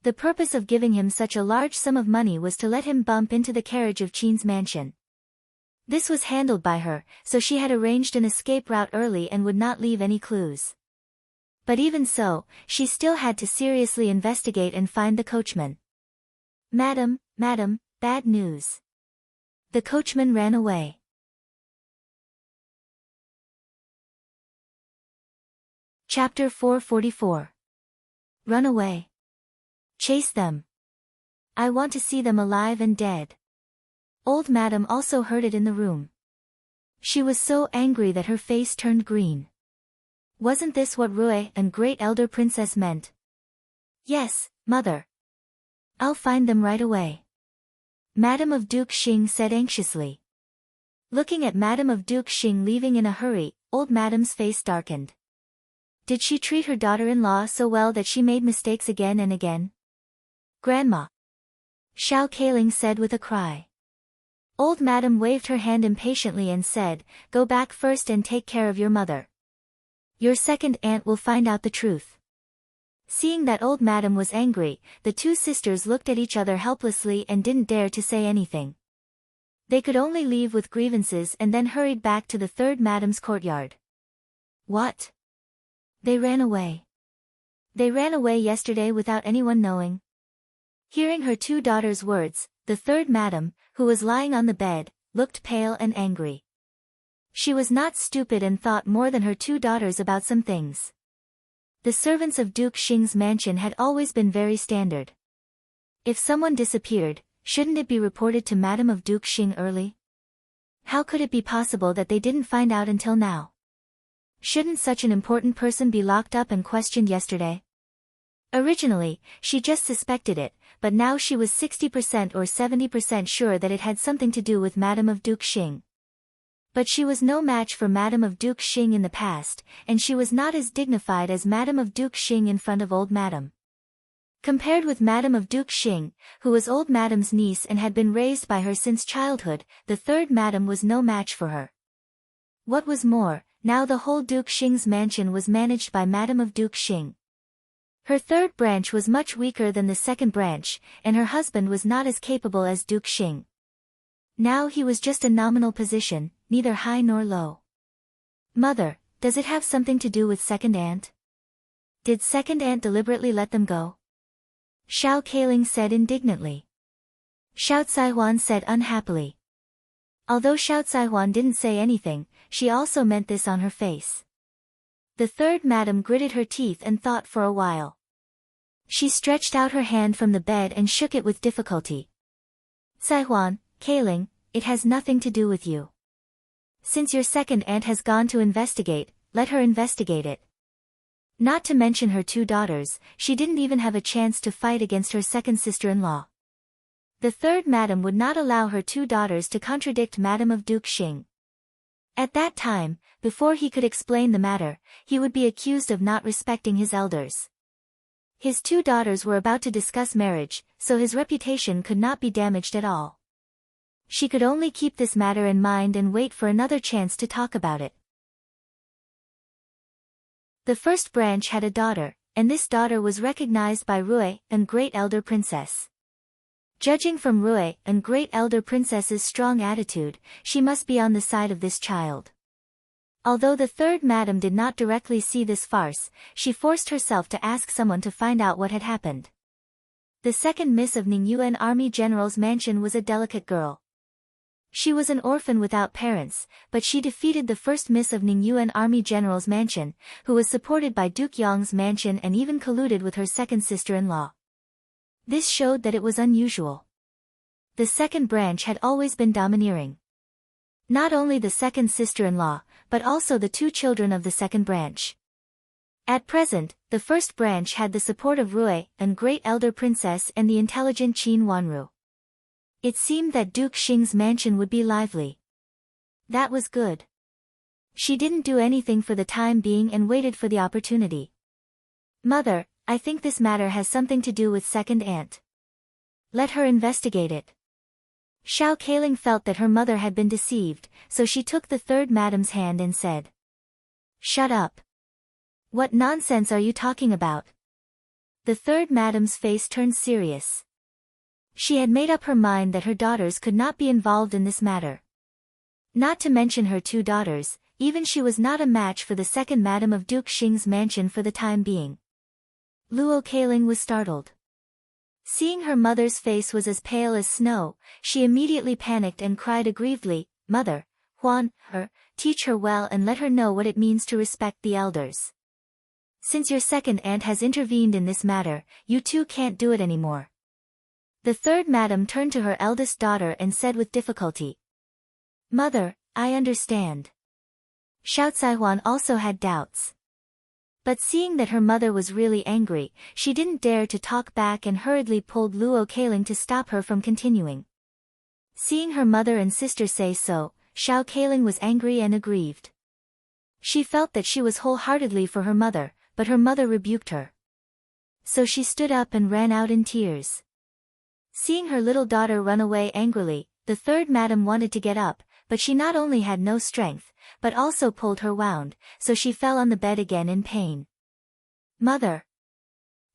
The purpose of giving him such a large sum of money was to let him bump into the carriage of Qin's mansion. This was handled by her, so she had arranged an escape route early and would not leave any clues. But even so, she still had to seriously investigate and find the coachman. Madam, bad news. The coachman ran away. Chapter 444. Run away. Chase them. I want to see them alive and dead. Old madam also heard it in the room. She was so angry that her face turned green. Wasn't this what Rui and great elder princess meant? Yes, mother. I'll find them right away. Madam of Duke Xing said anxiously. Looking at Madam of Duke Xing leaving in a hurry, old madam's face darkened. Did she treat her daughter-in-law so well that she made mistakes again and again? Grandma. Xiao Kailing said with a cry. Old Madam waved her hand impatiently and said, "Go back first and take care of your mother. Your second aunt will find out the truth." Seeing that Old Madam was angry, the two sisters looked at each other helplessly and didn't dare to say anything. They could only leave with grievances and then hurried back to the third Madam's courtyard. What? They ran away. They ran away yesterday without anyone knowing. Hearing her two daughters' words, the third Madam, who was lying on the bed, looked pale and angry. She was not stupid and thought more than her two daughters about some things. The servants of Duke Xing's mansion had always been very standard. If someone disappeared, shouldn't it be reported to Madam of Duke Xing early? How could it be possible that they didn't find out until now? Shouldn't such an important person be locked up and questioned yesterday? Originally, she just suspected it, but now she was 60% or 70% sure that it had something to do with Madam of Duke Xing. But she was no match for Madam of Duke Xing in the past, and she was not as dignified as Madam of Duke Xing in front of Old Madam. Compared with Madam of Duke Xing, who was Old Madam's niece and had been raised by her since childhood, the third Madam was no match for her. What was more, now the whole Duke Xing's mansion was managed by Madam of Duke Xing. Her third branch was much weaker than the second branch, and her husband was not as capable as Duke Xing. Now he was just a nominal position, neither high nor low. Mother, does it have something to do with second aunt? Did second aunt deliberately let them go? Xiao Kailing said indignantly. Xiao Caihuan said unhappily. Although Xiao Caihuan didn't say anything, she also meant this on her face. The third Madam gritted her teeth and thought for a while. She stretched out her hand from the bed and shook it with difficulty. Caihuan, Kailing, it has nothing to do with you. Since your second aunt has gone to investigate, let her investigate it. Not to mention her two daughters, she didn't even have a chance to fight against her second sister-in-law. The third Madam would not allow her two daughters to contradict Madam of Duke Xing. At that time, before he could explain the matter, he would be accused of not respecting his elders. His two daughters were about to discuss marriage, so his reputation could not be damaged at all. She could only keep this matter in mind and wait for another chance to talk about it. The first branch had a daughter, and this daughter was recognized by Rui, and Great Elder Princess. Judging from Rui, and Great Elder Princess's strong attitude, she must be on the side of this child. Although the third Madam did not directly see this farce, she forced herself to ask someone to find out what had happened. The second Miss of Ningyuan Army General's mansion was a delicate girl. She was an orphan without parents, but she defeated the first Miss of Ningyuan Army General's mansion, who was supported by Duke Yong's mansion and even colluded with her second sister-in-law. This showed that it was unusual. The second branch had always been domineering. Not only the second sister-in-law, but also the two children of the second branch. At present, the first branch had the support of Rui, and Great Elder Princess and the intelligent Qin Wanru. It seemed that Duke Xing's mansion would be lively. That was good. She didn't do anything for the time being and waited for the opportunity. Mother, I think this matter has something to do with second aunt. Let her investigate it. Xiao Kailing felt that her mother had been deceived, so she took the third Madam's hand and said, "Shut up. What nonsense are you talking about?" The third Madam's face turned serious. She had made up her mind that her daughters could not be involved in this matter. Not to mention her two daughters, even she was not a match for the second Madam of Duke Xing's mansion for the time being. Luo Kailing was startled. Seeing her mother's face was as pale as snow, she immediately panicked and cried aggrievedly, "Mother, Huan, teach her well and let her know what it means to respect the elders. Since your second aunt has intervened in this matter, you two can't do it anymore." The third Madam turned to her eldest daughter and said with difficulty, "Mother, I understand." Xiao Caihuan also had doubts. But seeing that her mother was really angry, she didn't dare to talk back and hurriedly pulled Luo Kailing to stop her from continuing. Seeing her mother and sister say so, Xiao Kailing was angry and aggrieved. She felt that she was wholeheartedly for her mother, but her mother rebuked her. So she stood up and ran out in tears. Seeing her little daughter run away angrily, the third madam wanted to get up, but she not only had no strength, but also pulled her wound, so she fell on the bed again in pain. Mother!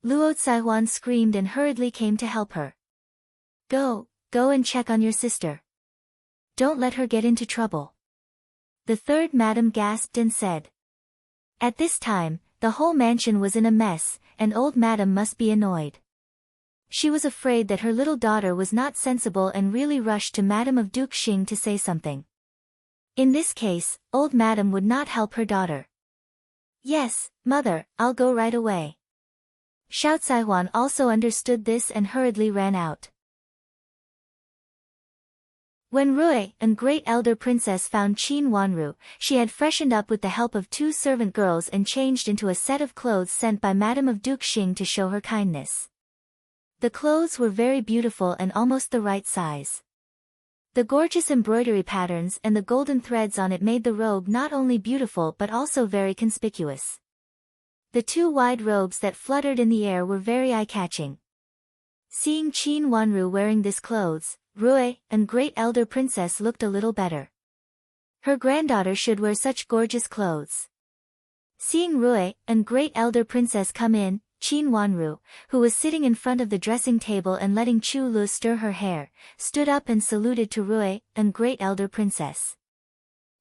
Luo Caihuan screamed and hurriedly came to help her. Go and check on your sister. Don't let her get into trouble. The third madam gasped and said. At this time, the whole mansion was in a mess, and old madam must be annoyed. She was afraid that her little daughter was not sensible and really rushed to Madam of Duke Xing to say something. In this case, old madam would not help her daughter. Yes, mother, I'll go right away. Xiao Caihuan also understood this and hurriedly ran out. When Rui, a great elder princess, found Qin Wanru, she had freshened up with the help of 2 servant girls and changed into a set of clothes sent by Madam of Duke Xing to show her kindness. The clothes were very beautiful and almost the right size. The gorgeous embroidery patterns and the golden threads on it made the robe not only beautiful but also very conspicuous. The 2 wide robes that fluttered in the air were very eye-catching. Seeing Qin Wanru wearing this clothes, Rui, a great elder princess, looked a little better. Her granddaughter should wear such gorgeous clothes. Seeing Rui, a great elder princess, come in, Qin Wanru, who was sitting in front of the dressing table and letting Chu Lu stir her hair, stood up and saluted to Rui, a great elder princess.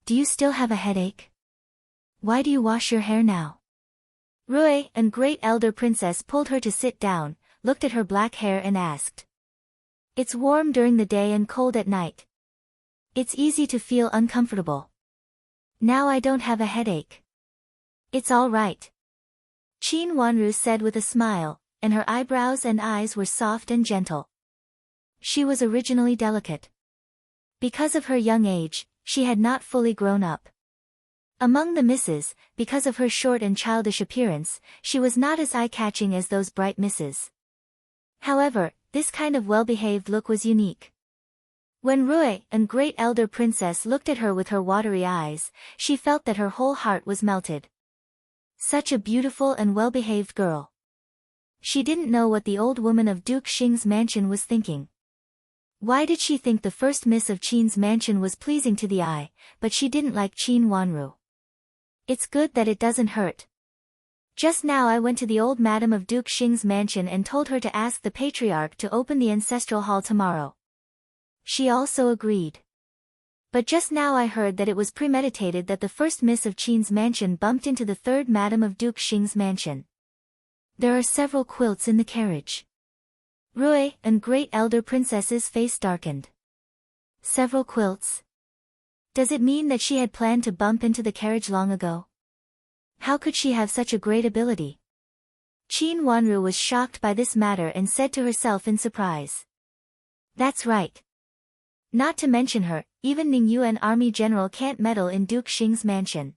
Do you still have a headache? Why do you wash your hair now? Rui, a great elder princess, pulled her to sit down, looked at her black hair and asked. It's warm during the day and cold at night. It's easy to feel uncomfortable. Now I don't have a headache. It's all right. Qin Wanru said with a smile, and her eyebrows and eyes were soft and gentle. She was originally delicate. Because of her young age, she had not fully grown up. Among the misses, because of her short and childish appearance, she was not as eye-catching as those bright misses. However, this kind of well-behaved look was unique. When Rui, a great elder princess, looked at her with her watery eyes, she felt that her whole heart was melted. Such a beautiful and well-behaved girl. She didn't know what the old woman of Duke Xing's mansion was thinking. Why did she think the first miss of Qin's mansion was pleasing to the eye, but she didn't like Qin Wanru? It's good that it doesn't hurt. Just now I went to the old Madam of Duke Xing's mansion and told her to ask the patriarch to open the ancestral hall tomorrow. She also agreed. But just now I heard that it was premeditated that the first miss of Qin's mansion bumped into the third Madam of Duke Xing's mansion. There are several quilts in the carriage. Rui, a great elder princess's face darkened. Several quilts? Does it mean that she had planned to bump into the carriage long ago? How could she have such a great ability? Qin Wanru was shocked by this matter and said to herself in surprise. That's right. Not to mention her, even Ning Yuan army general can't meddle in Duke Xing's mansion.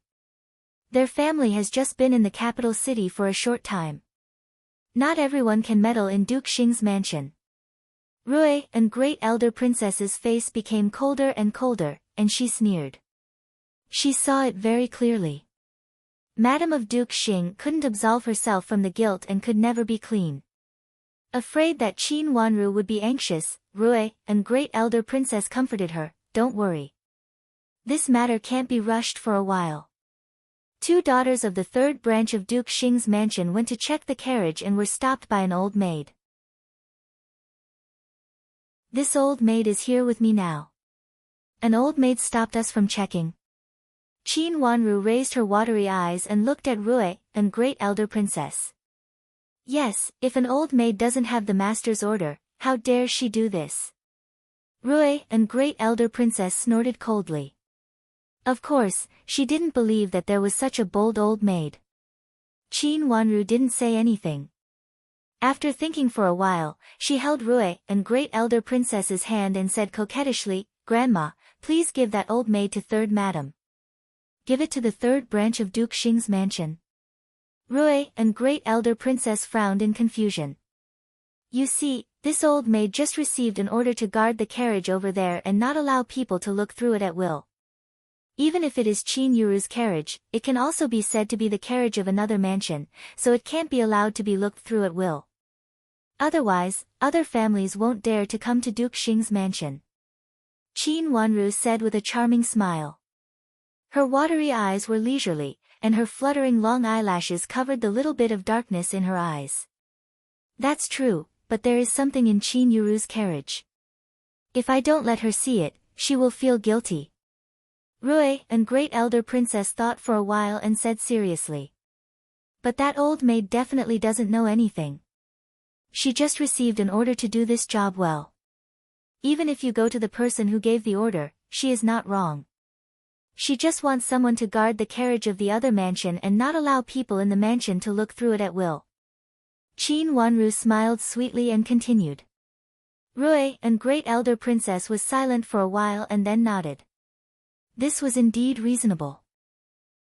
Their family has just been in the capital city for a short time. Not everyone can meddle in Duke Xing's mansion. Rui, a great elder princess's face became colder and colder, and she sneered. She saw it very clearly. Madam of Duke Xing couldn't absolve herself from the guilt and could never be clean. Afraid that Qin Wanru would be anxious, Rui, a great elder princess, comforted her. Don't worry. This matter can't be rushed for a while. 2 daughters of the 3rd branch of Duke Xing's mansion went to check the carriage and were stopped by an old maid. This old maid is here with me now. An old maid stopped us from checking. Qin Wanru raised her watery eyes and looked at Rui, a great elder princess. Yes, if an old maid doesn't have the master's order, how dare she do this? Rui, a great elder princess, snorted coldly. Of course, she didn't believe that there was such a bold old maid. Qin Wanru didn't say anything. After thinking for a while, she held Rui, a great elder princess's hand, and said coquettishly, Grandma, please give that old maid to 3rd Madam. Give it to the 3rd branch of Duke Xing's mansion. Rui, a great elder princess, frowned in confusion. You see, this old maid just received an order to guard the carriage over there and not allow people to look through it at will. Even if it is Qin Yuru's carriage, it can also be said to be the carriage of another mansion, so it can't be allowed to be looked through at will. Otherwise, other families won't dare to come to Duke Xing's mansion. Qin Wanru said with a charming smile. Her watery eyes were leisurely, and her fluttering long eyelashes covered the little bit of darkness in her eyes. That's true, but there is something in Qin Yuru's carriage. If I don't let her see it, she will feel guilty. Rui and Great Elder Princess thought for a while and said seriously. But that old maid definitely doesn't know anything. She just received an order to do this job well. Even if you go to the person who gave the order, she is not wrong. She just wants someone to guard the carriage of the other mansion and not allow people in the mansion to look through it at will. Qin Wanru smiled sweetly and continued. Rui and Great Elder Princess was silent for a while and then nodded. This was indeed reasonable.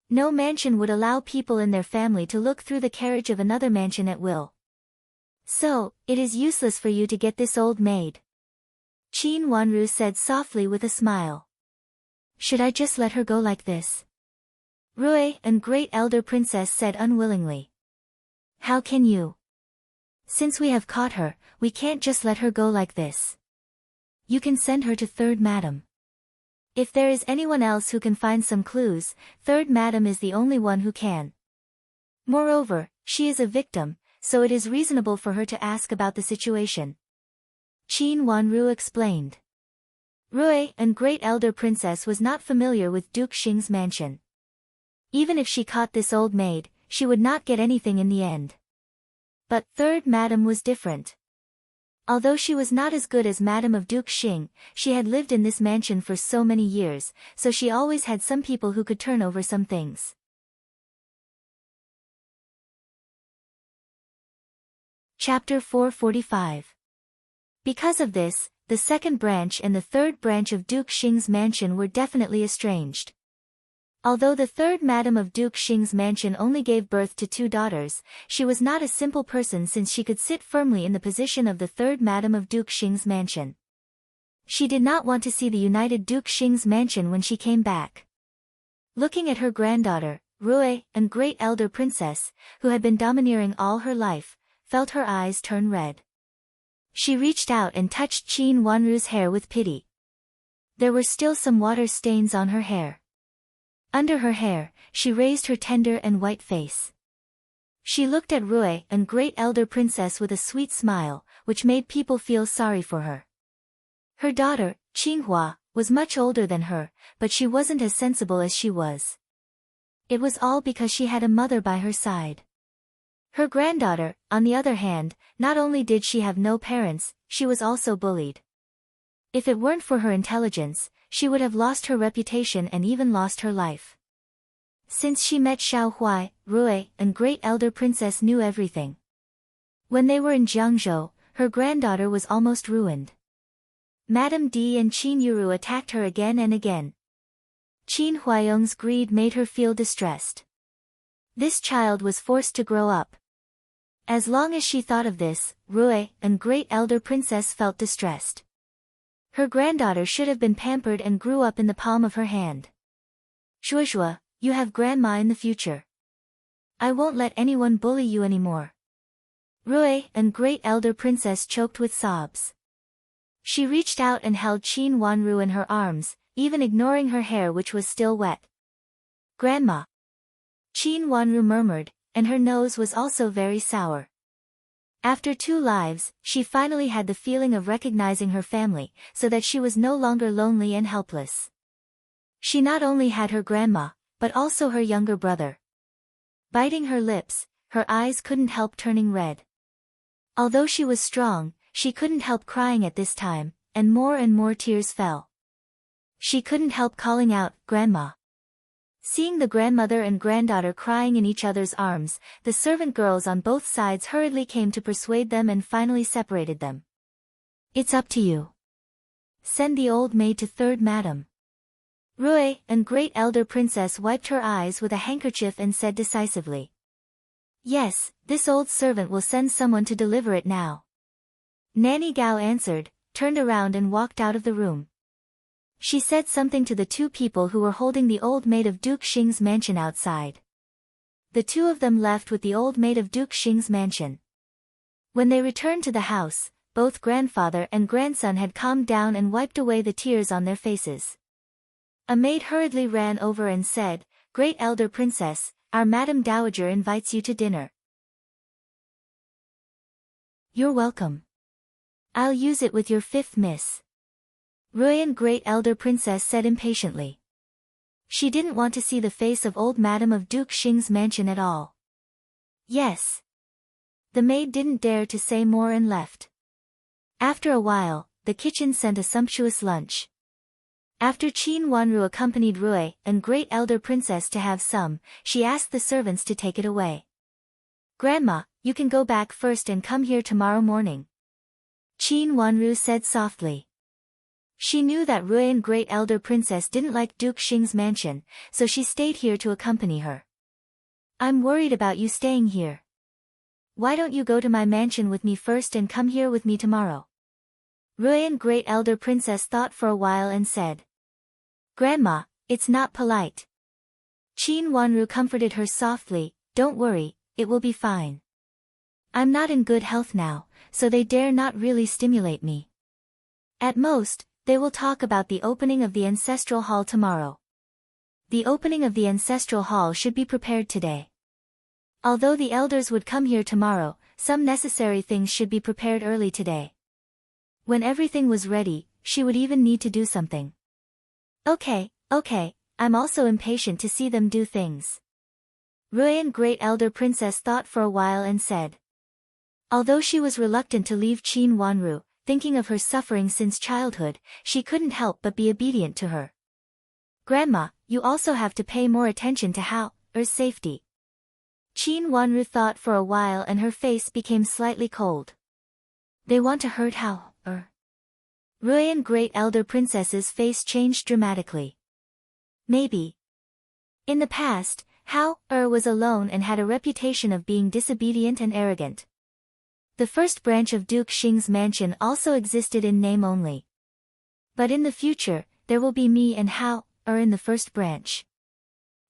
No mansion would allow people in their family to look through the carriage of another mansion at will. So, it is useless for you to get this old maid. Qin Wanru said softly with a smile. Should I just let her go like this? Rui and Great Elder Princess said unwillingly. How can you? Since we have caught her, we can't just let her go like this. You can send her to Third Madam. If there is anyone else who can find some clues, Third Madam is the only one who can. Moreover, she is a victim, so it is reasonable for her to ask about the situation. Qin Wanru explained. Rui and Great Elder Princess was not familiar with Duke Xing's mansion. Even if she caught this old maid, she would not get anything in the end. But Third Madam was different. Although she was not as good as Madam of Duke Xing, she had lived in this mansion for so many years, so she always had some people who could turn over some things. Chapter 445. Because of this, the second branch and the third branch of Duke Xing's mansion were definitely estranged. Although the third Madam of Duke Xing's mansion only gave birth to 2 daughters, she was not a simple person since she could sit firmly in the position of the third Madam of Duke Xing's mansion. She did not want to see the united Duke Xing's mansion when she came back. Looking at her granddaughter, Rui, and Great Elder Princess, who had been domineering all her life, felt her eyes turn red. She reached out and touched Qin Wanru's hair with pity. There were still some water stains on her hair. Under her hair, she raised her tender and white face. She looked at Rui and Great Elder Princess with a sweet smile, which made people feel sorry for her. Her daughter, Qinghua, was much older than her, but she wasn't as sensible as she was. It was all because she had a mother by her side. Her granddaughter, on the other hand, not only did she have no parents, she was also bullied. If it weren't for her intelligence, she would have lost her reputation and even lost her life. Since she met Xiao Huai, Rui and Great Elder Princess knew everything. When they were in Jiangzhou, her granddaughter was almost ruined. Madame D and Qin Yuru attacked her again and again. Qin Huayong's greed made her feel distressed. This child was forced to grow up. As long as she thought of this, Rui and Great Elder Princess felt distressed. Her granddaughter should have been pampered and grew up in the palm of her hand. Zhuozhuo, you have grandma in the future. I won't let anyone bully you anymore. Rui and Great Elder Princess choked with sobs. She reached out and held Qin Wanru in her arms, even ignoring her hair which was still wet. Grandma. Qin Wanru murmured, and her nose was also very sour. After 2 lives, she finally had the feeling of recognizing her family, so that she was no longer lonely and helpless. She not only had her grandma, but also her younger brother. Biting her lips, her eyes couldn't help turning red. Although she was strong, she couldn't help crying at this time, and more tears fell. She couldn't help calling out, "Grandma." Seeing the grandmother and granddaughter crying in each other's arms, the servant girls on both sides hurriedly came to persuade them and finally separated them. It's up to you. Send the old maid to Third Madam. Rui and Great Elder Princess wiped her eyes with a handkerchief and said decisively. Yes, this old servant will send someone to deliver it now. Nanny Gao answered, turned around and walked out of the room. She said something to the 2 people who were holding the old maid of Duke Xing's mansion outside. The 2 of them left with the old maid of Duke Xing's mansion. When they returned to the house, both grandfather and grandson had calmed down and wiped away the tears on their faces. A maid hurriedly ran over and said, "Great Elder Princess, our Madam Dowager invites you to dinner." "You're welcome. I'll use it with your fifth miss," Ruyan Great Elder Princess said impatiently. She didn't want to see the face of old Madam of Duke Xing's mansion at all. "Yes." The maid didn't dare to say more and left. After a while, the kitchen sent a sumptuous lunch. After Qin Wanru accompanied Rui and Great Elder Princess to have some, she asked the servants to take it away. "Grandma, you can go back first and come here tomorrow morning," Qin Wanru said softly. She knew that Ruyan Great Elder Princess didn't like Duke Xing's mansion, so she stayed here to accompany her. "I'm worried about you staying here. Why don't you go to my mansion with me first and come here with me tomorrow?" Ruyan Great Elder Princess thought for a while and said, "Grandma, it's not polite." Qin Wanru comforted her softly, "Don't worry, it will be fine. I'm not in good health now, so they dare not really stimulate me. At most, they will talk about the opening of the ancestral hall tomorrow. The opening of the ancestral hall should be prepared today. Although the elders would come here tomorrow, some necessary things should be prepared early today. When everything was ready, she would even need to do something." Okay, I'm also impatient to see them do things." Ruyan Great Elder Princess thought for a while and said. Although she was reluctant to leave Qin Wanru, thinking of her suffering since childhood, she couldn't help but be obedient to her. "Grandma, you also have to pay more attention to Hao's safety." Qin Wanru thought for a while and her face became slightly cold. "They want to hurt Hao. Ruyan Great Elder Princess's face changed dramatically. Maybe. In the past, Hao was alone and had a reputation of being disobedient and arrogant. The first branch of Duke Xing's mansion also existed in name only. But in the future, there will be me and Hao in the first branch.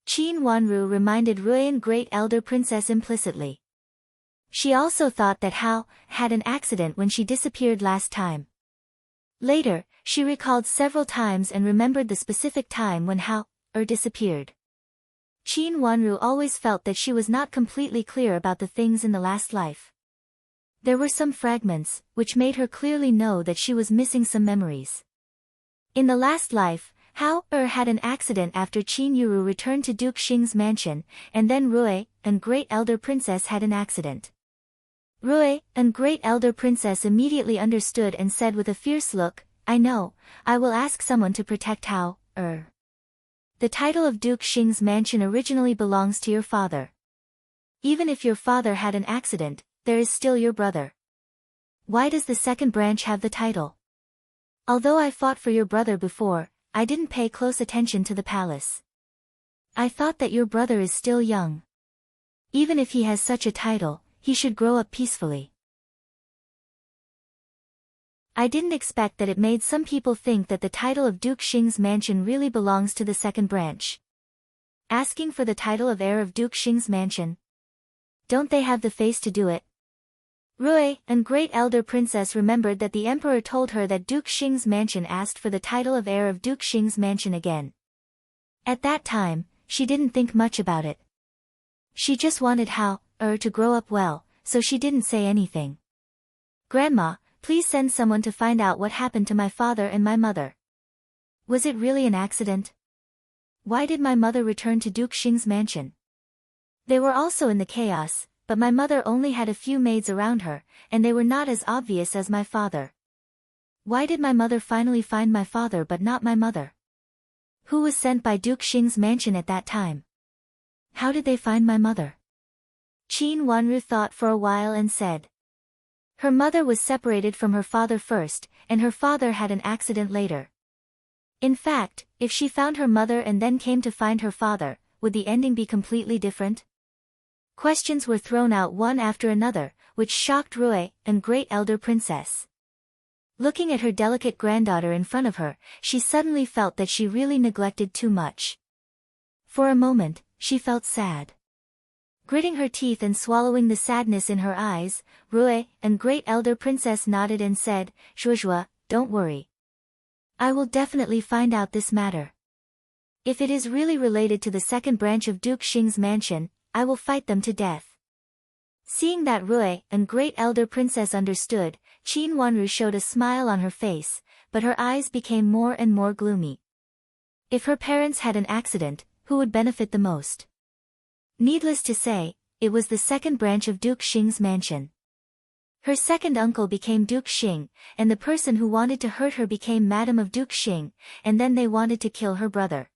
Qin Wanru reminded Ruyan Great Elder Princess implicitly. She also thought that Hao had an accident when she disappeared last time. Later, she recalled several times and remembered the specific time when Hao disappeared. Qin Wanru always felt that she was not completely clear about the things in the last life. There were some fragments, which made her clearly know that she was missing some memories. In the last life, Hao had an accident after Qin Yuru returned to Duke Xing's mansion, and then Rui and Great Elder Princess had an accident. Rui and Great Elder Princess immediately understood and said with a fierce look, "I know, I will ask someone to protect Hao. The title of Duke Xing's mansion originally belongs to your father. Even if your father had an accident, there is still your brother. Why does the second branch have the title? Although I fought for your brother before, I didn't pay close attention to the palace. I thought that your brother is still young. Even if he has such a title, he should grow up peacefully. I didn't expect that it made some people think that the title of Duke Xing's mansion really belongs to the second branch. Asking for the title of heir of Duke Xing's mansion. Don't they have the face to do it?" Rui and Great Elder Princess remembered that the emperor told her that Duke Xing's mansion asked for the title of heir of Duke Xing's mansion again. At that time, she didn't think much about it. She just wanted Hao to grow up well, so she didn't say anything. "Grandma, please send someone to find out what happened to my father and my mother. Was it really an accident? Why did my mother return to Duke Xing's mansion? They were also in the chaos, but my mother only had a few maids around her, and they were not as obvious as my father. Why did my mother finally find my father but not my mother? Who was sent by Duke Xing's mansion at that time? How did they find my mother?" Qin Wanru thought for a while and said. Her mother was separated from her father first, and her father had an accident later. In fact, if she found her mother and then came to find her father, would the ending be completely different? Questions were thrown out one after another, which shocked Rui and Great Elder Princess. Looking at her delicate granddaughter in front of her, she suddenly felt that she really neglected too much. For a moment, she felt sad. Gritting her teeth and swallowing the sadness in her eyes, Rue and great elder princess nodded and said, "Zhuozhuo, don't worry. I will definitely find out this matter. If it is really related to the second branch of Duke Xing's mansion, I will fight them to death." Seeing that Rue and great elder princess understood, Qin Wanru showed a smile on her face, but her eyes became more and more gloomy. If her parents had an accident, who would benefit the most? Needless to say, it was the second branch of Duke Xing's mansion. Her second uncle became Duke Xing, and the person who wanted to hurt her became Madam of Duke Xing, and then they wanted to kill her brother.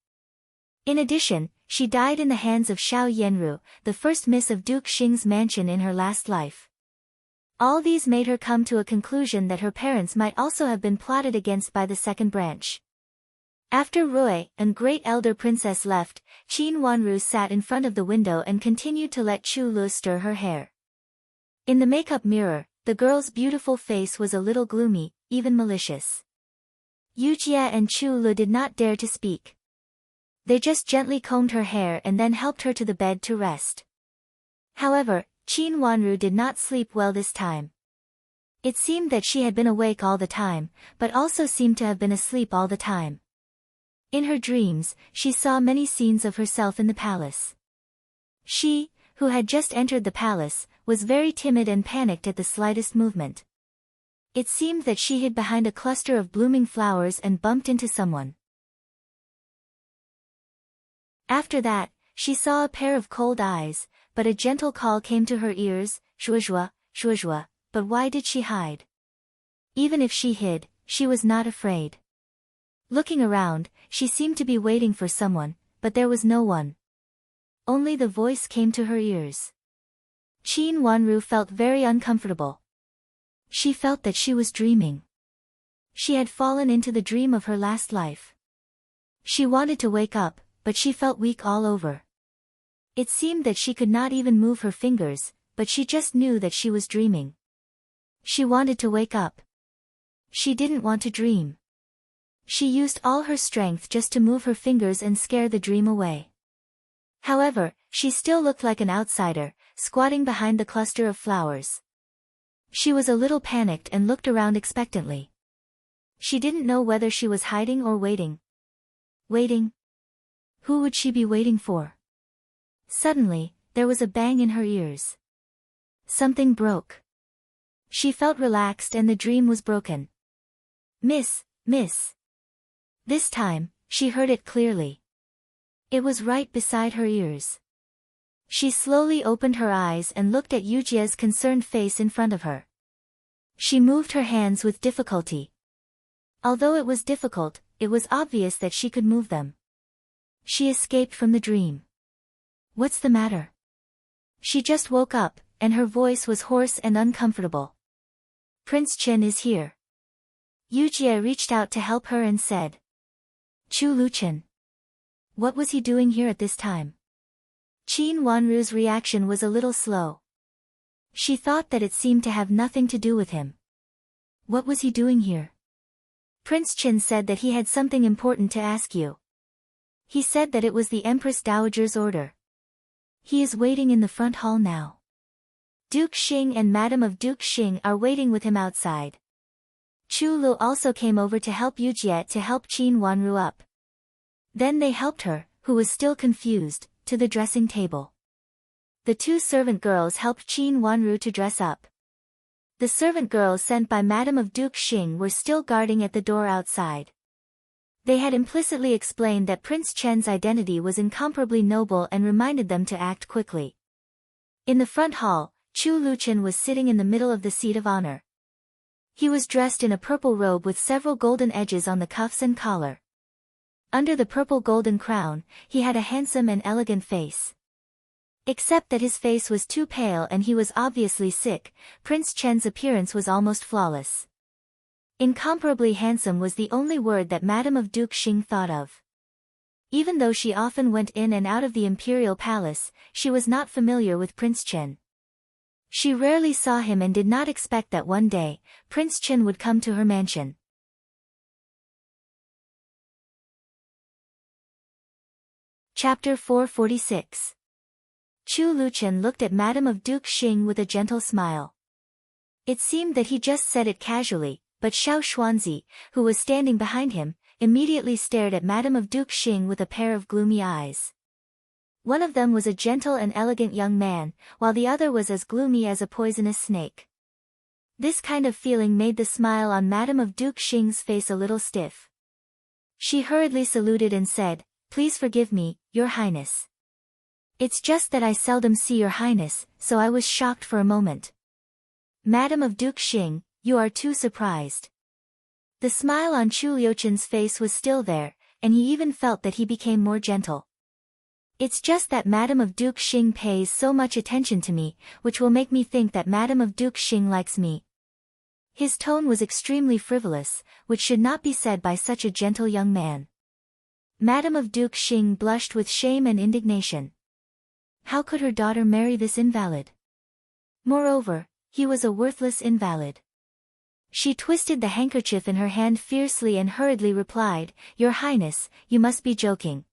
In addition, she died in the hands of Xiao Yanru, the first miss of Duke Xing's mansion in her last life. All these made her come to a conclusion that her parents might also have been plotted against by the second branch. After Rue and great elder princess left, Qin Wanru sat in front of the window and continued to let Chu Lu stir her hair. In the makeup mirror, the girl's beautiful face was a little gloomy, even malicious. Yujie and Chu Lu did not dare to speak. They just gently combed her hair and then helped her to the bed to rest. However, Qin Wanru did not sleep well this time. It seemed that she had been awake all the time, but also seemed to have been asleep all the time. In her dreams, she saw many scenes of herself in the palace. She, who had just entered the palace, was very timid and panicked at the slightest movement. It seemed that she hid behind a cluster of blooming flowers and bumped into someone. After that, she saw a pair of cold eyes, but a gentle call came to her ears, "Zhuozhuo, Zhuozhuo," but why did she hide? Even if she hid, she was not afraid. Looking around, she seemed to be waiting for someone, but there was no one. Only the voice came to her ears. Qin Wanru felt very uncomfortable. She felt that she was dreaming. She had fallen into the dream of her last life. She wanted to wake up, but she felt weak all over. It seemed that she could not even move her fingers, but she just knew that she was dreaming. She wanted to wake up. She didn't want to dream. She used all her strength just to move her fingers and scare the dream away. However, she still looked like an outsider, squatting behind the cluster of flowers. She was a little panicked and looked around expectantly. She didn't know whether she was hiding or waiting. Waiting? Who would she be waiting for? Suddenly, there was a bang in her ears. Something broke. She felt relaxed and the dream was broken. "Miss, miss." This time, she heard it clearly. It was right beside her ears. She slowly opened her eyes and looked at Yujie's concerned face in front of her. She moved her hands with difficulty. Although it was difficult, it was obvious that she could move them. She escaped from the dream. "What's the matter?" She just woke up, and her voice was hoarse and uncomfortable. "Prince Chen is here." Yujie reached out to help her and said. "Chu Luchen. What was he doing here at this time?" Qin Wanru's reaction was a little slow. She thought that it seemed to have nothing to do with him. What was he doing here? "Prince Chen said that he had something important to ask you. He said that it was the Empress Dowager's order. He is waiting in the front hall now. Duke Xing and Madam of Duke Xing are waiting with him outside." Chu Lu also came over to help Yujie to help Qin Wanru up. Then they helped her, who was still confused, to the dressing table. The two servant girls helped Qin Wanru to dress up. The servant girls sent by Madam of Duke Xing were still guarding at the door outside. They had implicitly explained that Prince Chen's identity was incomparably noble and reminded them to act quickly. In the front hall, Chu Luchen was sitting in the middle of the seat of honor. He was dressed in a purple robe with several golden edges on the cuffs and collar. Under the purple golden crown, he had a handsome and elegant face. Except that his face was too pale and he was obviously sick, Prince Chen's appearance was almost flawless. Incomparably handsome was the only word that Madam of Duke Xing thought of. Even though she often went in and out of the imperial palace, she was not familiar with Prince Chen. She rarely saw him and did not expect that one day, Prince Chen would come to her mansion. Chapter 446. Chu Luchen looked at Madame of Duke Xing with a gentle smile. It seemed that he just said it casually, but Xiao Xuanzi, who was standing behind him, immediately stared at Madame of Duke Xing with a pair of gloomy eyes. One of them was a gentle and elegant young man, while the other was as gloomy as a poisonous snake. This kind of feeling made the smile on Madame of Duke Xing's face a little stiff. She hurriedly saluted and said, "Please forgive me, Your Highness. It's just that I seldom see Your Highness, so I was shocked for a moment." "Madame of Duke Xing, you are too surprised." The smile on Chu Liuchen's face was still there, and he even felt that he became more gentle. "It's just that Madame of Duke Xing pays so much attention to me, which will make me think that Madame of Duke Xing likes me." His tone was extremely frivolous, which should not be said by such a gentle young man. Madame of Duke Xing blushed with shame and indignation. How could her daughter marry this invalid? Moreover, he was a worthless invalid. She twisted the handkerchief in her hand fiercely and hurriedly replied, "Your Highness, you must be joking.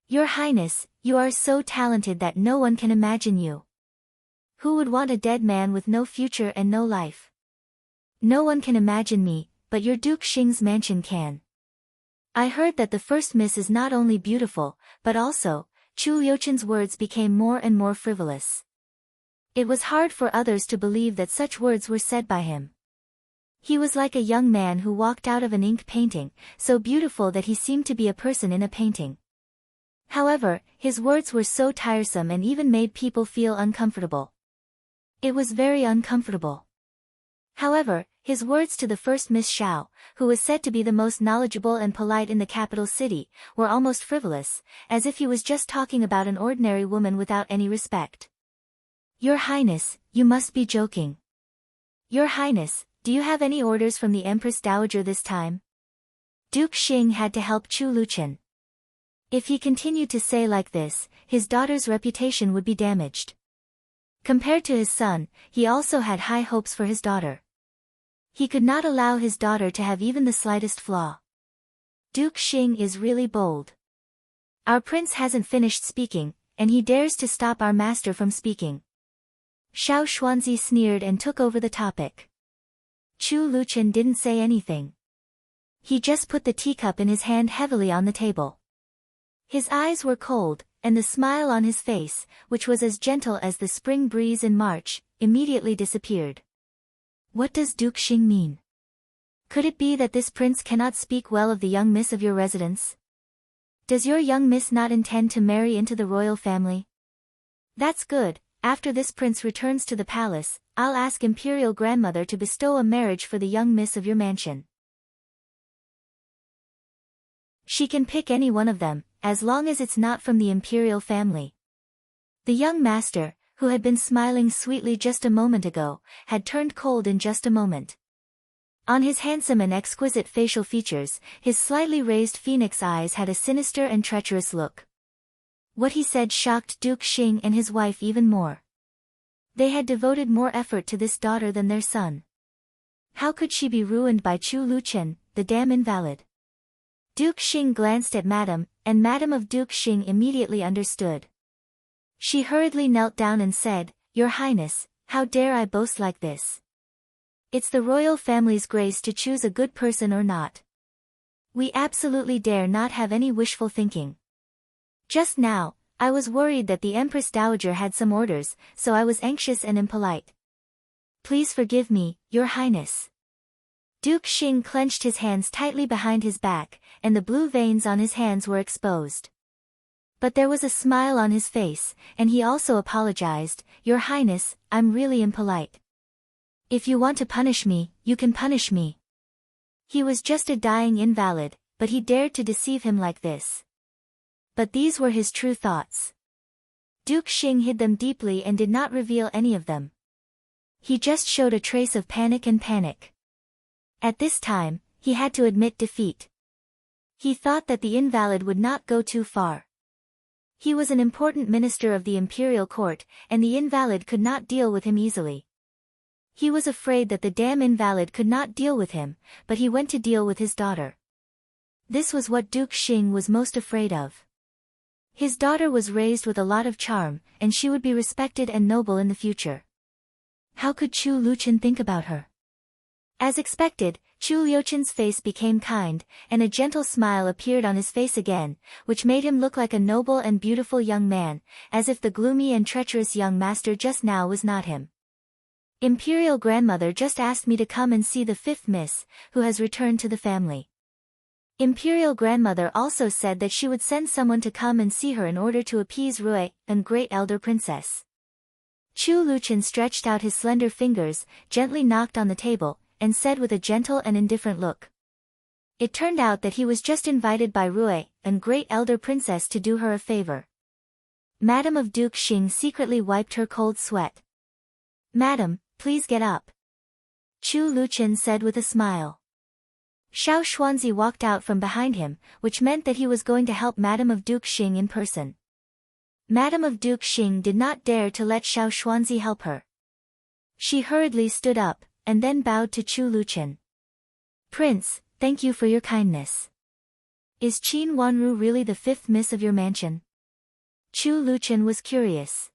Your Highness, you are so talented that no one can imagine you. Who would want a dead man with no future and no life? No one can imagine me, but your Duke Xing's mansion can. I heard that the first miss is not only beautiful, but also..." Chu Liuchen's words became more and more frivolous. It was hard for others to believe that such words were said by him. He was like a young man who walked out of an ink painting, so beautiful that he seemed to be a person in a painting. However, his words were so tiresome and even made people feel uncomfortable. It was very uncomfortable. However, his words to the first Miss Xiao, who was said to be the most knowledgeable and polite in the capital city, were almost frivolous, as if he was just talking about an ordinary woman without any respect. "Your Highness, you must be joking. Your Highness, do you have any orders from the Empress Dowager this time?" Duke Xing had to help Chu Luchen. If he continued to say like this, his daughter's reputation would be damaged. Compared to his son, he also had high hopes for his daughter. He could not allow his daughter to have even the slightest flaw. "Duke Xing is really bold. Our prince hasn't finished speaking, and he dares to stop our master from speaking." Xiao Xuanzi sneered and took over the topic. Chu Luchen didn't say anything. He just put the teacup in his hand heavily on the table. His eyes were cold, and the smile on his face, which was as gentle as the spring breeze in March, immediately disappeared. What does Duke Xing mean? Could it be that this prince cannot speak well of the young miss of your residence? Does your young miss not intend to marry into the royal family? That's good. After this prince returns to the palace, I'll ask Imperial Grandmother to bestow a marriage for the young miss of your mansion. She can pick any one of them, as long as it's not from the imperial family." The young master, who had been smiling sweetly just a moment ago, had turned cold in just a moment. On his handsome and exquisite facial features, his slightly raised phoenix eyes had a sinister and treacherous look. What he said shocked Duke Xing and his wife even more. They had devoted more effort to this daughter than their son. How could she be ruined by Chu Luchen, the damn invalid? Duke Xing glanced at Madame, and Madame of Duke Xing immediately understood. She hurriedly knelt down and said, "Your Highness, how dare I boast like this? It's the royal family's grace to choose a good person or not. We absolutely dare not have any wishful thinking. Just now, I was worried that the Empress Dowager had some orders, so I was anxious and impolite. Please forgive me, Your Highness." Duke Xing clenched his hands tightly behind his back, and the blue veins on his hands were exposed. But there was a smile on his face, and he also apologized, "Your Highness, I'm really impolite. If you want to punish me, you can punish me." He was just a dying invalid, but he dared to deceive him like this. But these were his true thoughts. Duke Xing hid them deeply and did not reveal any of them. He just showed a trace of panic and panic. At this time, he had to admit defeat. He thought that the invalid would not go too far. He was an important minister of the imperial court, and the invalid could not deal with him easily. He was afraid that the damn invalid could not deal with him, but he went to deal with his daughter. This was what Duke Xing was most afraid of. His daughter was raised with a lot of charm, and she would be respected and noble in the future. How could Chu Luchen think about her? As expected, Chu Liuchen's face became kind, and a gentle smile appeared on his face again, which made him look like a noble and beautiful young man, as if the gloomy and treacherous young master just now was not him. Imperial grandmother just asked me to come and see the fifth miss, who has returned to the family. Imperial grandmother also said that she would send someone to come and see her in order to appease Rui, and great elder princess. Chu Luchen stretched out his slender fingers, gently knocked on the table, and said with a gentle and indifferent look. It turned out that he was just invited by Rui, and great elder princess, to do her a favor. Madame of Duke Xing secretly wiped her cold sweat. Madam, please get up. Chu Luchen said with a smile. Xiao Xuanzi walked out from behind him, which meant that he was going to help Madame of Duke Xing in person. Madame of Duke Xing did not dare to let Xiao Xuanzi help her. She hurriedly stood up, and then bowed to Chu Luchen. Prince, thank you for your kindness. Is Qin Wanru really the fifth miss of your mansion? Chu Luchen was curious.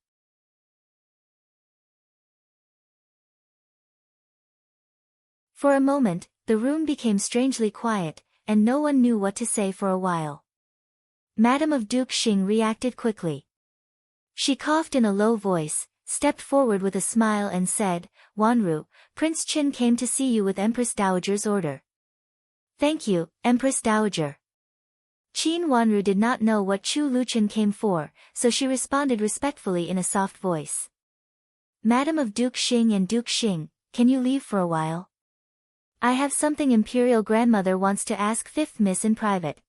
For a moment, the room became strangely quiet, and no one knew what to say for a while. Madame of Duke Xing reacted quickly. She coughed in a low voice, stepped forward with a smile and said, Wanru, Prince Qin came to see you with Empress Dowager's order. Thank you, Empress Dowager. Qin Wanru did not know what Chu Luchen came for, so she responded respectfully in a soft voice. Madame of Duke Xing and Duke Xing, can you leave for a while? I have something Imperial Grandmother wants to ask Fifth Miss in private.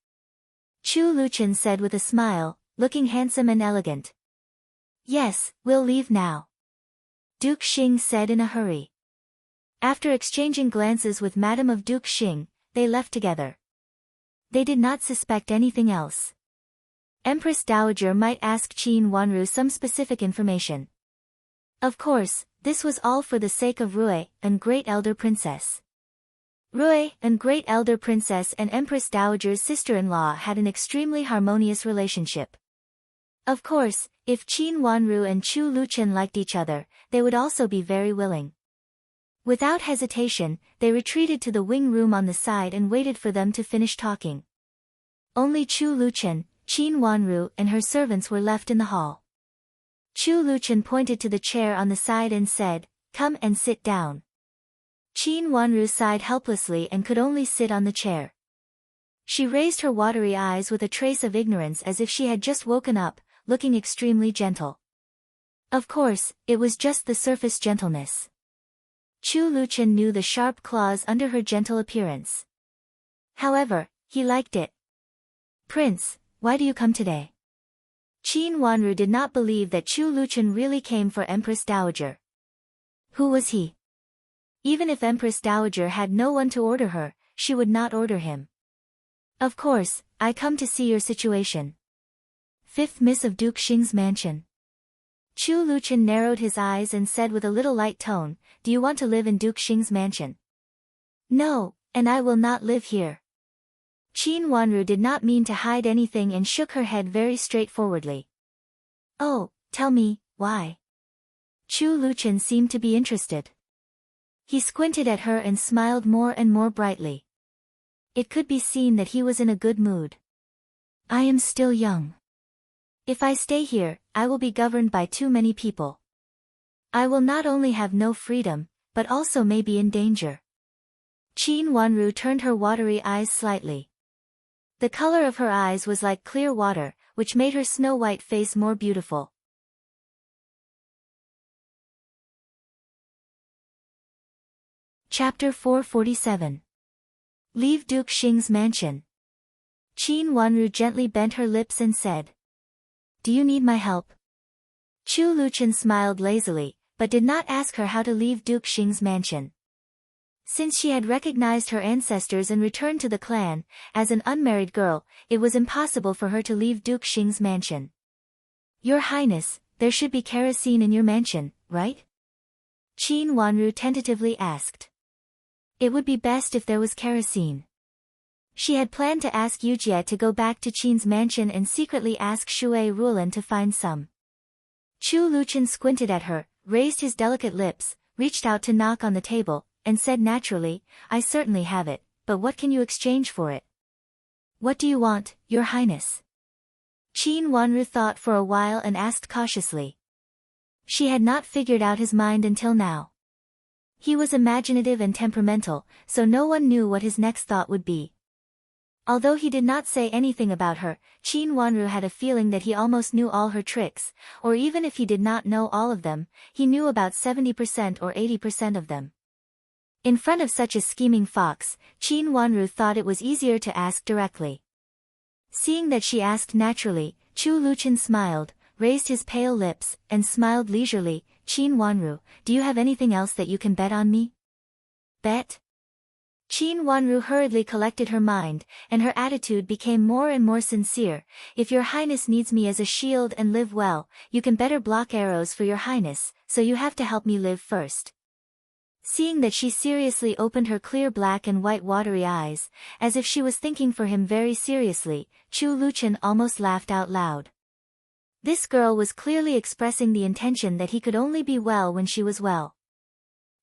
Chu Luchen said with a smile, looking handsome and elegant. Yes, we'll leave now. Duke Xing said in a hurry. After exchanging glances with Madame of Duke Xing, they left together. They did not suspect anything else. Empress Dowager might ask Qin Wanru some specific information. Of course, this was all for the sake of Rui, and Great Elder Princess. Rui, and Great Elder Princess and Empress Dowager's sister-in-law had an extremely harmonious relationship. Of course, if Qin Wanru and Chu Luchen liked each other, they would also be very willing. Without hesitation, they retreated to the wing room on the side and waited for them to finish talking. Only Chu Luchen, Qin Wanru and her servants were left in the hall. Chu Luchen pointed to the chair on the side and said, Come and sit down. Qin Wanru sighed helplessly and could only sit on the chair. She raised her watery eyes with a trace of ignorance as if she had just woken up, looking extremely gentle. Of course, it was just the surface gentleness. Chu Luchen knew the sharp claws under her gentle appearance. However, he liked it. Prince, why do you come today? Qin Wanru did not believe that Chu Luchen really came for Empress Dowager. Who was he? Even if Empress Dowager had no one to order her, she would not order him. Of course, I come to see your situation. Fifth Miss of Duke Xing's mansion. Chu Luchen narrowed his eyes and said with a little light tone, Do you want to live in Duke Xing's mansion? No, and I will not live here. Qin Wanru did not mean to hide anything and shook her head very straightforwardly. Oh, tell me, why? Chu Luchen seemed to be interested. He squinted at her and smiled more and more brightly. It could be seen that he was in a good mood. I am still young. If I stay here, I will be governed by too many people. I will not only have no freedom, but also may be in danger. Qin Wanru turned her watery eyes slightly. The color of her eyes was like clear water, which made her snow-white face more beautiful. Chapter 447. Leave Duke Xing's mansion. Qin Wanru gently bent her lips and said, Do you need my help? Chu Luchen smiled lazily, but did not ask her how to leave Duke Xing's mansion. Since she had recognized her ancestors and returned to the clan, as an unmarried girl, it was impossible for her to leave Duke Xing's mansion. Your Highness, there should be kerosene in your mansion, right? Qin Wanru tentatively asked. It would be best if there was kerosene. She had planned to ask Yujie to go back to Qin's mansion and secretly ask Shui Rulan to find some. Chu Luchen squinted at her, raised his delicate lips, reached out to knock on the table, and said naturally, "I certainly have it, but what can you exchange for it?" "What do you want, Your Highness?" Qin Wanru thought for a while and asked cautiously. She had not figured out his mind until now. He was imaginative and temperamental, so no one knew what his next thought would be. Although he did not say anything about her, Qin Wanru had a feeling that he almost knew all her tricks, or even if he did not know all of them, he knew about 70% or 80% of them. In front of such a scheming fox, Qin Wanru thought it was easier to ask directly. Seeing that she asked naturally, Chu Luchen smiled, raised his pale lips, and smiled leisurely. "Qin Wanru, do you have anything else that you can bet on me?" "Bet?" Qin Wanru hurriedly collected her mind, and her attitude became more and more sincere. "If Your Highness needs me as a shield and live well, you can better block arrows for Your Highness, so you have to help me live first." Seeing that she seriously opened her clear black and white watery eyes, as if she was thinking for him very seriously, Chu Luchen almost laughed out loud. This girl was clearly expressing the intention that he could only be well when she was well.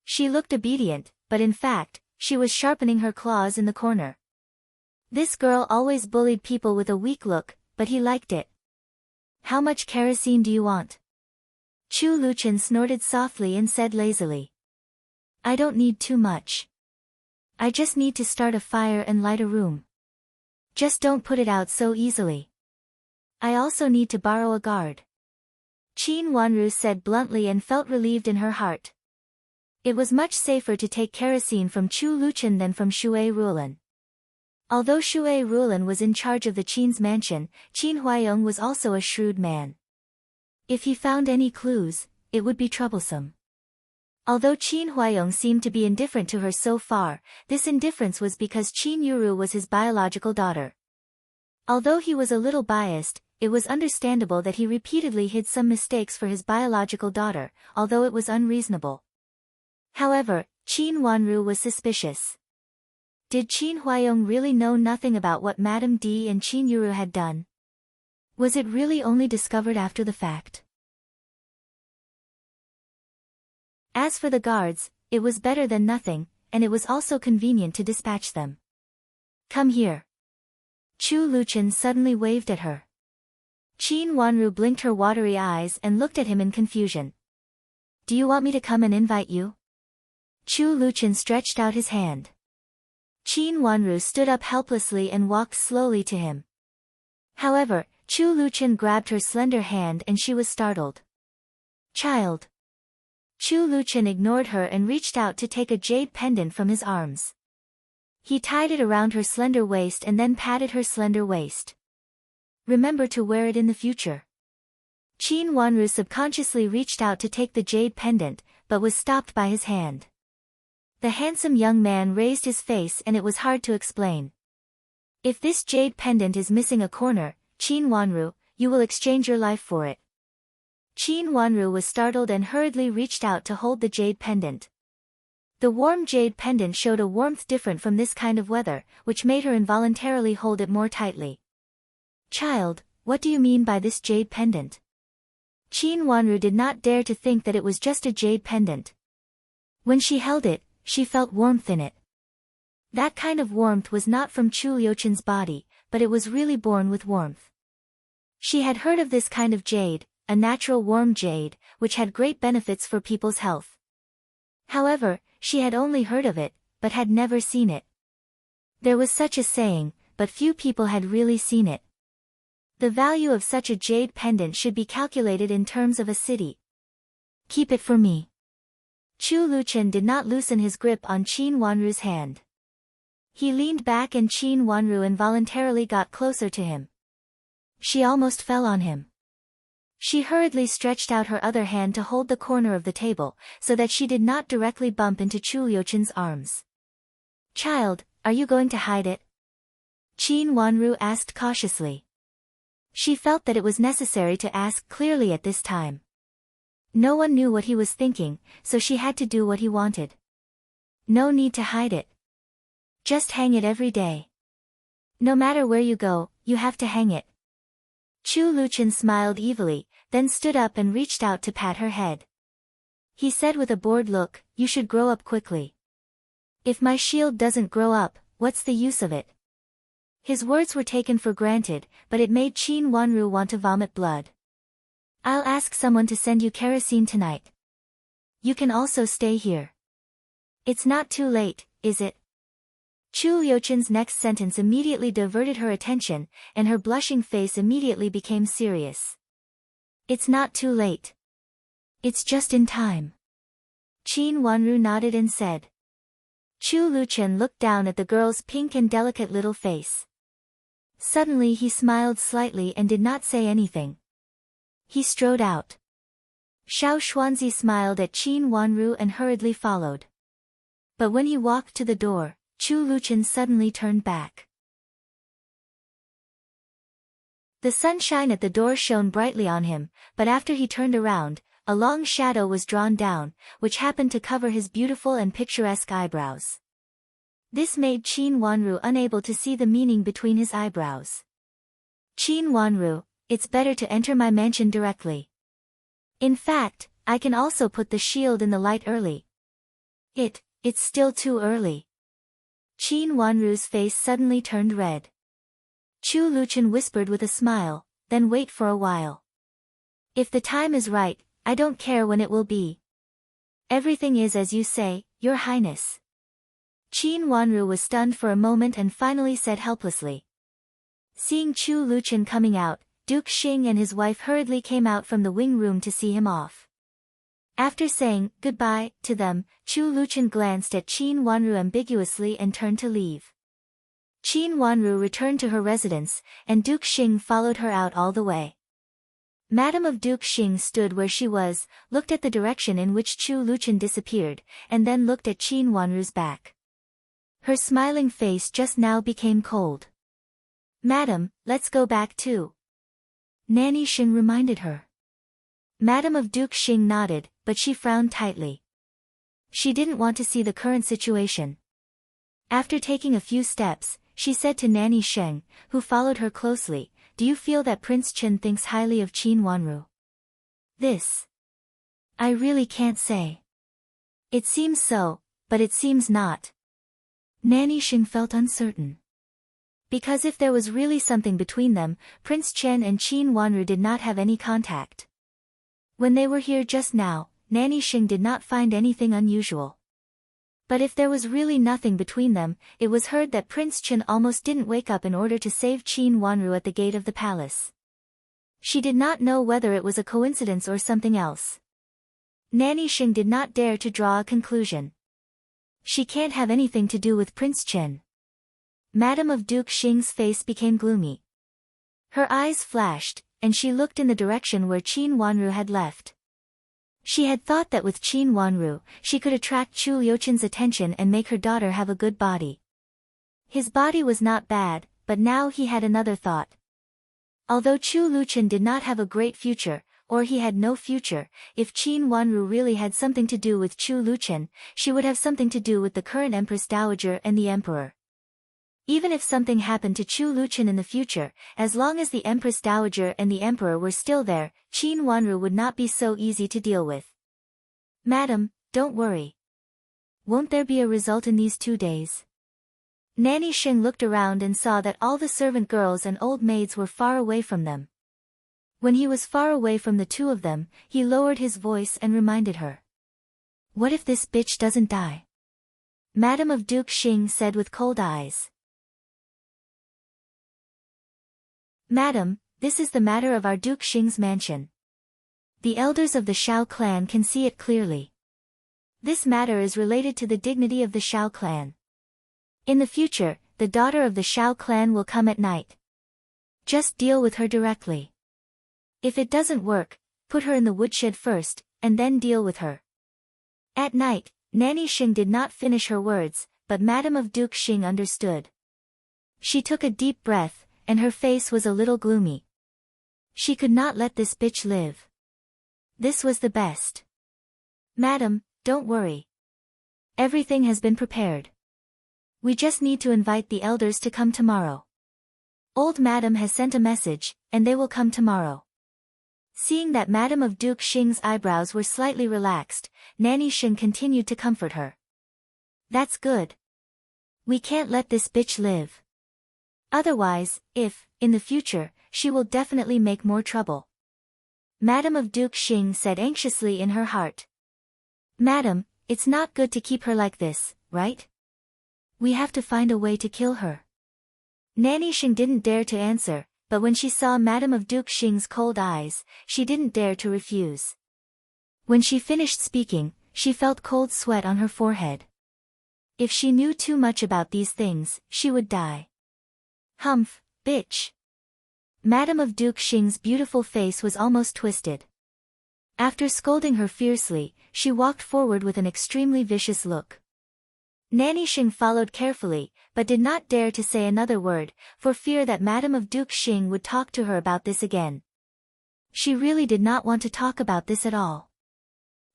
She looked obedient, but in fact, she was sharpening her claws in the corner. This girl always bullied people with a weak look, but he liked it. "How much kerosene do you want?" Chu Luchen snorted softly and said lazily. "I don't need too much. I just need to start a fire and light a room. Just don't put it out so easily. I also need to borrow a guard." Qin Wanru said bluntly and felt relieved in her heart. It was much safer to take kerosene from Chu Luchen than from Shui Rulan. Although Shui Rulan was in charge of the Qin's mansion, Qin Huaiyong was also a shrewd man. If he found any clues, it would be troublesome. Although Qin Huaiyong seemed to be indifferent to her so far, this indifference was because Qin Yuru was his biological daughter. Although he was a little biased, it was understandable that he repeatedly hid some mistakes for his biological daughter, although it was unreasonable. However, Qin Wanru was suspicious. Did Qin Huaiyong really know nothing about what Madame D and Qin Yuru had done? Was it really only discovered after the fact? As for the guards, it was better than nothing, and it was also convenient to dispatch them. "Come here." Chu Luchen suddenly waved at her. Qin Wanru blinked her watery eyes and looked at him in confusion. "Do you want me to come and invite you?" Chu Luchen stretched out his hand. Qin Wanru stood up helplessly and walked slowly to him. However, Chu Luchen grabbed her slender hand and she was startled. "Child." Chu Luchen ignored her and reached out to take a jade pendant from his arms. He tied it around her slender waist and then patted her slender waist. "Remember to wear it in the future." Qin Wanru subconsciously reached out to take the jade pendant, but was stopped by his hand. The handsome young man raised his face and it was hard to explain. "If this jade pendant is missing a corner, Qin Wanru, you will exchange your life for it." Qin Wanru was startled and hurriedly reached out to hold the jade pendant. The warm jade pendant showed a warmth different from this kind of weather, which made her involuntarily hold it more tightly. "Child, what do you mean by this jade pendant?" Qin Wanru did not dare to think that it was just a jade pendant. When she held it, she felt warmth in it. That kind of warmth was not from Chu Liuchen's body, but it was really born with warmth. She had heard of this kind of jade, a natural warm jade, which had great benefits for people's health. However, she had only heard of it, but had never seen it. There was such a saying, but few people had really seen it. The value of such a jade pendant should be calculated in terms of a city. "Keep it for me." Chu Luchen did not loosen his grip on Qin Wanru's hand. He leaned back and Qin Wanru involuntarily got closer to him. She almost fell on him. She hurriedly stretched out her other hand to hold the corner of the table, so that she did not directly bump into Chu Liuchen's arms. "Child, are you going to hide it?" Qin Wanru asked cautiously. She felt that it was necessary to ask clearly at this time. No one knew what he was thinking, so she had to do what he wanted. "No need to hide it. Just hang it every day." No matter where you go, you have to hang it. Chu Luchen smiled evilly, then stood up and reached out to pat her head. He said with a bored look, you should grow up quickly. If my shield doesn't grow up, what's the use of it? His words were taken for granted, but it made Qin Wanru want to vomit blood. I'll ask someone to send you kerosene tonight. You can also stay here. It's not too late, is it? Chu Liuchen's next sentence immediately diverted her attention, and her blushing face immediately became serious. It's not too late. It's just in time. Qin Wanru nodded and said. Chu Luchen looked down at the girl's pink and delicate little face. Suddenly he smiled slightly and did not say anything. He strode out. Xiao Xuanzi smiled at Qin Wanru and hurriedly followed. But when he walked to the door, Chu Luchen suddenly turned back. The sunshine at the door shone brightly on him, but after he turned around, a long shadow was drawn down, which happened to cover his beautiful and picturesque eyebrows. This made Qin Wanru unable to see the meaning between his eyebrows. Qin Wanru, it's better to enter my mansion directly. In fact, I can also put the shield in the light early. It's still too early. Qin Wanru's face suddenly turned red. Chu Luchen whispered with a smile, then wait for a while. If the time is right, I don't care when it will be. Everything is as you say, Your Highness. Qin Wanru was stunned for a moment and finally said helplessly. Seeing Chu Luchen coming out, Duke Xing and his wife hurriedly came out from the wing room to see him off. After saying goodbye to them, Chu Luchen glanced at Qin Wanru ambiguously and turned to leave. Qin Wanru returned to her residence, and Duke Xing followed her out all the way. Madame of Duke Xing stood where she was, looked at the direction in which Chu Luchen disappeared, and then looked at Qin Wanru's back. Her smiling face just now became cold. Madam, let's go back too. Nanny Xing reminded her. Madame of Duke Xing nodded, but she frowned tightly. She didn't want to see the current situation. After taking a few steps, she said to Nanny Sheng, who followed her closely, do you feel that Prince Chen thinks highly of Qin Wanru? This. I really can't say. It seems so, but it seems not. Nanny Sheng felt uncertain. Because if there was really something between them, Prince Chen and Qin Wanru did not have any contact. When they were here just now, Nanny Sheng did not find anything unusual. But if there was really nothing between them, it was heard that Prince Chen almost didn't wake up in order to save Qin Wanru at the gate of the palace. She did not know whether it was a coincidence or something else. Nanny Sheng did not dare to draw a conclusion. She can't have anything to do with Prince Chen. Madame of Duke Xing's face became gloomy. Her eyes flashed, and she looked in the direction where Qin Wanru had left. She had thought that with Qin Wanru, she could attract Chu Liuchen's attention and make her daughter have a good body. His body was not bad, but now he had another thought. Although Chu Liuchen did not have a great future, or he had no future, if Qin Wanru really had something to do with Chu Liuchen, she would have something to do with the current Empress Dowager and the Emperor. Even if something happened to Chu Liuchen in the future, as long as the Empress Dowager and the Emperor were still there, Qin Wanru would not be so easy to deal with. Madam, don't worry. Won't there be a result in these 2 days? Nanny Sheng looked around and saw that all the servant girls and old maids were far away from them. When he was far away from the two of them, he lowered his voice and reminded her. What if this bitch doesn't die? Madame of Duke Xing said with cold eyes. Madam, this is the matter of our Duke Xing's mansion. The elders of the Shao clan can see it clearly. This matter is related to the dignity of the Shao clan. In the future, the daughter of the Shao clan will come at night. Just deal with her directly. If it doesn't work, put her in the woodshed first, and then deal with her. At night, Nanny Xing did not finish her words, but Madame of Duke Xing understood. She took a deep breath, and her face was a little gloomy. She could not let this bitch live. This was the best. Madam, don't worry. Everything has been prepared. We just need to invite the elders to come tomorrow. Old Madam has sent a message, and they will come tomorrow. Seeing that Madam of Duke Xing's eyebrows were slightly relaxed, Nanny Xing continued to comfort her. That's good. We can't let this bitch live. Otherwise, in the future, she will definitely make more trouble. Madam of Duke Xing said anxiously in her heart. Madam, it's not good to keep her like this, right? We have to find a way to kill her. Nanny Xing didn't dare to answer, but when she saw Madam of Duke Xing's cold eyes, she didn't dare to refuse. When she finished speaking, she felt cold sweat on her forehead. If she knew too much about these things, she would die. Humph, bitch. Madam of Duke Xing's beautiful face was almost twisted. After scolding her fiercely, she walked forward with an extremely vicious look. Nanny Xing followed carefully, but did not dare to say another word, for fear that Madam of Duke Xing would talk to her about this again. She really did not want to talk about this at all.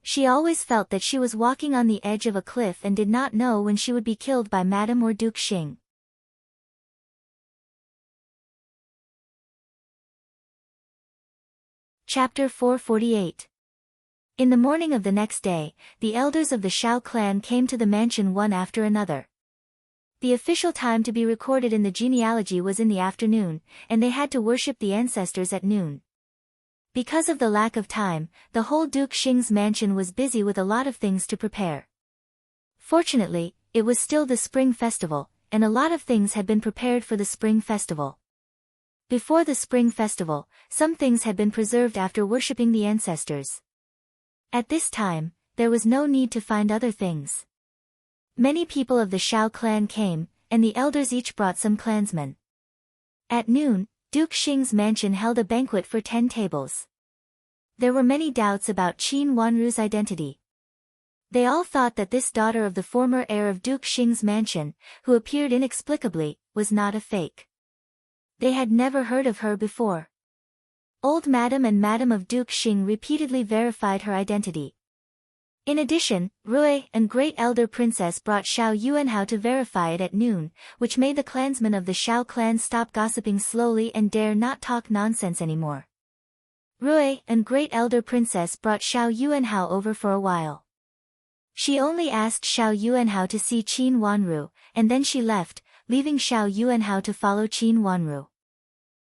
She always felt that she was walking on the edge of a cliff and did not know when she would be killed by Madam or Duke Xing. Chapter 448. In the morning of the next day, the elders of the Shao clan came to the mansion one after another. The official time to be recorded in the genealogy was in the afternoon, and they had to worship the ancestors at noon. Because of the lack of time, the whole Duke Xing's mansion was busy with a lot of things to prepare. Fortunately, it was still the Spring Festival, and a lot of things had been prepared for the Spring Festival. Before the Spring Festival, some things had been preserved after worshipping the ancestors. At this time, there was no need to find other things. Many people of the Shao clan came, and the elders each brought some clansmen. At noon, Duke Xing's mansion held a banquet for 10 tables. There were many doubts about Qin Wanru's identity. They all thought that this daughter of the former heir of Duke Xing's mansion, who appeared inexplicably, was not a fake. They had never heard of her before. Old Madam and Madam of Duke Xing repeatedly verified her identity. In addition, Rui and Great Elder Princess brought Xiao Yuanhao to verify it at noon, which made the clansmen of the Shao clan stop gossiping slowly and dare not talk nonsense anymore. Rui and Great Elder Princess brought Xiao Yuanhao over for a while. She only asked Xiao Yuanhao to see Qin Wanru, and then she left, leaving Xiao Yuanhao to follow Qin Wanru.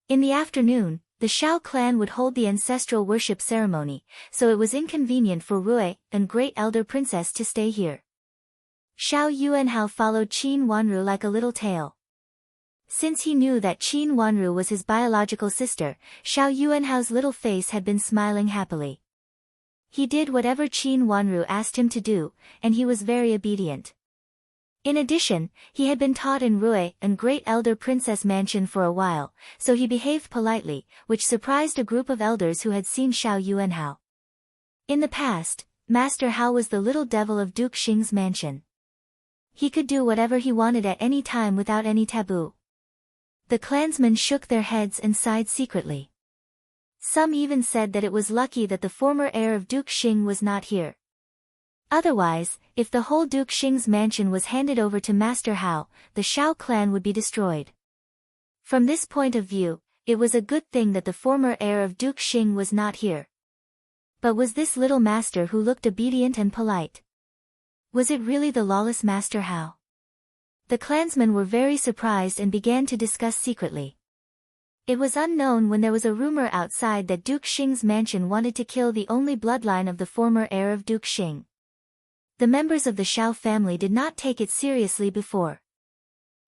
In the afternoon, the Shao clan would hold the ancestral worship ceremony, so it was inconvenient for Rui and Great Elder Princess to stay here. Xiao Yuanhao followed Qin Wanru like a little tail. Since he knew that Qin Wanru was his biological sister, Xiao Yuanhao's little face had been smiling happily. He did whatever Qin Wanru asked him to do, and he was very obedient. In addition, he had been taught in Rui and Great Elder Princess Mansion for a while, so he behaved politely, which surprised a group of elders who had seen Xiao Yuanhao. In the past, Master Hao was the little devil of Duke Xing's mansion. He could do whatever he wanted at any time without any taboo. The clansmen shook their heads and sighed secretly. Some even said that it was lucky that the former heir of Duke Xing was not here. Otherwise, if the whole Duke Xing's mansion was handed over to Master Hao, the Shao clan would be destroyed. From this point of view, it was a good thing that the former heir of Duke Xing was not here. But was this little master who looked obedient and polite? Was it really the lawless Master Hao? The clansmen were very surprised and began to discuss secretly. It was unknown when there was a rumor outside that Duke Xing's mansion wanted to kill the only bloodline of the former heir of Duke Xing. The members of the Shao family did not take it seriously before.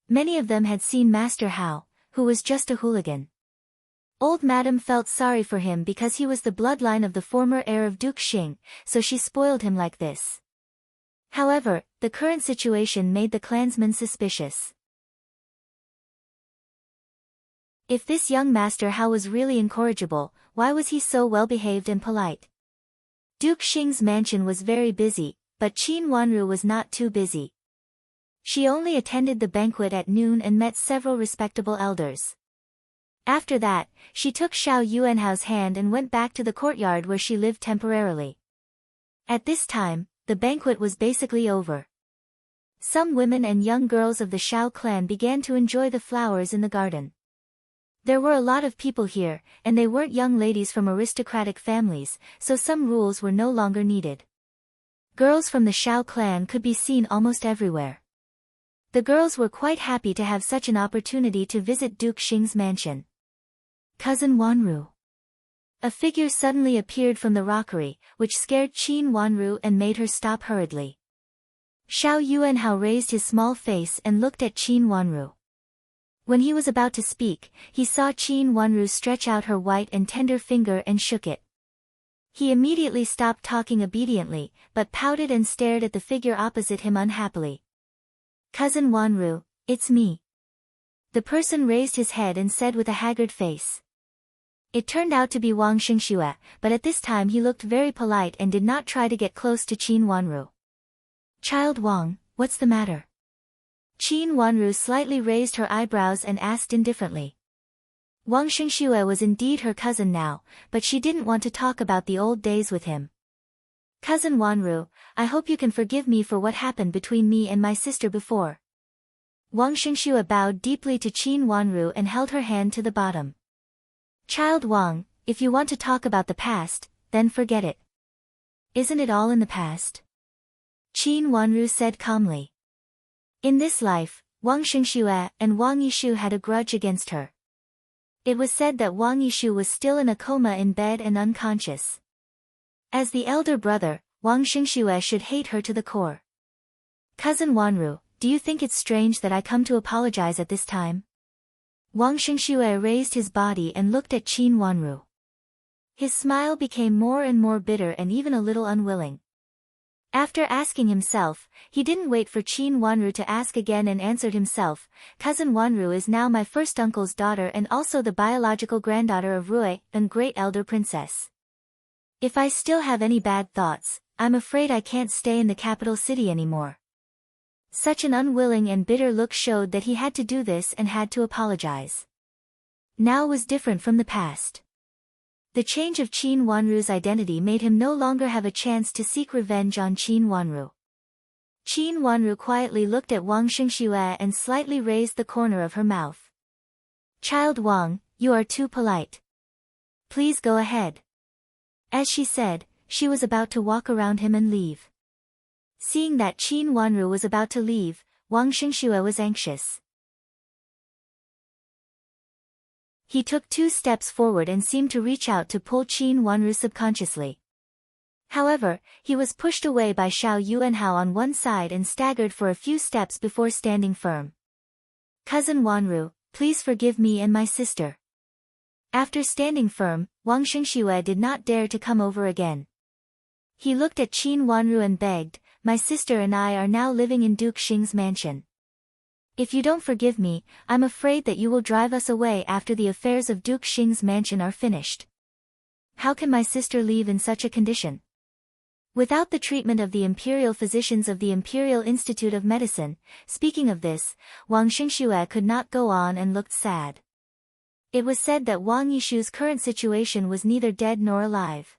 Many of them had seen Master Hao, who was just a hooligan. Old Madam felt sorry for him because he was the bloodline of the former heir of Duke Xing, so she spoiled him like this. However, the current situation made the clansmen suspicious. If this young Master Hao was really incorrigible, why was he so well-behaved and polite? Duke Xing's mansion was very busy, but Qin Wanru was not too busy. She only attended the banquet at noon and met several respectable elders. After that, she took Xiao Yuanhao's hand and went back to the courtyard where she lived temporarily. At this time, the banquet was basically over. Some women and young girls of the Shao clan began to enjoy the flowers in the garden. There were a lot of people here, and they weren't young ladies from aristocratic families, so some rules were no longer needed. Girls from the Shao clan could be seen almost everywhere. The girls were quite happy to have such an opportunity to visit Duke Xing's mansion. Cousin Wanru. A figure suddenly appeared from the rockery, which scared Qin Wanru and made her stop hurriedly. Xiao Yuanhao raised his small face and looked at Qin Wanru. When he was about to speak, he saw Qin Wanru stretch out her white and tender finger and shook it. He immediately stopped talking obediently, but pouted and stared at the figure opposite him unhappily. Cousin Wanru, it's me. The person raised his head and said with a haggard face. It turned out to be Wang Xingxue, but at this time he looked very polite and did not try to get close to Qin Wanru. Child Wang, what's the matter? Qin Wanru slightly raised her eyebrows and asked indifferently. Wang Xingxue was indeed her cousin now, but she didn't want to talk about the old days with him. Cousin Wanru, I hope you can forgive me for what happened between me and my sister before. Wang Xingxue bowed deeply to Qin Wanru and held her hand to the bottom. Child Wang, if you want to talk about the past, then forget it. Isn't it all in the past? Qin Wanru said calmly. In this life, Wang Xingxue and Wang Yishu had a grudge against her. It was said that Wang Yishu was still in a coma in bed and unconscious. As the elder brother, Wang Xingxue should hate her to the core. Cousin Wanru, do you think it's strange that I come to apologize at this time? Wang Xingxue raised his body and looked at Qin Wanru. His smile became more and more bitter and even a little unwilling. After asking himself, he didn't wait for Qin Wanru to ask again and answered himself, Cousin Wanru is now my first uncle's daughter and also the biological granddaughter of Rui, and great elder princess. If I still have any bad thoughts, I'm afraid I can't stay in the capital city anymore. Such an unwilling and bitter look showed that he had to do this and had to apologize. Now was different from the past. The change of Qin Wanru's identity made him no longer have a chance to seek revenge on Qin Wanru. Qin Wanru quietly looked at Wang Xingxue and slightly raised the corner of her mouth. Child Wang, you are too polite. Please go ahead. As she said, she was about to walk around him and leave. Seeing that Qin Wanru was about to leave, Wang Xingxue was anxious. He took 2 steps forward and seemed to reach out to pull Qin Wanru subconsciously. However, he was pushed away by Xiao Yuanhao on one side and staggered for a few steps before standing firm. Cousin Wanru, please forgive me and my sister. After standing firm, Wang Xingxue did not dare to come over again. He looked at Qin Wanru and begged, my sister and I are now living in Duke Xing's mansion. If you don't forgive me, I'm afraid that you will drive us away after the affairs of Duke Xing's mansion are finished. How can my sister leave in such a condition? Without the treatment of the imperial physicians of the Imperial Institute of Medicine, speaking of this, Wang Xingxue could not go on and looked sad. It was said that Wang Yishu's current situation was neither dead nor alive.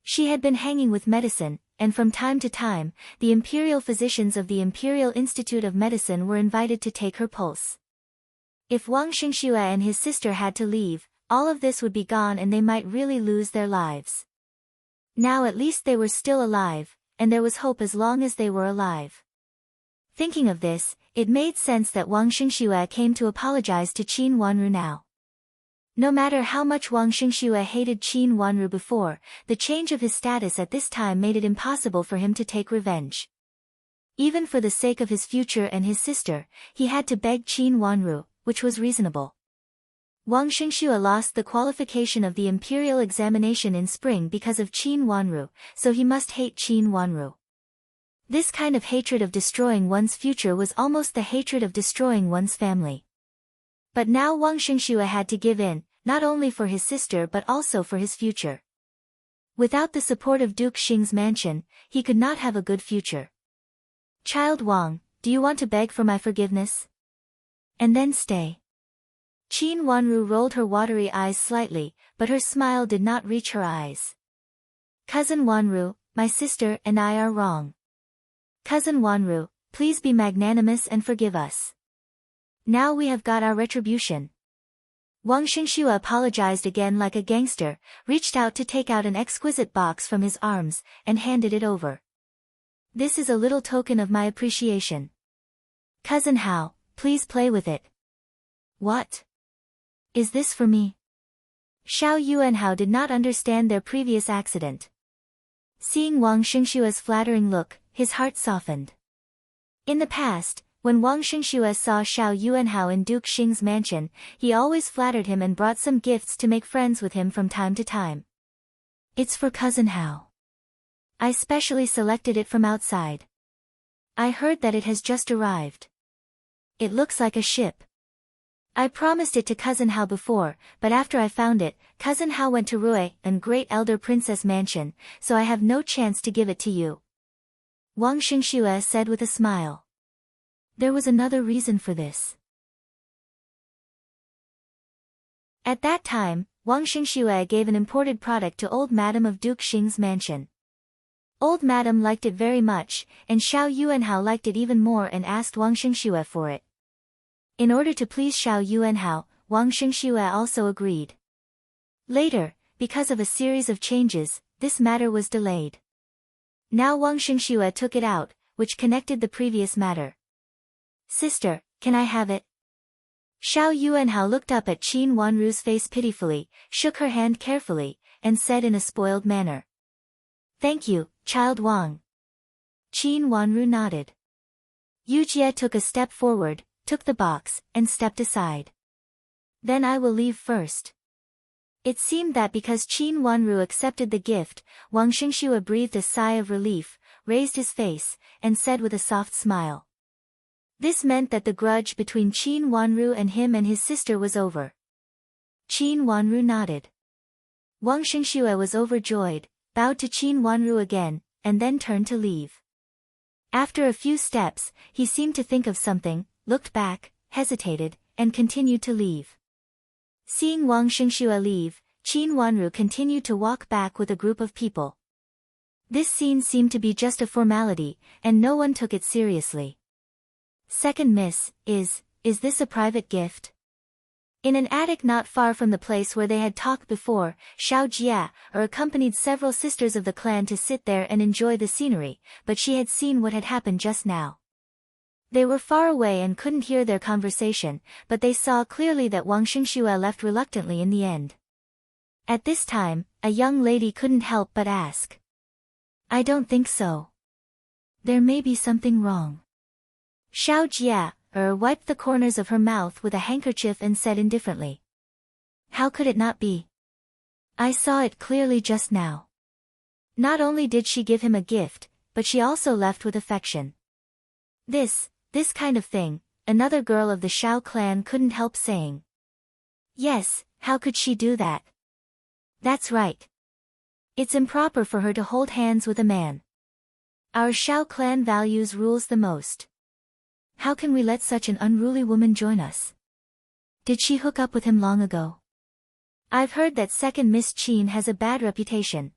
She had been hanging with medicine, and from time to time, the imperial physicians of the Imperial Institute of Medicine were invited to take her pulse. If Wang Xingxue and his sister had to leave, all of this would be gone and they might really lose their lives. Now at least they were still alive, and there was hope as long as they were alive. Thinking of this, it made sense that Wang Xingxue came to apologize to Qin Wanru now. No matter how much Wang Xingxue hated Qin Wanru before, the change of his status at this time made it impossible for him to take revenge. Even for the sake of his future and his sister, he had to beg Qin Wanru, which was reasonable. Wang Xingxue lost the qualification of the imperial examination in spring because of Qin Wanru, so he must hate Qin Wanru. This kind of hatred of destroying one's future was almost the hatred of destroying one's family. But now Wang Xingxue had to give in, not only for his sister but also for his future. Without the support of Duke Xing's mansion, he could not have a good future. Child Wang, do you want to beg for my forgiveness? And then stay. Qin Wanru rolled her watery eyes slightly, but her smile did not reach her eyes. Cousin Wanru, my sister and I are wrong. Cousin Wanru, please be magnanimous and forgive us. Now we have got our retribution. Wang Xingxue apologized again like a gangster, reached out to take out an exquisite box from his arms, and handed it over. This is a little token of my appreciation. Cousin Hao, please play with it. What? Is this for me? Xiao Yuanhao did not understand their previous accident. Seeing Wang Xingxue's flattering look, his heart softened. In the past, when Wang Xingxue saw Xiao Yuanhao in Duke Xing's mansion, he always flattered him and brought some gifts to make friends with him from time to time. It's for Cousin Hao. I specially selected it from outside. I heard that it has just arrived. It looks like a ship. I promised it to Cousin Hao before, but after I found it, Cousin Hao went to Rui and Great Elder Princess Mansion, so I have no chance to give it to you. Wang Xingxue said with a smile. There was another reason for this. At that time, Wang Xingxue gave an imported product to Old Madam of Duke Xing's mansion. Old Madam liked it very much, and Xiao Yuanhao liked it even more and asked Wang Xingxue for it. In order to please Xiao Yuanhao, Wang Xingxue also agreed. Later, because of a series of changes, this matter was delayed. Now Wang Xingxue took it out, which connected the previous matter. Sister, can I have it? Xiao Yuanhao looked up at Qin Wanru's face pitifully, shook her hand carefully, and said in a spoiled manner. Thank you, child Wang. Qin Wanru nodded. Yujie took a step forward, took the box, and stepped aside. Then I will leave first. It seemed that because Qin Wanru accepted the gift, Wang Xingxue breathed a sigh of relief, raised his face, and said with a soft smile. This meant that the grudge between Qin Wanru and him and his sister was over. Qin Wanru nodded. Wang Xingxue was overjoyed, bowed to Qin Wanru again, and then turned to leave. After a few steps, he seemed to think of something, looked back, hesitated, and continued to leave. Seeing Wang Xingxue leave, Qin Wanru continued to walk back with a group of people. This scene seemed to be just a formality, and no one took it seriously. Second miss, is this a private gift? In an attic not far from the place where they had talked before, Xiao Jia accompanied several sisters of the clan to sit there and enjoy the scenery, but she had seen what had happened just now. They were far away and couldn't hear their conversation, but they saw clearly that Wang Xingxue left reluctantly in the end. At this time, a young lady couldn't help but ask. I don't think so. There may be something wrong. Xiao Jia wiped the corners of her mouth with a handkerchief and said indifferently. How could it not be? I saw it clearly just now. Not only did she give him a gift, but she also left with affection. This kind of thing, another girl of the Xiao clan couldn't help saying. Yes, how could she do that? That's right. It's improper for her to hold hands with a man. Our Xiao clan values rules the most. How can we let such an unruly woman join us? Did she hook up with him long ago? I've heard that second Miss Qin has a bad reputation.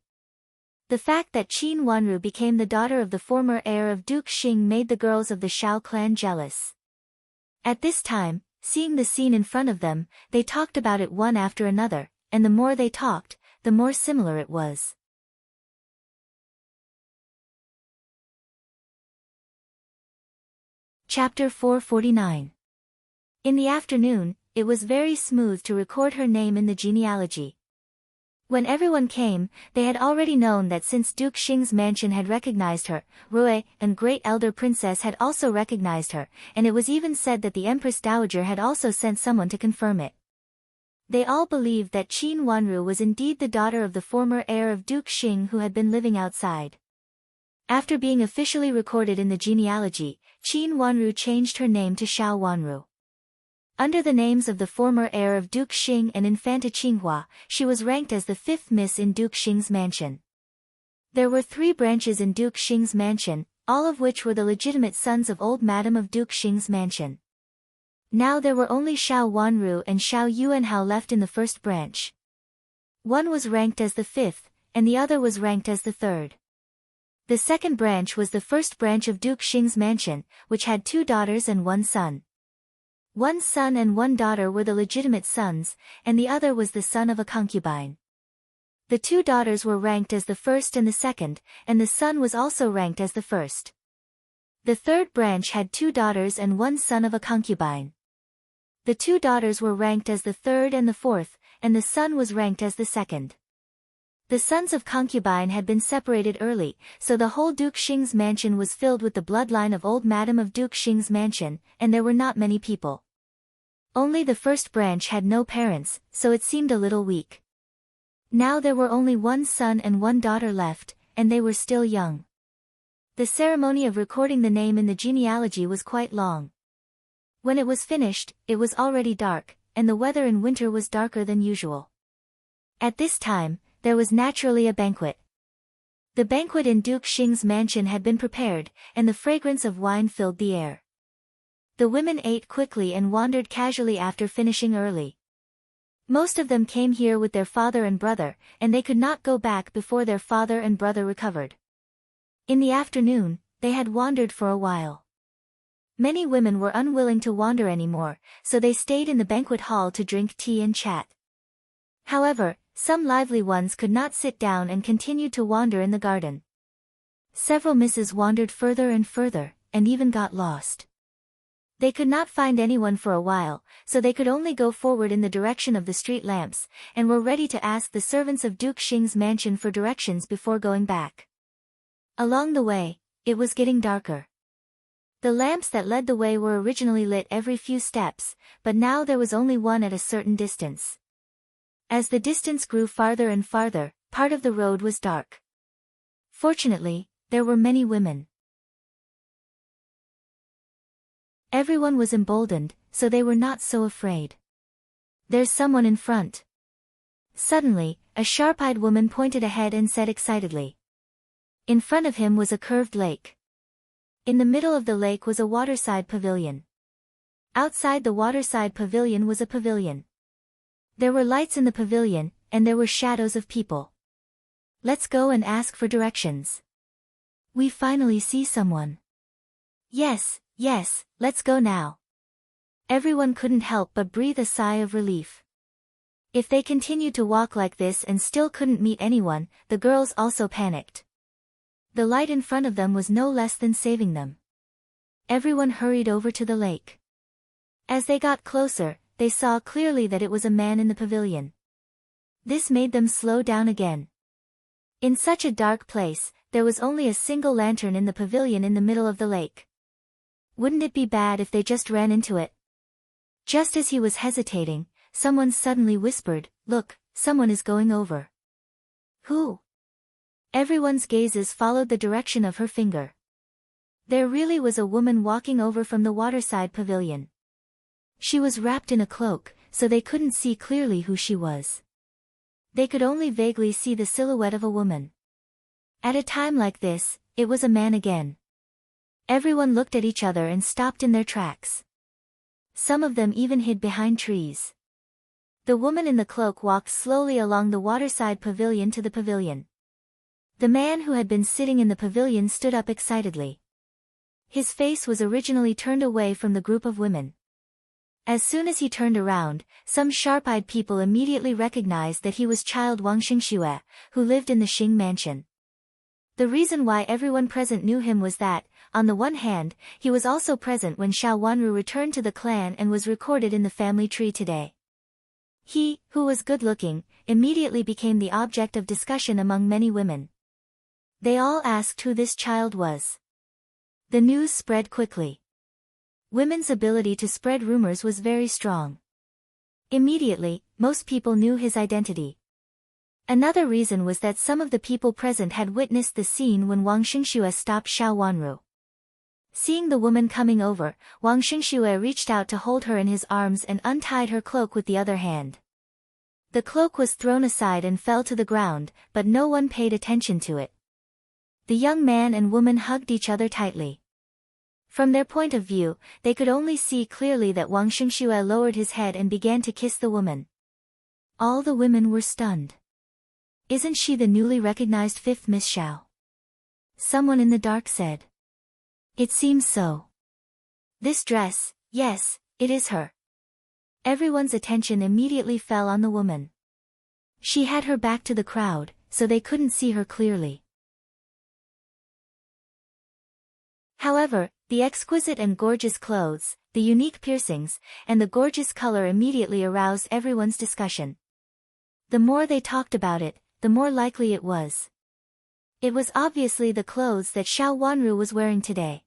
The fact that Qin Wanru became the daughter of the former heir of Duke Xing made the girls of the Xiao clan jealous. At this time, seeing the scene in front of them, they talked about it one after another, and the more they talked, the more similar it was. Chapter 449. In the afternoon, it was very smooth to record her name in the genealogy. When everyone came, they had already known that since Duke Xing's mansion had recognized her, Rui and Great Elder Princess had also recognized her, and it was even said that the Empress Dowager had also sent someone to confirm it. They all believed that Qin Wanru was indeed the daughter of the former heir of Duke Xing who had been living outside. After being officially recorded in the genealogy, Qin Wanru changed her name to Xiao Wanru. Under the names of the former heir of Duke Xing and Infanta Qinghua, she was ranked as the fifth miss in Duke Xing's mansion. There were 3 branches in Duke Xing's mansion, all of which were the legitimate sons of Old Madam of Duke Xing's mansion. Now there were only Xiao Wanru and Xiao Yuanhao left in the first branch. One was ranked as the 5th, and the other was ranked as the 3rd. The second branch was the first branch of Duke Xing's mansion, which had 2 daughters and 1 son. One son and one daughter were the legitimate sons, and the other was the son of a concubine. The two daughters were ranked as the first and the second, and the son was also ranked as the first. The third branch had two daughters and one son of a concubine. The two daughters were ranked as the third and the fourth, and the son was ranked as the second. The sons of concubine had been separated early, so the whole Duke Xing's mansion was filled with the bloodline of old Madam of Duke Xing's mansion, and there were not many people. Only the first branch had no parents, so it seemed a little weak. Now there were only one son and one daughter left, and they were still young. The ceremony of recording the name in the genealogy was quite long. When it was finished, it was already dark, and the weather in winter was darker than usual. At this time, there was naturally a banquet. The banquet in Duke Xing's mansion had been prepared, and the fragrance of wine filled the air. The women ate quickly and wandered casually after finishing early. Most of them came here with their father and brother, and they could not go back before their father and brother recovered. In the afternoon, they had wandered for a while. Many women were unwilling to wander anymore, so they stayed in the banquet hall to drink tea and chat. However, some lively ones could not sit down and continued to wander in the garden. Several misses wandered further and further, and even got lost. They could not find anyone for a while, so they could only go forward in the direction of the street lamps, and were ready to ask the servants of Duke Xing's mansion for directions before going back. Along the way, it was getting darker. The lamps that led the way were originally lit every few steps, but now there was only one at a certain distance. As the distance grew farther and farther, part of the road was dark. Fortunately, there were many women. Everyone was emboldened, so they were not so afraid. "There's someone in front." Suddenly, a sharp-eyed woman pointed ahead and said excitedly. In front of him was a curved lake. In the middle of the lake was a waterside pavilion. Outside the waterside pavilion was a pavilion. There were lights in the pavilion, and there were shadows of people. "Let's go and ask for directions. We finally see someone." Yes, let's go now." Everyone couldn't help but breathe a sigh of relief. If they continued to walk like this and still couldn't meet anyone, the girls also panicked. The light in front of them was no less than saving them. Everyone hurried over to the lake. As they got closer, they saw clearly that it was a man in the pavilion. This made them slow down again. In such a dark place, there was only a single lantern in the pavilion in the middle of the lake. Wouldn't it be bad if they just ran into it? Just as he was hesitating, someone suddenly whispered, "Look, someone is going over." "Who?" Everyone's gazes followed the direction of her finger. There really was a woman walking over from the waterside pavilion. She was wrapped in a cloak, so they couldn't see clearly who she was. They could only vaguely see the silhouette of a woman. At a time like this, it was a man again. Everyone looked at each other and stopped in their tracks. Some of them even hid behind trees. The woman in the cloak walked slowly along the waterside pavilion to the pavilion. The man who had been sitting in the pavilion stood up excitedly. His face was originally turned away from the group of women. As soon as he turned around, some sharp-eyed people immediately recognized that he was child Wang Xingxue, who lived in the Xing mansion. The reason why everyone present knew him was that, on the one hand, he was also present when Xiao Wanru returned to the clan and was recorded in the family tree today. He, who was good-looking, immediately became the object of discussion among many women. They all asked who this child was. The news spread quickly. Women's ability to spread rumors was very strong. Immediately, most people knew his identity. Another reason was that some of the people present had witnessed the scene when Wang Xingxue stopped Xiao Wanru. Seeing the woman coming over, Wang Xingxue reached out to hold her in his arms and untied her cloak with the other hand. The cloak was thrown aside and fell to the ground, but no one paid attention to it. The young man and woman hugged each other tightly. From their point of view, they could only see clearly that Wang Xingxue lowered his head and began to kiss the woman. All the women were stunned. "Isn't she the newly recognized fifth Miss Xiao?" Someone in the dark said. "It seems so. This dress, yes, It is her. Everyone's attention immediately fell on the woman. She had her back to the crowd, so they couldn't see her clearly. However, the exquisite and gorgeous clothes, the unique piercings, and the gorgeous color immediately aroused everyone's discussion. The more they talked about it, the more likely it was. It was obviously the clothes that Xiao Wanru was wearing today.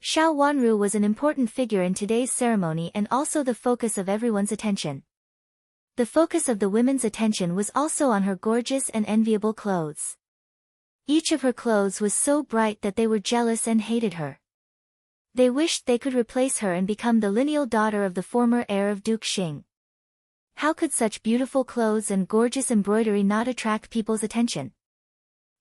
Xiao Wanru was an important figure in today's ceremony and also the focus of everyone's attention. The focus of the women's attention was also on her gorgeous and enviable clothes. Each of her clothes was so bright that they were jealous and hated her. They wished they could replace her and become the lineal daughter of the former heir of Duke Xing. How could such beautiful clothes and gorgeous embroidery not attract people's attention?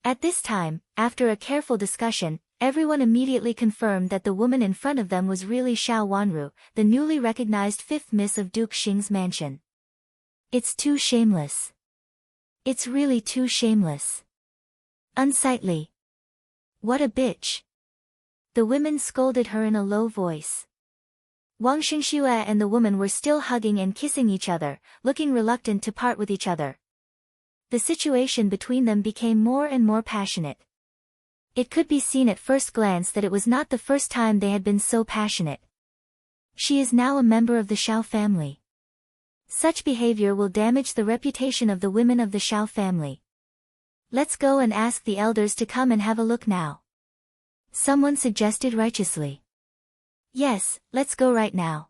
At this time, after a careful discussion, everyone immediately confirmed that the woman in front of them was really Xiao Wanru, the newly recognized fifth miss of Duke Xing's mansion. It's too shameless. It's really too shameless. Unsightly. What a bitch. The women scolded her in a low voice. Wang Xingxue and the woman were still hugging and kissing each other, looking reluctant to part with each other. The situation between them became more and more passionate. It could be seen at first glance that it was not the first time they had been so passionate. She is now a member of the Xiao family. Such behavior will damage the reputation of the women of the Xiao family. Let's go and ask the elders to come and have a look now. Someone suggested righteously. Yes, let's go right now.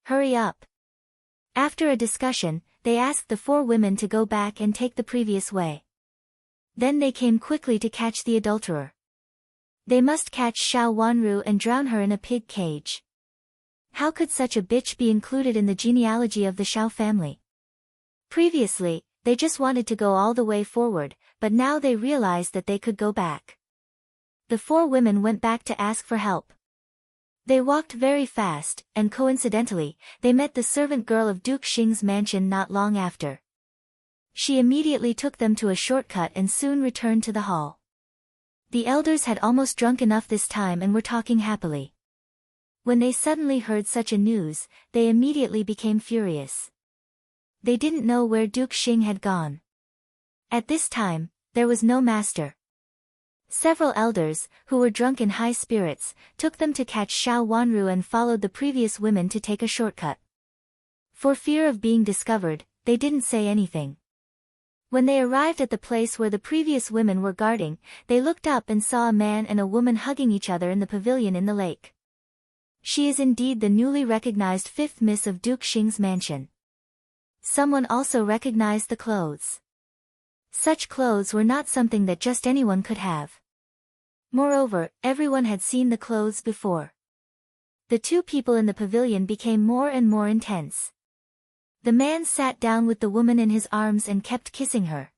Hurry up. After a discussion, they asked the four women to go back and take the previous way. Then they came quickly to catch the adulterer. They must catch Xiao Wanru and drown her in a pig cage. How could such a bitch be included in the genealogy of the Xiao family? Previously, they just wanted to go all the way forward, but now they realized that they could go back. The four women went back to ask for help. They walked very fast, and coincidentally, they met the servant girl of Duke Xing's mansion not long after. She immediately took them to a shortcut and soon returned to the hall. The elders had almost drunk enough this time and were talking happily. When they suddenly heard such a news, they immediately became furious. They didn't know where Duke Xing had gone. At this time, there was no master. Several elders, who were drunk in high spirits, took them to catch Xiao Wanru and followed the previous women to take a shortcut. For fear of being discovered, they didn't say anything. When they arrived at the place where the previous women were guarding, they looked up and saw a man and a woman hugging each other in the pavilion in the lake. She is indeed the newly recognized fifth miss of Duke Xing's mansion. Someone also recognized the clothes. Such clothes were not something that just anyone could have. Moreover, everyone had seen the clothes before. The two people in the pavilion became more and more intense. The man sat down with the woman in his arms and kept kissing her.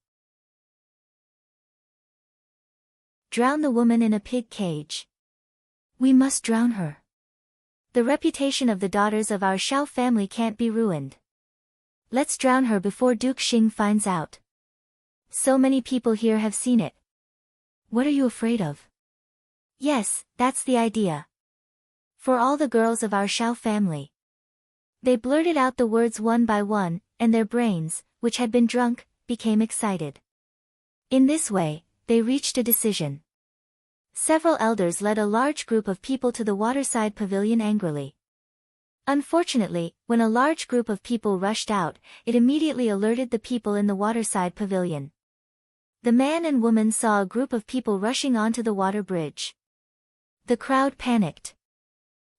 Drown the woman in a pig cage. We must drown her. The reputation of the daughters of our Xiao family can't be ruined. Let's drown her before Duke Xing finds out. So many people here have seen it. What are you afraid of? Yes, that's the idea. For all the girls of our Xiao family. They blurted out the words one by one, and their brains, which had been drunk, became excited. In this way, they reached a decision. Several elders led a large group of people to the waterside pavilion angrily. Unfortunately, when a large group of people rushed out, it immediately alerted the people in the waterside pavilion. The man and woman saw a group of people rushing onto the water bridge. The crowd panicked.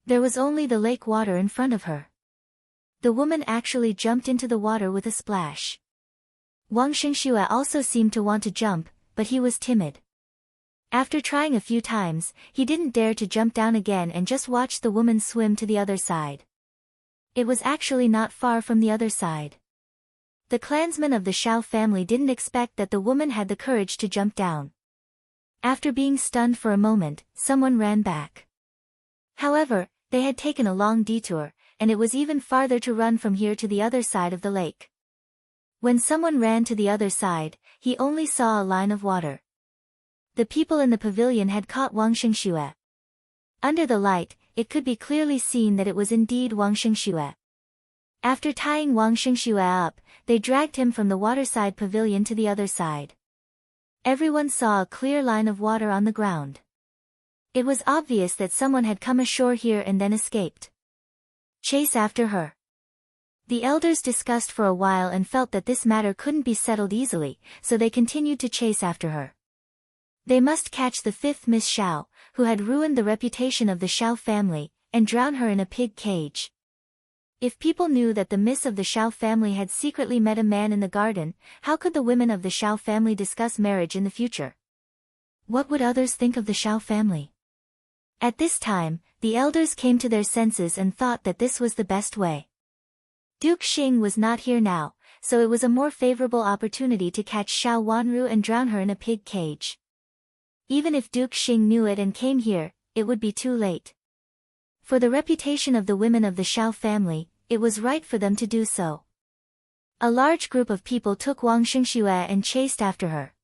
There was only the lake water in front of her. The woman actually jumped into the water with a splash. Wang Xingxue also seemed to want to jump, but he was timid. After trying a few times, he didn't dare to jump down again and just watched the woman swim to the other side. It was actually not far from the other side. The clansmen of the Xiao family didn't expect that the woman had the courage to jump down. After being stunned for a moment, someone ran back. However, they had taken a long detour, and it was even farther to run from here to the other side of the lake. When someone ran to the other side, he only saw a line of water. The people in the pavilion had caught Wang Xingxue. Under the light, it could be clearly seen that it was indeed Wang Xingxue. After tying Wang Xingxue up, they dragged him from the waterside pavilion to the other side. Everyone saw a clear line of water on the ground. It was obvious that someone had come ashore here and then escaped. Chase after her. The elders discussed for a while and felt that this matter couldn't be settled easily, so they continued to chase after her. They must catch the fifth Miss Xiao, who had ruined the reputation of the Xiao family, and drown her in a pig cage. If people knew that the Miss of the Xiao family had secretly met a man in the garden, how could the women of the Xiao family discuss marriage in the future? What would others think of the Xiao family? At this time, the elders came to their senses and thought that this was the best way. Duke Xing was not here now, so it was a more favorable opportunity to catch Xiao Wanru and drown her in a pig cage. Even if Duke Xing knew it and came here, it would be too late. For the reputation of the women of the Xiao family, it was right for them to do so. A large group of people took Wang Xingxue and chased after her.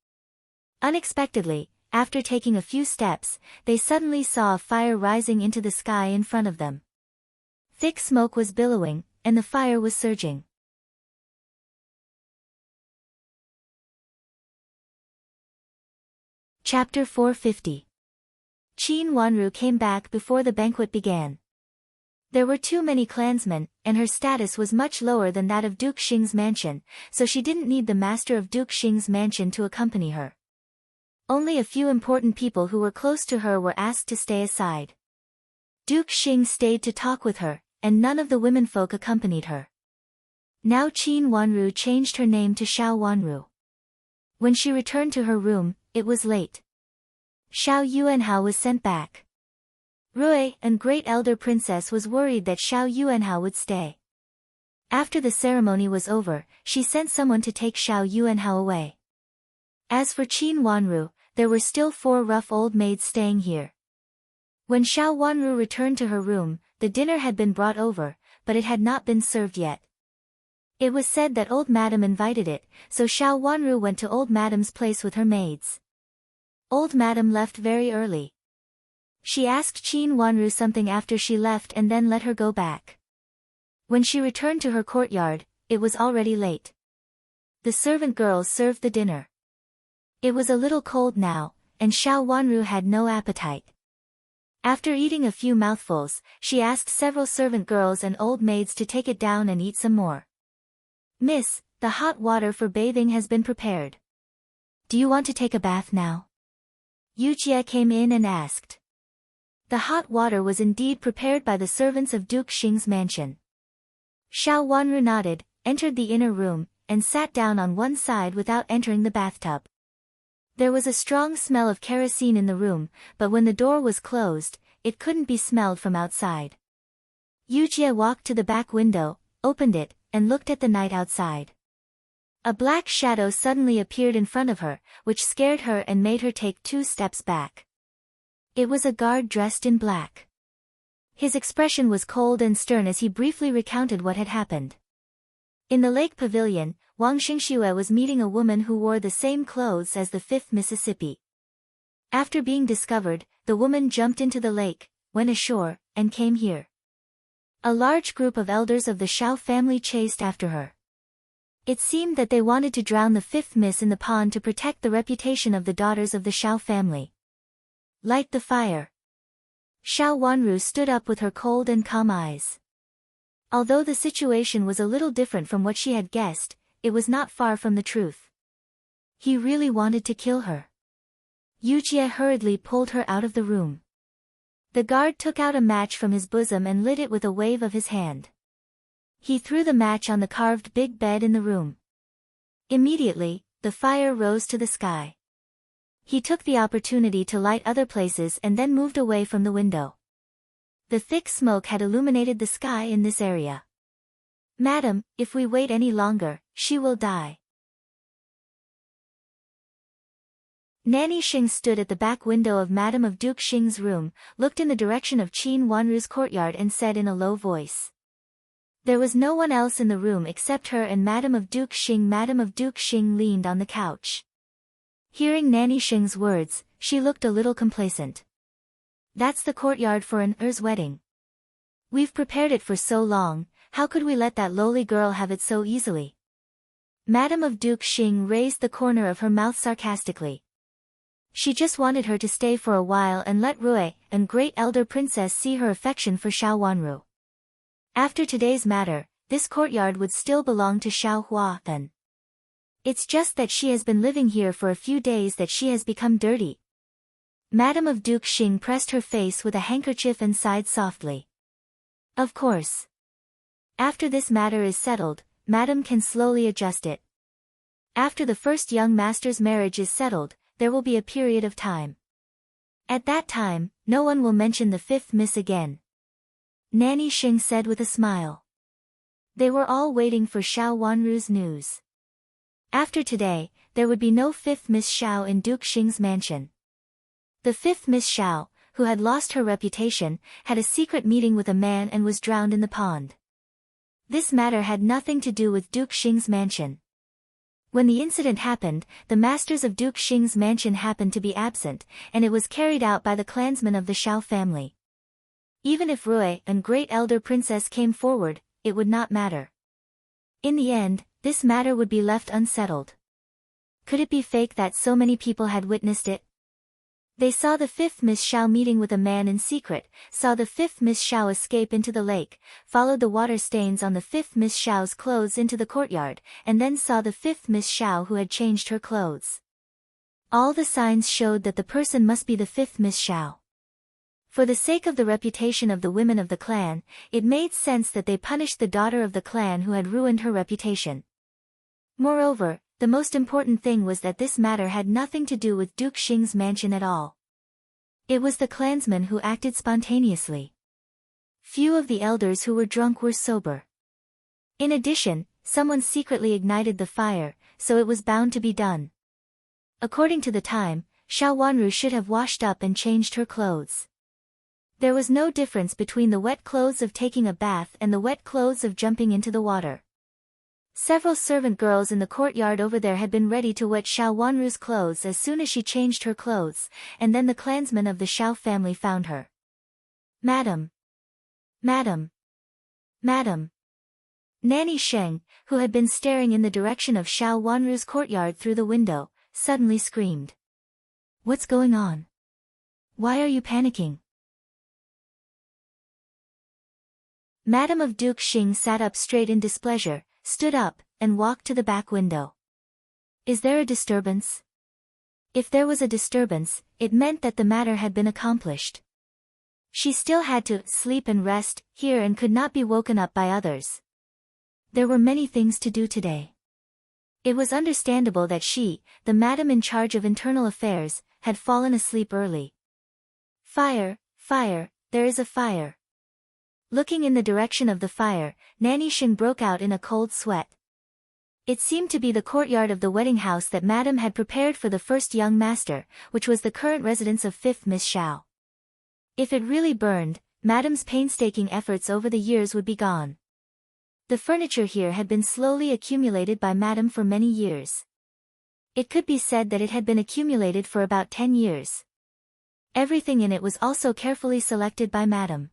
Unexpectedly, after taking a few steps, they suddenly saw a fire rising into the sky in front of them. Thick smoke was billowing, and the fire was surging. Chapter 450. Qin Wanru came back before the banquet began. There were too many clansmen, and her status was much lower than that of Duke Xing's mansion, so she didn't need the master of Duke Xing's mansion to accompany her. Only a few important people who were close to her were asked to stay aside. Duke Xing stayed to talk with her, and none of the womenfolk accompanied her. Now Qin Wanru changed her name to Xiao Wanru. When she returned to her room, it was late. Xiao Yuanhao was sent back. Rui, a great elder princess, was worried that Xiao Yuanhao would stay. After the ceremony was over, she sent someone to take Xiao Yuanhao away. As for Qin Wanru, there were still 4 rough old maids staying here. When Xiao Wanru returned to her room, the dinner had been brought over, but it had not been served yet. It was said that old madam invited it, so Xiao Wanru went to old madam's place with her maids. Old madam left very early. She asked Qin Wanru something after she left and then let her go back. When she returned to her courtyard, it was already late. The servant girls served the dinner. It was a little cold now, and Xiao Wanru had no appetite. After eating a few mouthfuls, she asked several servant girls and old maids to take it down and eat some more. Miss, the hot water for bathing has been prepared. Do you want to take a bath now? Yujie came in and asked. The hot water was indeed prepared by the servants of Duke Xing's mansion. Xiao Wanru nodded, entered the inner room, and sat down on one side without entering the bathtub. There was a strong smell of kerosene in the room, but when the door was closed, it couldn't be smelled from outside. Yujie walked to the back window, opened it, and looked at the night outside. A black shadow suddenly appeared in front of her, which scared her and made her take 2 steps back. It was a guard dressed in black. His expression was cold and stern as he briefly recounted what had happened. In the lake pavilion, Wang Xingxue was meeting a woman who wore the same clothes as the 5th Mississippi. After being discovered, the woman jumped into the lake, went ashore, and came here. A large group of elders of the Xiao family chased after her. It seemed that they wanted to drown the 5th Miss in the pond to protect the reputation of the daughters of the Xiao family. Light the fire. Xiao Wanru stood up with her cold and calm eyes. Although the situation was a little different from what she had guessed, it was not far from the truth. He really wanted to kill her. Yujie hurriedly pulled her out of the room. The guard took out a match from his bosom and lit it with a wave of his hand. He threw the match on the carved big bed in the room. Immediately, the fire rose to the sky. He took the opportunity to light other places and then moved away from the window. The thick smoke had illuminated the sky in this area. Madam, if we wait any longer, she will die. Nanny Xing stood at the back window of Madame of Duke Xing's room, looked in the direction of Qin Wanru's courtyard and said in a low voice. There was no one else in the room except her and Madame of Duke Xing. Madame of Duke Xing leaned on the couch. Hearing Nanny Xing's words, she looked a little complacent. That's the courtyard for an Er's wedding. We've prepared it for so long, how could we let that lowly girl have it so easily? Madame of Duke Xing raised the corner of her mouth sarcastically. She just wanted her to stay for a while and let Rui and great elder princess see her affection for Xiao Wanru. After today's matter, this courtyard would still belong to Xiao Hua then. It's just that she has been living here for a few days that she has become dirty. Madame of Duke Xing pressed her face with a handkerchief and sighed softly. Of course. After this matter is settled, Madame can slowly adjust it. After the first young master's marriage is settled, there will be a period of time. At that time, no one will mention the fifth miss again. Nanny Xing said with a smile. They were all waiting for Xiao Wanru's news. After today, there would be no fifth Miss Xiao in Duke Xing's mansion. The fifth Miss Xiao, who had lost her reputation, had a secret meeting with a man and was drowned in the pond. This matter had nothing to do with Duke Xing's mansion. When the incident happened, the masters of Duke Xing's mansion happened to be absent, and it was carried out by the clansmen of the Xiao family. Even if Rui and great elder princess came forward, it would not matter. In the end, this matter would be left unsettled. Could it be fake that so many people had witnessed it? They saw the fifth Miss Xiao meeting with a man in secret, saw the fifth Miss Xiao escape into the lake, followed the water stains on the fifth Miss Xiao's clothes into the courtyard, and then saw the fifth Miss Xiao who had changed her clothes. All the signs showed that the person must be the fifth Miss Xiao. For the sake of the reputation of the women of the clan, it made sense that they punished the daughter of the clan who had ruined her reputation. Moreover, the most important thing was that this matter had nothing to do with Duke Xing's mansion at all. It was the clansmen who acted spontaneously. Few of the elders who were drunk were sober. In addition, someone secretly ignited the fire, so it was bound to be done. According to the time, Xiao Wanru should have washed up and changed her clothes. There was no difference between the wet clothes of taking a bath and the wet clothes of jumping into the water. Several servant girls in the courtyard over there had been ready to wet Xiao Wanru's clothes as soon as she changed her clothes, and then the clansmen of the Xiao family found her. Madam! Madam! Madam! Nanny Sheng, who had been staring in the direction of Xiao Wanru's courtyard through the window, suddenly screamed. What's going on? Why are you panicking? Madame of Duke Xing sat up straight in displeasure, stood up, and walked to the back window. Is there a disturbance? If there was a disturbance, it meant that the matter had been accomplished. She still had to sleep and rest here and could not be woken up by others. There were many things to do today. It was understandable that she, the madam in charge of internal affairs, had fallen asleep early. Fire, fire, there is a fire. Looking in the direction of the fire, Nanny Sheng broke out in a cold sweat. It seemed to be the courtyard of the wedding house that Madame had prepared for the first young master, which was the current residence of fifth Miss Xiao. If it really burned, Madame's painstaking efforts over the years would be gone. The furniture here had been slowly accumulated by Madame for many years. It could be said that it had been accumulated for about 10 years. Everything in it was also carefully selected by Madame.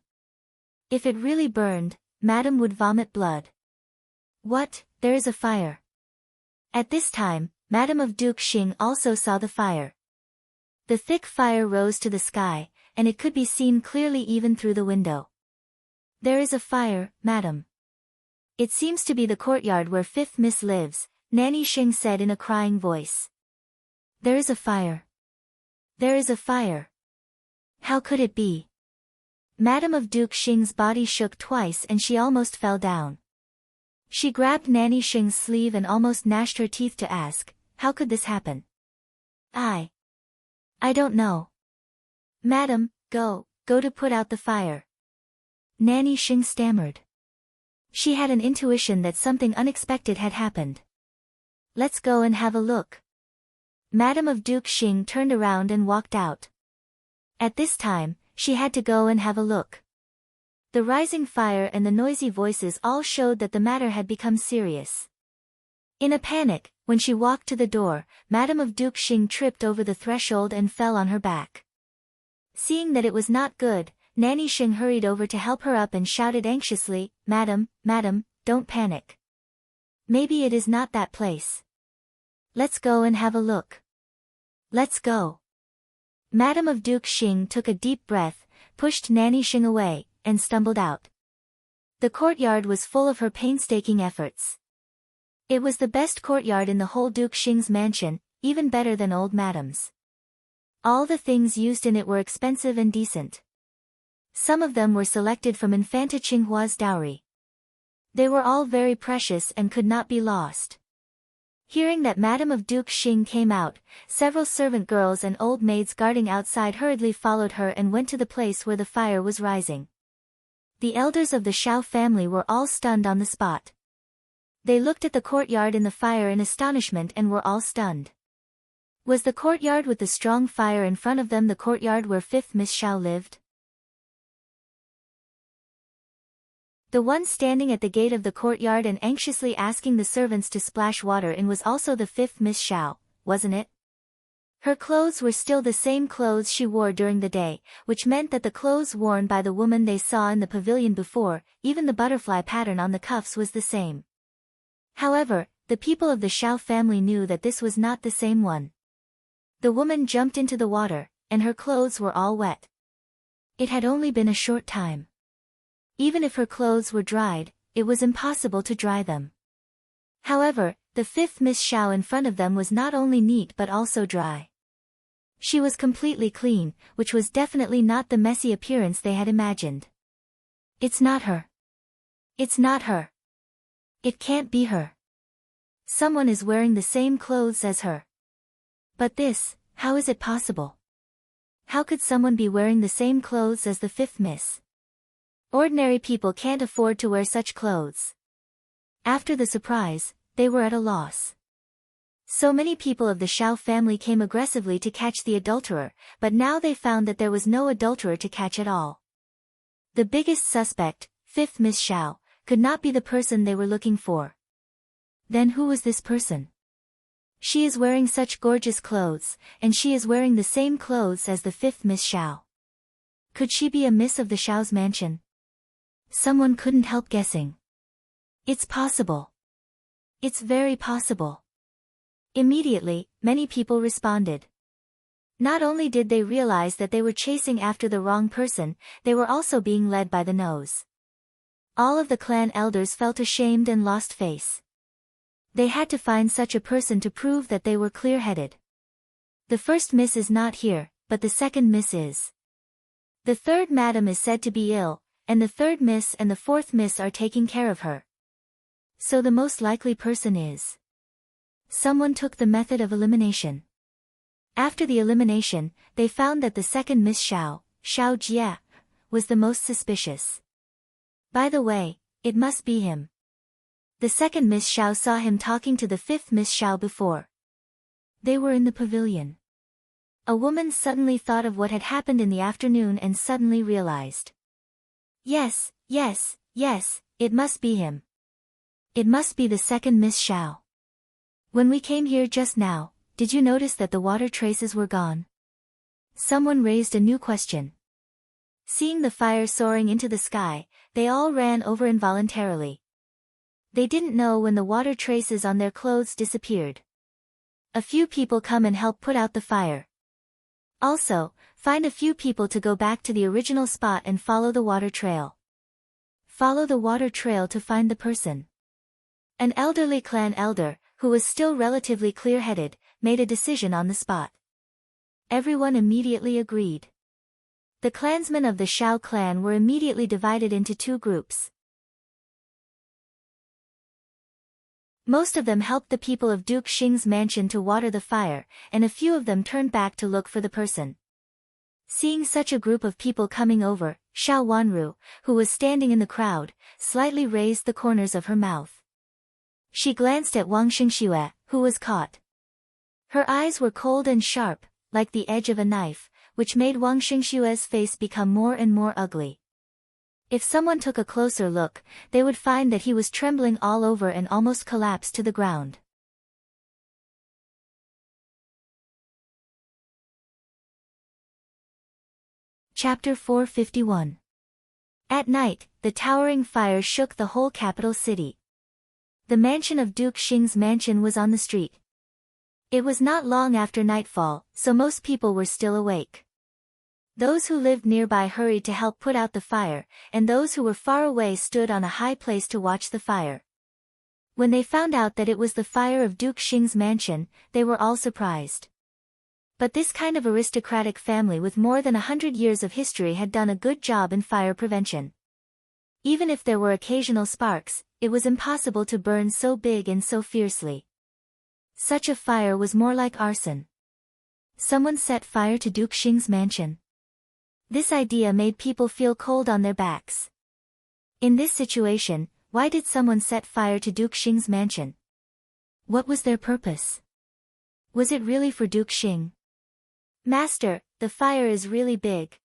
If it really burned, Madame would vomit blood. What? There is a fire. At this time, Madame of Duke Xing also saw the fire. The thick fire rose to the sky, and it could be seen clearly even through the window. There is a fire, Madame. It seems to be the courtyard where fifth Miss lives, Nanny Xing said in a crying voice. There is a fire. There is a fire. How could it be? Madame of Duke Xing's body shook twice and she almost fell down. She grabbed Nanny Xing's sleeve and almost gnashed her teeth to ask, how could this happen? I don't know. Madam, go to put out the fire. Nanny Xing stammered. She had an intuition that something unexpected had happened. Let's go and have a look. Madame of Duke Xing turned around and walked out. At this time, she had to go and have a look. The rising fire and the noisy voices all showed that the matter had become serious. In a panic, when she walked to the door, Madame of Duke Xing tripped over the threshold and fell on her back. Seeing that it was not good, Nanny Xing hurried over to help her up and shouted anxiously, "Madam, madam, don't panic. Maybe it is not that place. Let's go and have a look. Let's go." Madam of Duke Xing took a deep breath, pushed Nanny Xing away, and stumbled out. The courtyard was full of her painstaking efforts. It was the best courtyard in the whole Duke Xing's mansion, even better than old Madam's. All the things used in it were expensive and decent. Some of them were selected from Infanta Qinghua's dowry. They were all very precious and could not be lost. Hearing that Madam of Duke Xing came out, several servant girls and old maids guarding outside hurriedly followed her and went to the place where the fire was rising. The elders of the Shao family were all stunned on the spot. They looked at the courtyard in the fire in astonishment and were all stunned. Was the courtyard with the strong fire in front of them the courtyard where 5th Miss Shao lived? The one standing at the gate of the courtyard and anxiously asking the servants to splash water in was also the 5th Miss Shao, wasn't it? Her clothes were still the same clothes she wore during the day, which meant that the clothes worn by the woman they saw in the pavilion before, even the butterfly pattern on the cuffs was the same. However, the people of the Shao family knew that this was not the same one. The woman jumped into the water, and her clothes were all wet. It had only been a short time. Even if her clothes were dried, it was impossible to dry them. However, the 5th Miss Shao in front of them was not only neat but also dry. She was completely clean, which was definitely not the messy appearance they had imagined. It's not her. It's not her. It can't be her. Someone is wearing the same clothes as her. But this, how is it possible? How could someone be wearing the same clothes as the 5th Miss? Ordinary people can't afford to wear such clothes. After the surprise, they were at a loss. So many people of the Shao family came aggressively to catch the adulterer, but now they found that there was no adulterer to catch at all. The biggest suspect, 5th Miss Shao, could not be the person they were looking for. Then who was this person? She is wearing such gorgeous clothes, and she is wearing the same clothes as the 5th Miss Shao. Could she be a miss of the Shao's mansion? Someone couldn't help guessing. It's possible. It's very possible. Immediately, many people responded. Not only did they realize that they were chasing after the wrong person, they were also being led by the nose. All of the clan elders felt ashamed and lost face. They had to find such a person to prove that they were clear-headed. The first miss is not here, but the second miss is. The third madam is said to be ill, and the third miss and the fourth miss are taking care of her. So the most likely person is. Someone took the method of elimination. After the elimination, they found that the second Miss Shao, Shao Jia, was the most suspicious. By the way, it must be him. The second Miss Shao saw him talking to the 5th Miss Shao before. They were in the pavilion. A woman suddenly thought of what had happened in the afternoon and suddenly realized. Yes, yes, yes, it must be him. It must be the second Miss Shao. When we came here just now, did you notice that the water traces were gone? Someone raised a new question. Seeing the fire soaring into the sky, they all ran over involuntarily. They didn't know when the water traces on their clothes disappeared. A few people come and help put out the fire. Also, find a few people to go back to the original spot and follow the water trail. Follow the water trail to find the person. An elderly clan elder, who was still relatively clear-headed, made a decision on the spot. Everyone immediately agreed. The clansmen of the Shao clan were immediately divided into two groups. Most of them helped the people of Duke Xing's mansion to water the fire, and a few of them turned back to look for the person. Seeing such a group of people coming over, Xiao Wanru, who was standing in the crowd, slightly raised the corners of her mouth. She glanced at Wang Xingxue, who was caught. Her eyes were cold and sharp, like the edge of a knife, which made Wang Xingxue's face become more and more ugly. If someone took a closer look, they would find that he was trembling all over and almost collapsed to the ground. Chapter 451. At night, the towering fire shook the whole capital city. The mansion of Duke Xing's mansion was on the street. It was not long after nightfall, so most people were still awake. Those who lived nearby hurried to help put out the fire, and those who were far away stood on a high place to watch the fire. When they found out that it was the fire of Duke Xing's mansion, they were all surprised. But this kind of aristocratic family with more than 100 years of history had done a good job in fire prevention. Even if there were occasional sparks, it was impossible to burn so big and so fiercely. Such a fire was more like arson. Someone set fire to Duke Xing's mansion. This idea made people feel cold on their backs. In this situation, why did someone set fire to Duke Xing's mansion? What was their purpose? Was it really for Duke Xing? Master, the fire is really big.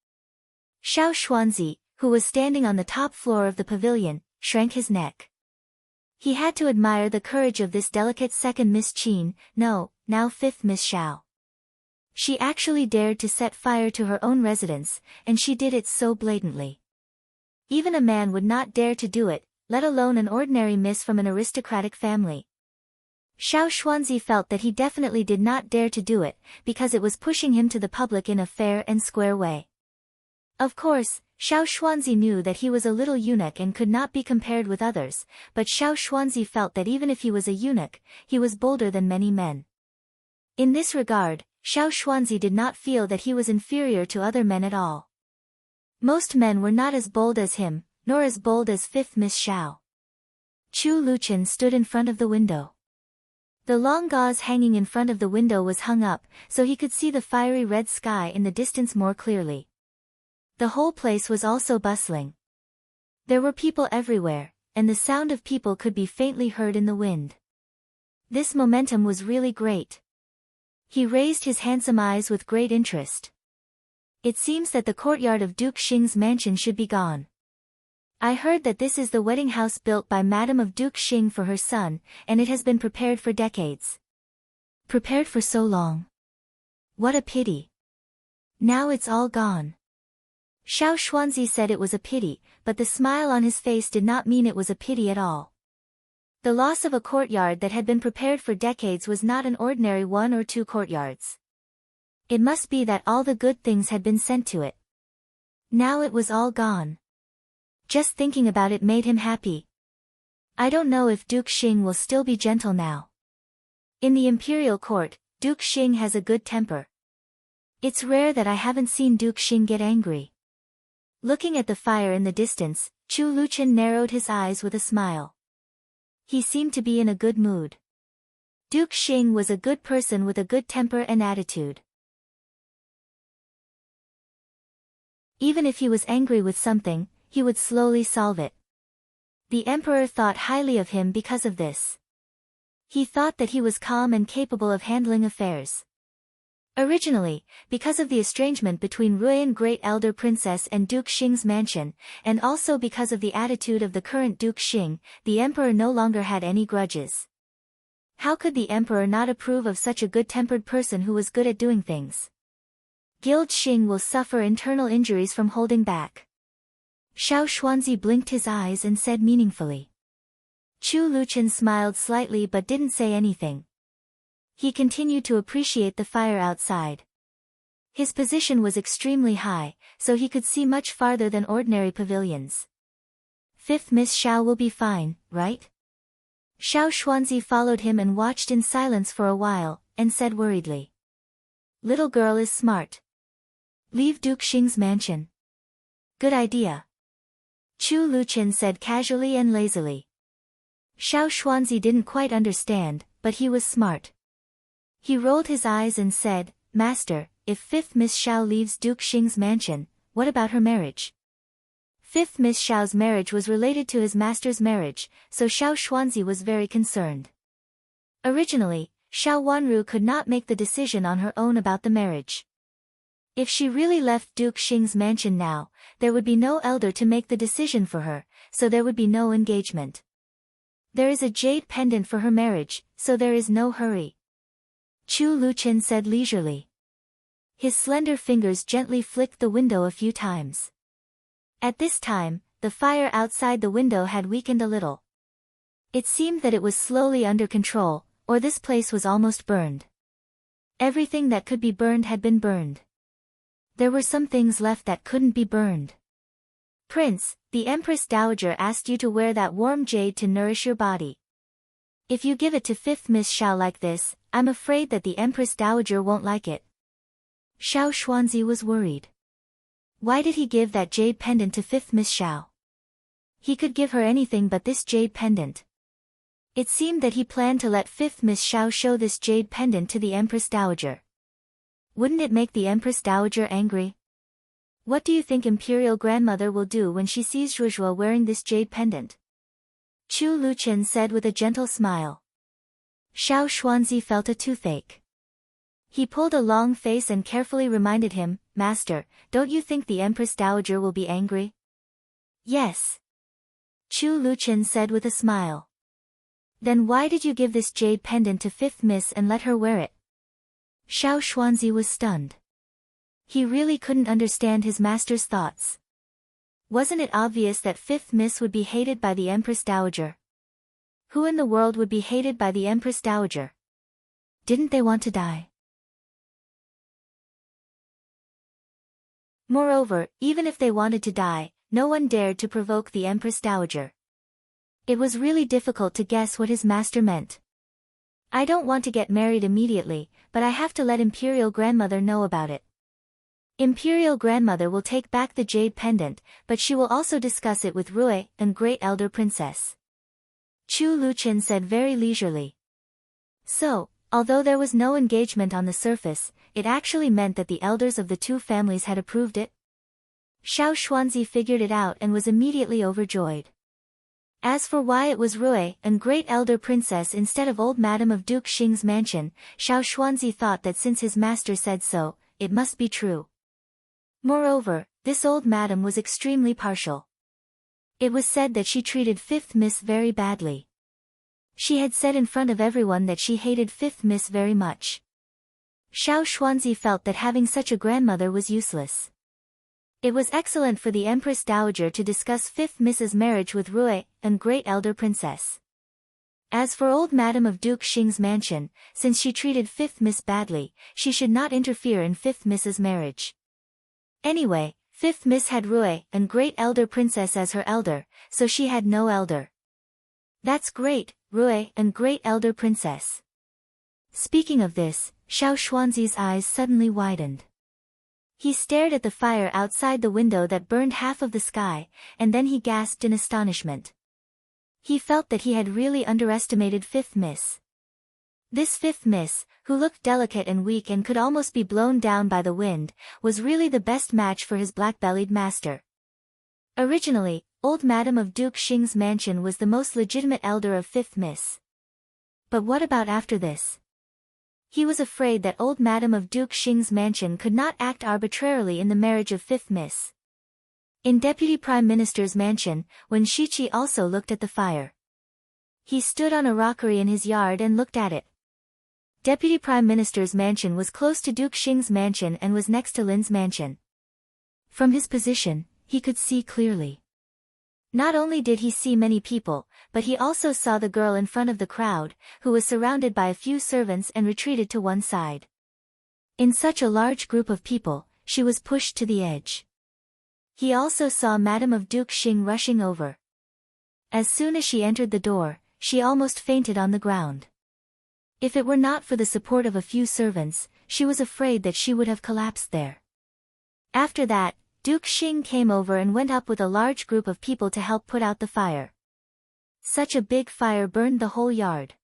Xiao Xuanzi, who was standing on the top floor of the pavilion, shrank his neck. He had to admire the courage of this delicate second Miss Qin, no, now fifth Miss Xiao. She actually dared to set fire to her own residence, and she did it so blatantly. Even a man would not dare to do it, let alone an ordinary miss from an aristocratic family. Xiao Xuanzi felt that he definitely did not dare to do it, because it was pushing him to the public in a fair and square way. Of course, Xiao Xuanzi knew that he was a little eunuch and could not be compared with others, but Xiao Xuanzi felt that even if he was a eunuch, he was bolder than many men. In this regard, Xiao Xuanzi did not feel that he was inferior to other men at all. Most men were not as bold as him, nor as bold as fifth Miss Xiao. Chu Luqian stood in front of the window. The long gauze hanging in front of the window was hung up, so he could see the fiery red sky in the distance more clearly. The whole place was also bustling. There were people everywhere, and the sound of people could be faintly heard in the wind. This momentum was really great. He raised his handsome eyes with great interest. It seems that the courtyard of Duke Xing's mansion should be gone. I heard that this is the wedding house built by Madame of Duke Xing for her son, and it has been prepared for decades. Prepared for so long. What a pity. Now it's all gone. Xiao Xuanzi said it was a pity, but the smile on his face did not mean it was a pity at all. The loss of a courtyard that had been prepared for decades was not an ordinary 1 or 2 courtyards. It must be that all the good things had been sent to it. Now it was all gone. Just thinking about it made him happy. I don't know if Duke Xing will still be gentle now. In the imperial court, Duke Xing has a good temper. It's rare that I haven't seen Duke Xing get angry. Looking at the fire in the distance, Chu Luqian narrowed his eyes with a smile. He seemed to be in a good mood. Duke Xing was a good person with a good temper and attitude. Even if he was angry with something, he would slowly solve it. The emperor thought highly of him because of this. He thought that he was calm and capable of handling affairs. Originally, because of the estrangement between Ruian Great Elder Princess and Duke Xing's mansion, and also because of the attitude of the current Duke Xing, the emperor no longer had any grudges. How could the emperor not approve of such a good-tempered person who was good at doing things? Guild Xing will suffer internal injuries from holding back. Xiao Xuanzi blinked his eyes and said meaningfully. Chu Luqian smiled slightly but didn't say anything. He continued to appreciate the fire outside. His position was extremely high, so he could see much farther than ordinary pavilions. Fifth Miss Xiao will be fine, right? Xiao Xuanzi followed him and watched in silence for a while, and said worriedly. Little girl is smart. Leave Duke Xing's mansion. Good idea. Chu Luqian said casually and lazily. Xiao Xuanzi didn't quite understand, but he was smart. He rolled his eyes and said, Master, if fifth Miss Xiao leaves Duke Xing's mansion, what about her marriage? Fifth Miss Xiao's marriage was related to his master's marriage, so Xiao Xuanzi was very concerned. Originally, Xiao Wanru could not make the decision on her own about the marriage. If she really left Duke Xing's mansion now, there would be no elder to make the decision for her, so there would be no engagement. There is a jade pendant for her marriage, so there is no hurry. Chu Luqian said leisurely. His slender fingers gently flicked the window a few times. At this time, the fire outside the window had weakened a little. It seemed that it was slowly under control, or this place was almost burned. Everything that could be burned had been burned. There were some things left that couldn't be burned. Prince, the Empress Dowager asked you to wear that warm jade to nourish your body. If you give it to Fifth Miss Xiao like this, I'm afraid that the Empress Dowager won't like it. Xiao Xuanzi was worried. Why did he give that jade pendant to Fifth Miss Xiao? He could give her anything but this jade pendant. It seemed that he planned to let Fifth Miss Xiao show this jade pendant to the Empress Dowager. Wouldn't it make the Empress Dowager angry? What do you think Imperial Grandmother will do when she sees Zhuozhuo wearing this jade pendant? Chu Luqian said with a gentle smile. Xiao Xuanzi felt a toothache. He pulled a long face and carefully reminded him, Master, don't you think the Empress Dowager will be angry? Yes. Chu Luqian said with a smile. Then why did you give this jade pendant to Fifth Miss and let her wear it? Xiao Xuanzi was stunned. He really couldn't understand his master's thoughts. Wasn't it obvious that Fifth Miss would be hated by the Empress Dowager? Who in the world would be hated by the Empress Dowager? Didn't they want to die? Moreover, even if they wanted to die, no one dared to provoke the Empress Dowager. It was really difficult to guess what his master meant. I don't want to get married immediately, but I have to let Imperial Grandmother know about it. Imperial Grandmother will take back the jade pendant, but she will also discuss it with Rui and Great Elder Princess. Chu Luqian said very leisurely. So, although there was no engagement on the surface, it actually meant that the elders of the two families had approved it? Xiao Xuanzi figured it out and was immediately overjoyed. As for why it was Rui and Great Elder Princess instead of old Madam of Duke Xing's mansion, Xiao Xuanzi thought that since his master said so, it must be true. Moreover, this old madam was extremely partial. It was said that she treated Fifth Miss very badly. She had said in front of everyone that she hated Fifth Miss very much. Xiao Xuanzi felt that having such a grandmother was useless. It was excellent for the Empress Dowager to discuss Fifth Miss's marriage with Rui and Great Elder Princess. As for old Madam of Duke Xing's mansion, since she treated Fifth Miss badly, she should not interfere in Fifth Miss's marriage. Anyway, Fifth Miss had Rui and Great Elder Princess as her elder, so she had no elder. That's great, Rui and Great Elder Princess. Speaking of this, Xiao Xuanzi's eyes suddenly widened. He stared at the fire outside the window that burned half of the sky, and then he gasped in astonishment. He felt that he had really underestimated Fifth Miss. This Fifth Miss, who looked delicate and weak and could almost be blown down by the wind, was really the best match for his black-bellied master. Originally, old Madam of Duke Xing's mansion was the most legitimate elder of Fifth Miss. But what about after this? He was afraid that old Madam of Duke Xing's mansion could not act arbitrarily in the marriage of Fifth Miss. In Deputy Prime Minister's mansion, when Shiqi also looked at the fire. He stood on a rockery in his yard and looked at it. Deputy Prime Minister's mansion was close to Duke Xing's mansion and was next to Lin's mansion. From his position, he could see clearly. Not only did he see many people, but he also saw the girl in front of the crowd, who was surrounded by a few servants and retreated to one side. In such a large group of people, she was pushed to the edge. He also saw Madam of Duke Xing rushing over. As soon as she entered the door, she almost fainted on the ground. If it were not for the support of a few servants, she was afraid that she would have collapsed there. After that, Duke Xing came over and went up with a large group of people to help put out the fire. Such a big fire burned the whole yard.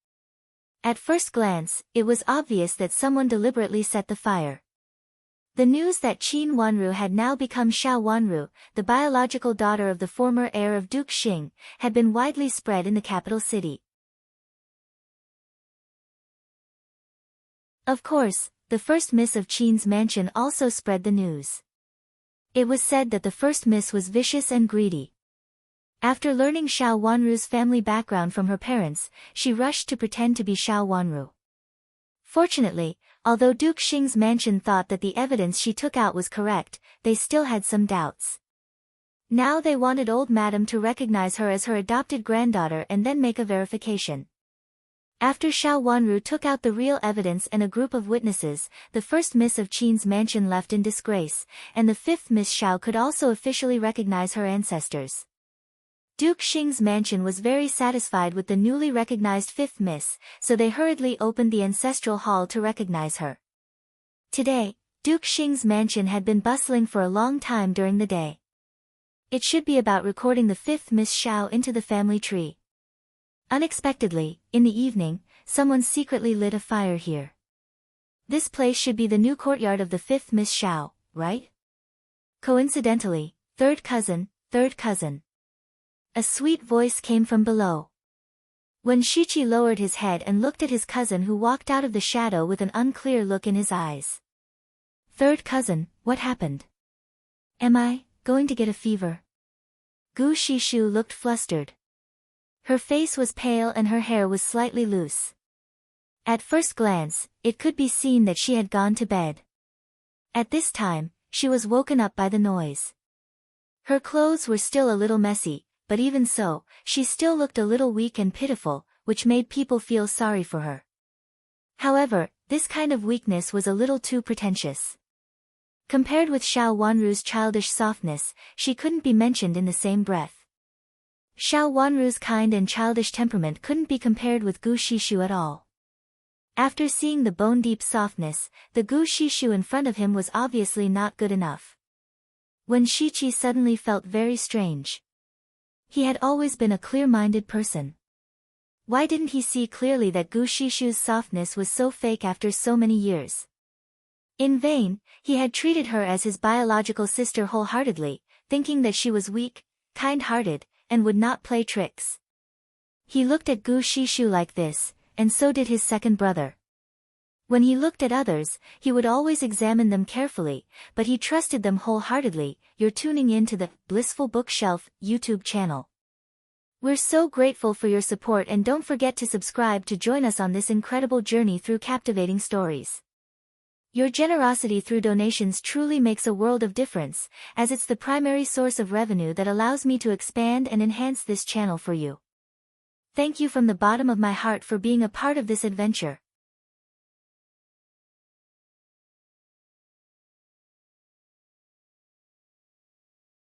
At first glance, it was obvious that someone deliberately set the fire. The news that Qin Wanru had now become Xiao Wanru, the biological daughter of the former heir of Duke Xing, had been widely spread in the capital city. Of course, the first miss of Qin's mansion also spread the news. It was said that the first miss was vicious and greedy. After learning Xiao Wanru's family background from her parents, she rushed to pretend to be Xiao Wanru. Fortunately, Although Duke Xing's mansion thought that the evidence she took out was correct, they still had some doubts. Now they wanted old madam to recognize her as her adopted granddaughter and then make a verification. After Xiao Wanru took out the real evidence and a group of witnesses, the first Miss of Qin's mansion left in disgrace, and the fifth Miss Xiao could also officially recognize her ancestors. Duke Xing's mansion was very satisfied with the newly recognized fifth Miss, so they hurriedly opened the ancestral hall to recognize her. Today, Duke Xing's mansion had been bustling for a long time during the day. It should be about recording the fifth Miss Xiao into the family tree. Unexpectedly, in the evening, someone secretly lit a fire here. This place should be the new courtyard of the fifth Miss Xiao, right? Coincidentally, third cousin. A sweet voice came from below. When Shichi lowered his head and looked at his cousin who walked out of the shadow with an unclear look in his eyes. Third cousin, what happened? Am I going to get a fever? Gu Shishu looked flustered. Her face was pale and her hair was slightly loose. At first glance, it could be seen that she had gone to bed. At this time, she was woken up by the noise. Her clothes were still a little messy, but even so, she still looked a little weak and pitiful, which made people feel sorry for her. However, this kind of weakness was a little too pretentious. Compared with Xiao Wanru's childish softness, she couldn't be mentioned in the same breath. Xiao Wanru's kind and childish temperament couldn't be compared with Gu Shishu at all. After seeing the bone-deep softness, the Gu Shishu in front of him was obviously not good enough. When Shichi suddenly felt very strange. He had always been a clear-minded person. Why didn't he see clearly that Gu Shishu's softness was so fake after so many years? In vain, he had treated her as his biological sister wholeheartedly, thinking that she was weak, kind-hearted, and would not play tricks. He looked at Gu Shishu like this, and so did his second brother. When he looked at others, he would always examine them carefully, but he trusted them wholeheartedly. You're tuning in to the Blissful Bookshelf YouTube channel. We're so grateful for your support and don't forget to subscribe to join us on this incredible journey through captivating stories. Your generosity through donations truly makes a world of difference, as it's the primary source of revenue that allows me to expand and enhance this channel for you. Thank you from the bottom of my heart for being a part of this adventure.